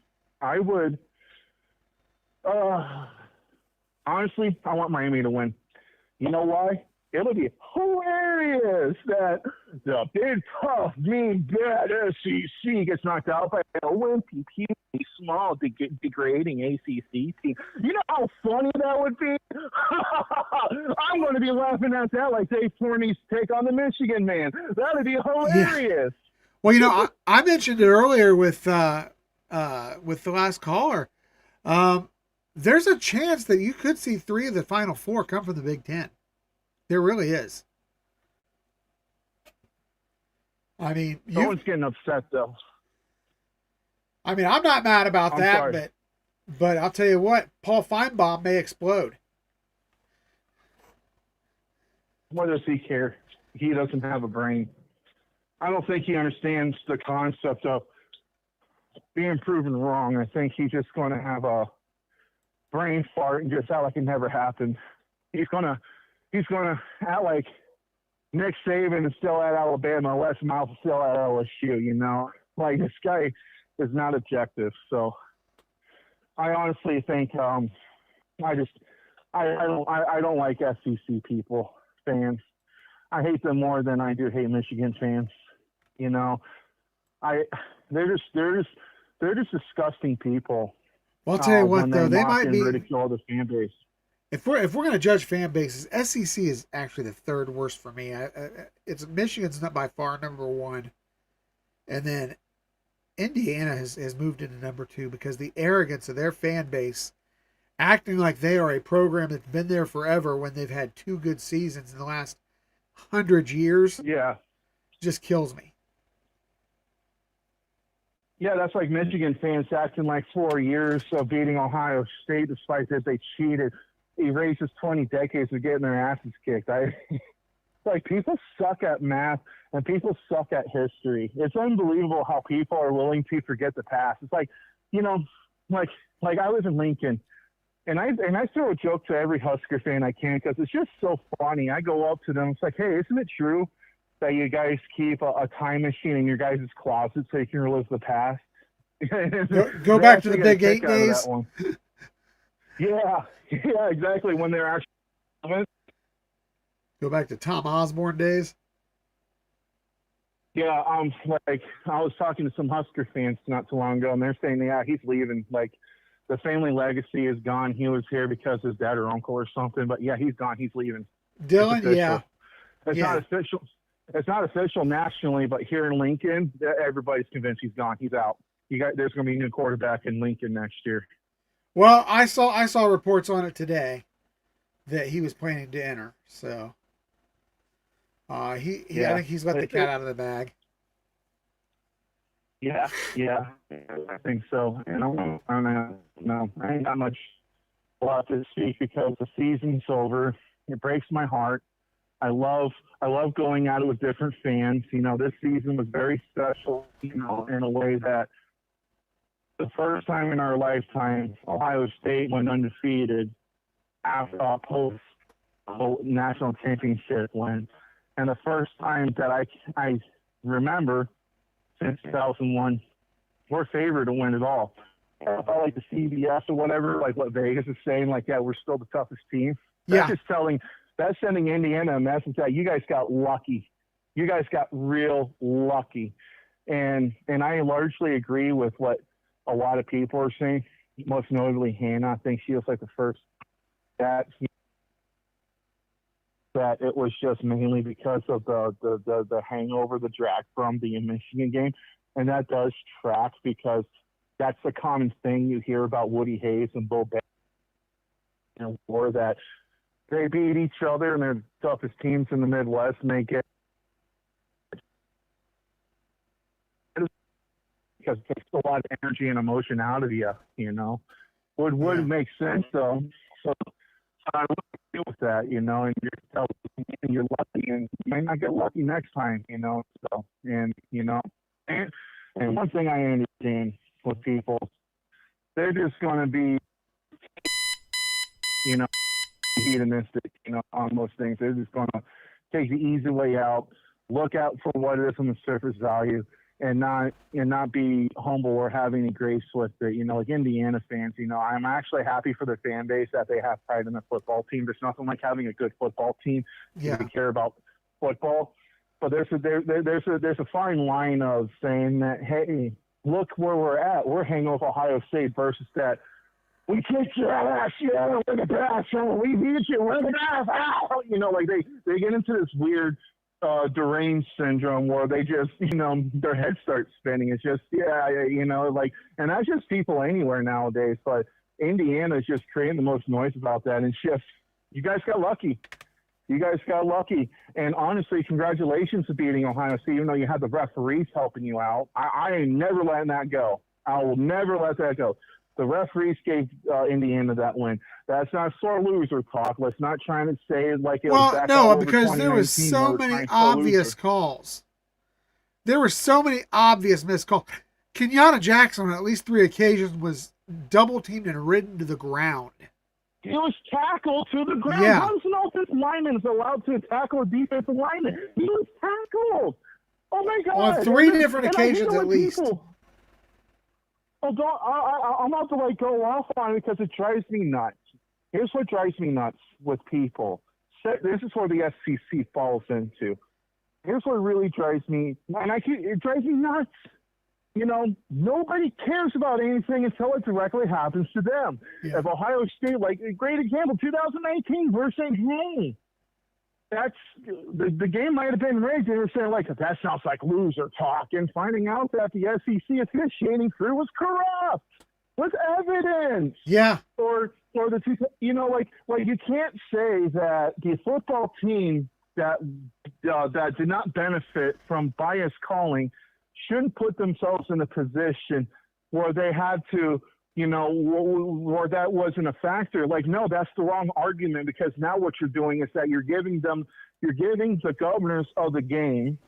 Speaker 9: I would. Honestly, I want Miami to win. You know why? It'll be hilarious that the big, tough, mean, bad SEC gets knocked out by a wimpy, puny, small, degrading ACC team. You know how funny that would be? I'm going to be laughing at that like Dave Forney's take on the Michigan man. That would be hilarious.
Speaker 1: Yeah. Well, I mentioned it earlier with the last caller. There's a chance that you could see 3 of the Final 4 come from the Big Ten. There really is. I mean,
Speaker 9: no one's getting upset though.
Speaker 1: I mean, I'm not mad about that,
Speaker 9: sorry.
Speaker 1: but I'll tell you what, Paul Feinbaum may explode.
Speaker 9: What does he care? He doesn't have a brain. I don't think he understands the concept of being proven wrong. I think he's just going to have a brain fart and just act like it never happened. He's gonna act like Nick Saban is still at Alabama, Les Miles is still at LSU. Like, this guy is not objective. So I honestly think I don't like SEC people, fans. I hate them more than I do hate Michigan fans. They're just disgusting people.
Speaker 1: Well, I'll tell you what, though, they might be
Speaker 9: ridicule the fan base.
Speaker 1: If we're going to judge fan bases, SEC is actually the third worst for me. It's Michigan's not by far number 1, and then Indiana has moved into number 2 because the arrogance of their fan base, acting like they are a program that's been there forever when they've had 2 good seasons in the last 100 years.
Speaker 9: Yeah,
Speaker 1: just kills me.
Speaker 9: Yeah, that's like Michigan fans acting like 4 years of beating Ohio State, despite that they cheated. Erases 20 decades of getting their asses kicked. Like, people suck at math and people suck at history. It's unbelievable how people are willing to forget the past. It's like, like I live in Lincoln, and I throw a joke to every Husker fan I can because it's just so funny. I go up to them. It's like, hey, isn't it true that you guys keep a time machine in your guys' closet so you can relive the past?
Speaker 1: Go back to the Big 8 days.
Speaker 9: Yeah, exactly. When they're actually
Speaker 1: go back to Tom Osborne days.
Speaker 9: Yeah, like I was talking to some Husker fans not too long ago, and they're saying, yeah, he's leaving. Like, the family legacy is gone. He was here because his dad or uncle or something, but yeah, he's gone. He's leaving.
Speaker 1: Dylan,
Speaker 9: it's not official. It's not official nationally, but here in Lincoln, everybody's convinced he's gone. He's out. There's going to be a new quarterback in Lincoln next year.
Speaker 1: Well, I saw reports on it today that he was planning to enter. So, I think he's let the cat out of the bag.
Speaker 9: Yeah, I think so. And I ain't got much left to speak because the season's over. It breaks my heart. I love going at it with different fans. You know, this season was very special, you know, in a way that the first time in our lifetime, Ohio State went undefeated after post national championship win. And the first time that I remember since 2001, we're favored to win it all. I felt like the CBS or whatever, like what Vegas is saying, like, yeah, we're still the toughest team. That's that's sending Indiana a message that you guys got lucky. You guys got real lucky. And I largely agree with what a lot of people are saying. Most notably Hannah. I think she was like the first that it was just mainly because of the hangover, the drag from the Michigan game. And that does track because that's the common thing you hear about Woody Hayes and Bo Beck and war, that they beat each other and they're the toughest teams in the Midwest, and they get because it takes a lot of energy and emotion out of you, you know. Would make sense though. So I would deal with that, you know, and you're lucky, and you might not get lucky next time, you know. So, and you know, and one thing I understand with people, they're just going to be, you know, hedonistic, you know, on most things. They're just going to take the easy way out, look out for what it is on the surface value, and not be humble or have any grace with it. You know, like Indiana fans, you know, I'm actually happy for their fan base that they have pride in their football team. There's nothing like having a good football team if you care about football. But there's a fine line of saying that, hey, look where we're at. We're hanging with Ohio State versus that. We kicked your ass, yeah, we're the best. We beat you, we're the best. You know, like they get into this weird deranged syndrome where they just, you know, their head starts spinning. It's just, you know, like, and that's just people anywhere nowadays. But Indiana is just creating the most noise about that. And just, you guys got lucky. You guys got lucky. And honestly, congratulations to beating Ohio State, even though you had the referees helping you out. I ain't never letting that go. I will never let that go. The referees gave Indiana that win. That's not sore loser talk. Let's not try to say it like it was back all over
Speaker 1: because there was so many obvious calls. There were so many obvious missed calls. Kenyatta Jackson on at least 3 occasions was double teamed and ridden to the ground.
Speaker 9: He was tackled to the ground.
Speaker 1: Yeah.
Speaker 9: How is an offensive lineman is allowed to tackle a defensive lineman? He was tackled. Oh my God!
Speaker 1: On 3 different occasions at least.
Speaker 9: I'm about to like go off on it because it drives me nuts. Here's what drives me nuts with people. This is where the SEC falls into. Here's what really drives me, and it drives me nuts. You know, nobody cares about anything until it directly happens to them. Yeah. If Ohio State, like a great example, 2019 versus Hawaii. That's the game might have been rigged. They were saying like that sounds like loser talk, and finding out that the SEC officiating crew was corrupt with evidence.
Speaker 1: Yeah.
Speaker 9: Or the two, you know, like you can't say that the football team that did not benefit from biased calling shouldn't put themselves in a position where they had to, you know, where that wasn't a factor. Like, no, that's the wrong argument, because now what you're doing is that you're giving the governors of the game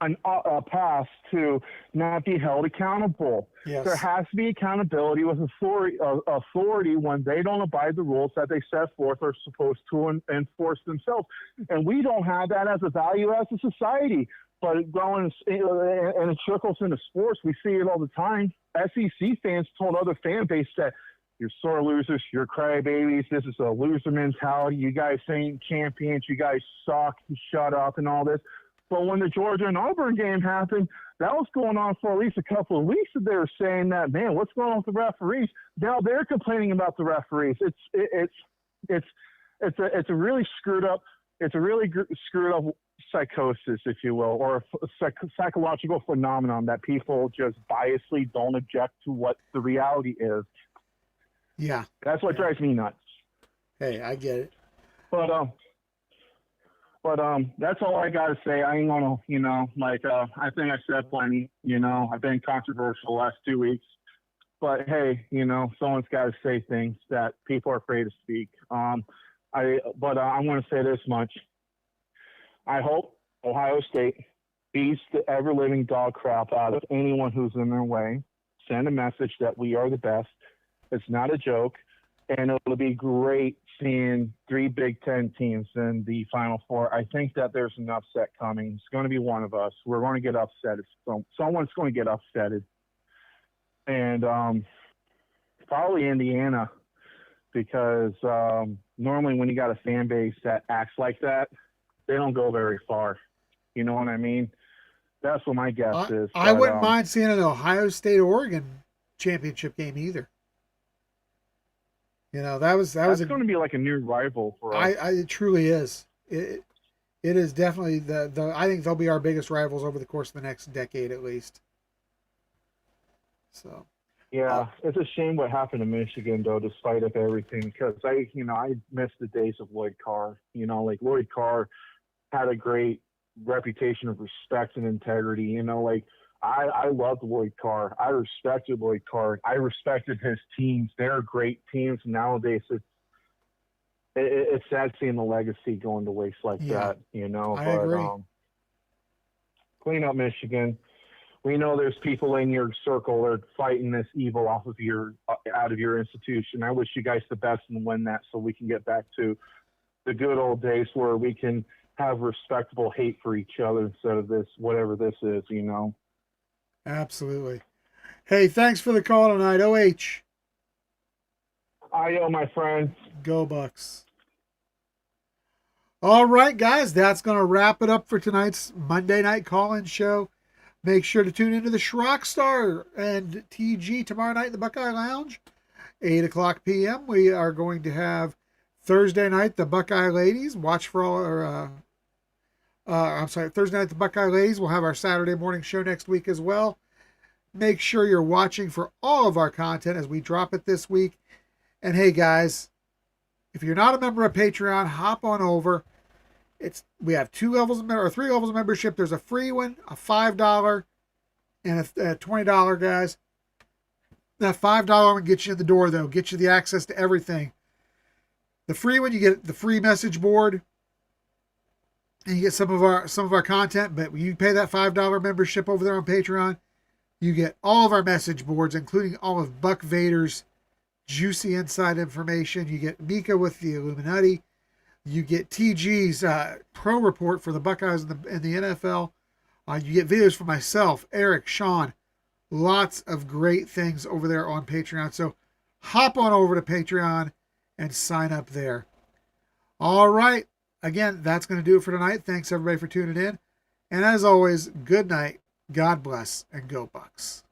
Speaker 9: a pass to not be held accountable.
Speaker 1: Yes.
Speaker 9: There has to be accountability with authority when they don't abide the rules that they set forth or supposed to enforce themselves. And we don't have that as a value as a society. But going and it trickles into sports, we see it all the time. SEC fans told other fan base that you're sore losers, you're crybabies, this is a loser mentality, you guys ain't champions, you guys suck, shut up and all this. But when the Georgia and Auburn game happened, that was going on for at least a couple of weeks. That they were saying that, man, what's going on with the referees? Now they're complaining about the referees. It's a really screwed up psychosis, if you will, or a psychological phenomenon that people just biasly don't object to what the reality is.
Speaker 1: Yeah,
Speaker 9: that's what drives me nuts.
Speaker 1: Hey, I get it.
Speaker 9: But that's all I gotta say. I ain't gonna, you know, like I think I said plenty. You know, I've been controversial the last 2 weeks. But hey, you know, someone's got to say things that people are afraid to speak. I'm going to say this much. I hope Ohio State beats the ever living dog crap out of anyone who's in their way. Send a message that we are the best. It's not a joke. And it'll be great seeing 3 Big Ten teams in the Final Four. I think that there's an upset coming. It's going to be one of us. We're going to get upset. Someone's going to get upsetted. And probably Indiana, because normally when you got a fan base that acts like that, they don't go very far. You know what I mean? That's what my guess is.
Speaker 1: I wouldn't mind seeing an Ohio State-Oregon championship game either. You know, that's
Speaker 9: going to be like a new rival for us.
Speaker 1: It truly is. It is definitely the I think they'll be our biggest rivals over the course of the next decade at least. So.
Speaker 9: Yeah, it's a shame what happened to Michigan though, despite of everything, because I miss the days of Lloyd Carr. You know, like Lloyd Carr had a great reputation of respect and integrity. You know, like I loved Lloyd Carr. I respected Lloyd Carr. I respected his teams. They're great teams. Nowadays, it's sad seeing the legacy going to waste like that. You know,
Speaker 1: I agree.
Speaker 9: Clean up Michigan. We know there's people in your circle that are fighting this evil out of your institution. I wish you guys the best and win that, so we can get back to the good old days where we can have respectable hate for each other instead of this, whatever this is, you know.
Speaker 1: Absolutely. Hey, thanks for the call tonight, OH.
Speaker 9: Ayo, my friend.
Speaker 1: Go Bucks. All right, guys, that's going to wrap it up for tonight's Monday night call-in show. Make sure to tune into the Schrockstar and TG tomorrow night in the Buckeye Lounge, 8 o'clock p.m. We are going to have Thursday night the Buckeye Ladies. Watch for all our Thursday night the Buckeye Ladies. We'll have our Saturday morning show next week as well. Make sure you're watching for all of our content as we drop it this week. And hey, guys, if you're not a member of Patreon, hop on over. We have 3 levels of membership. There's a free one, a $5, and a $20, guys. That $5 one gets you in the door, though. Gets you the access to everything. The free one, you get the free message board, and you get some of our content. But when you pay that $5 membership over there on Patreon, you get all of our message boards, including all of Buck Vader's juicy inside information. You get Mika with the Illuminati. You get TG's pro report for the Buckeyes and the NFL. You get videos from myself, Eric, Sean. Lots of great things over there on Patreon. So hop on over to Patreon and sign up there. All right. Again, that's going to do it for tonight. Thanks, everybody, for tuning in. And as always, good night, God bless, and go Bucks.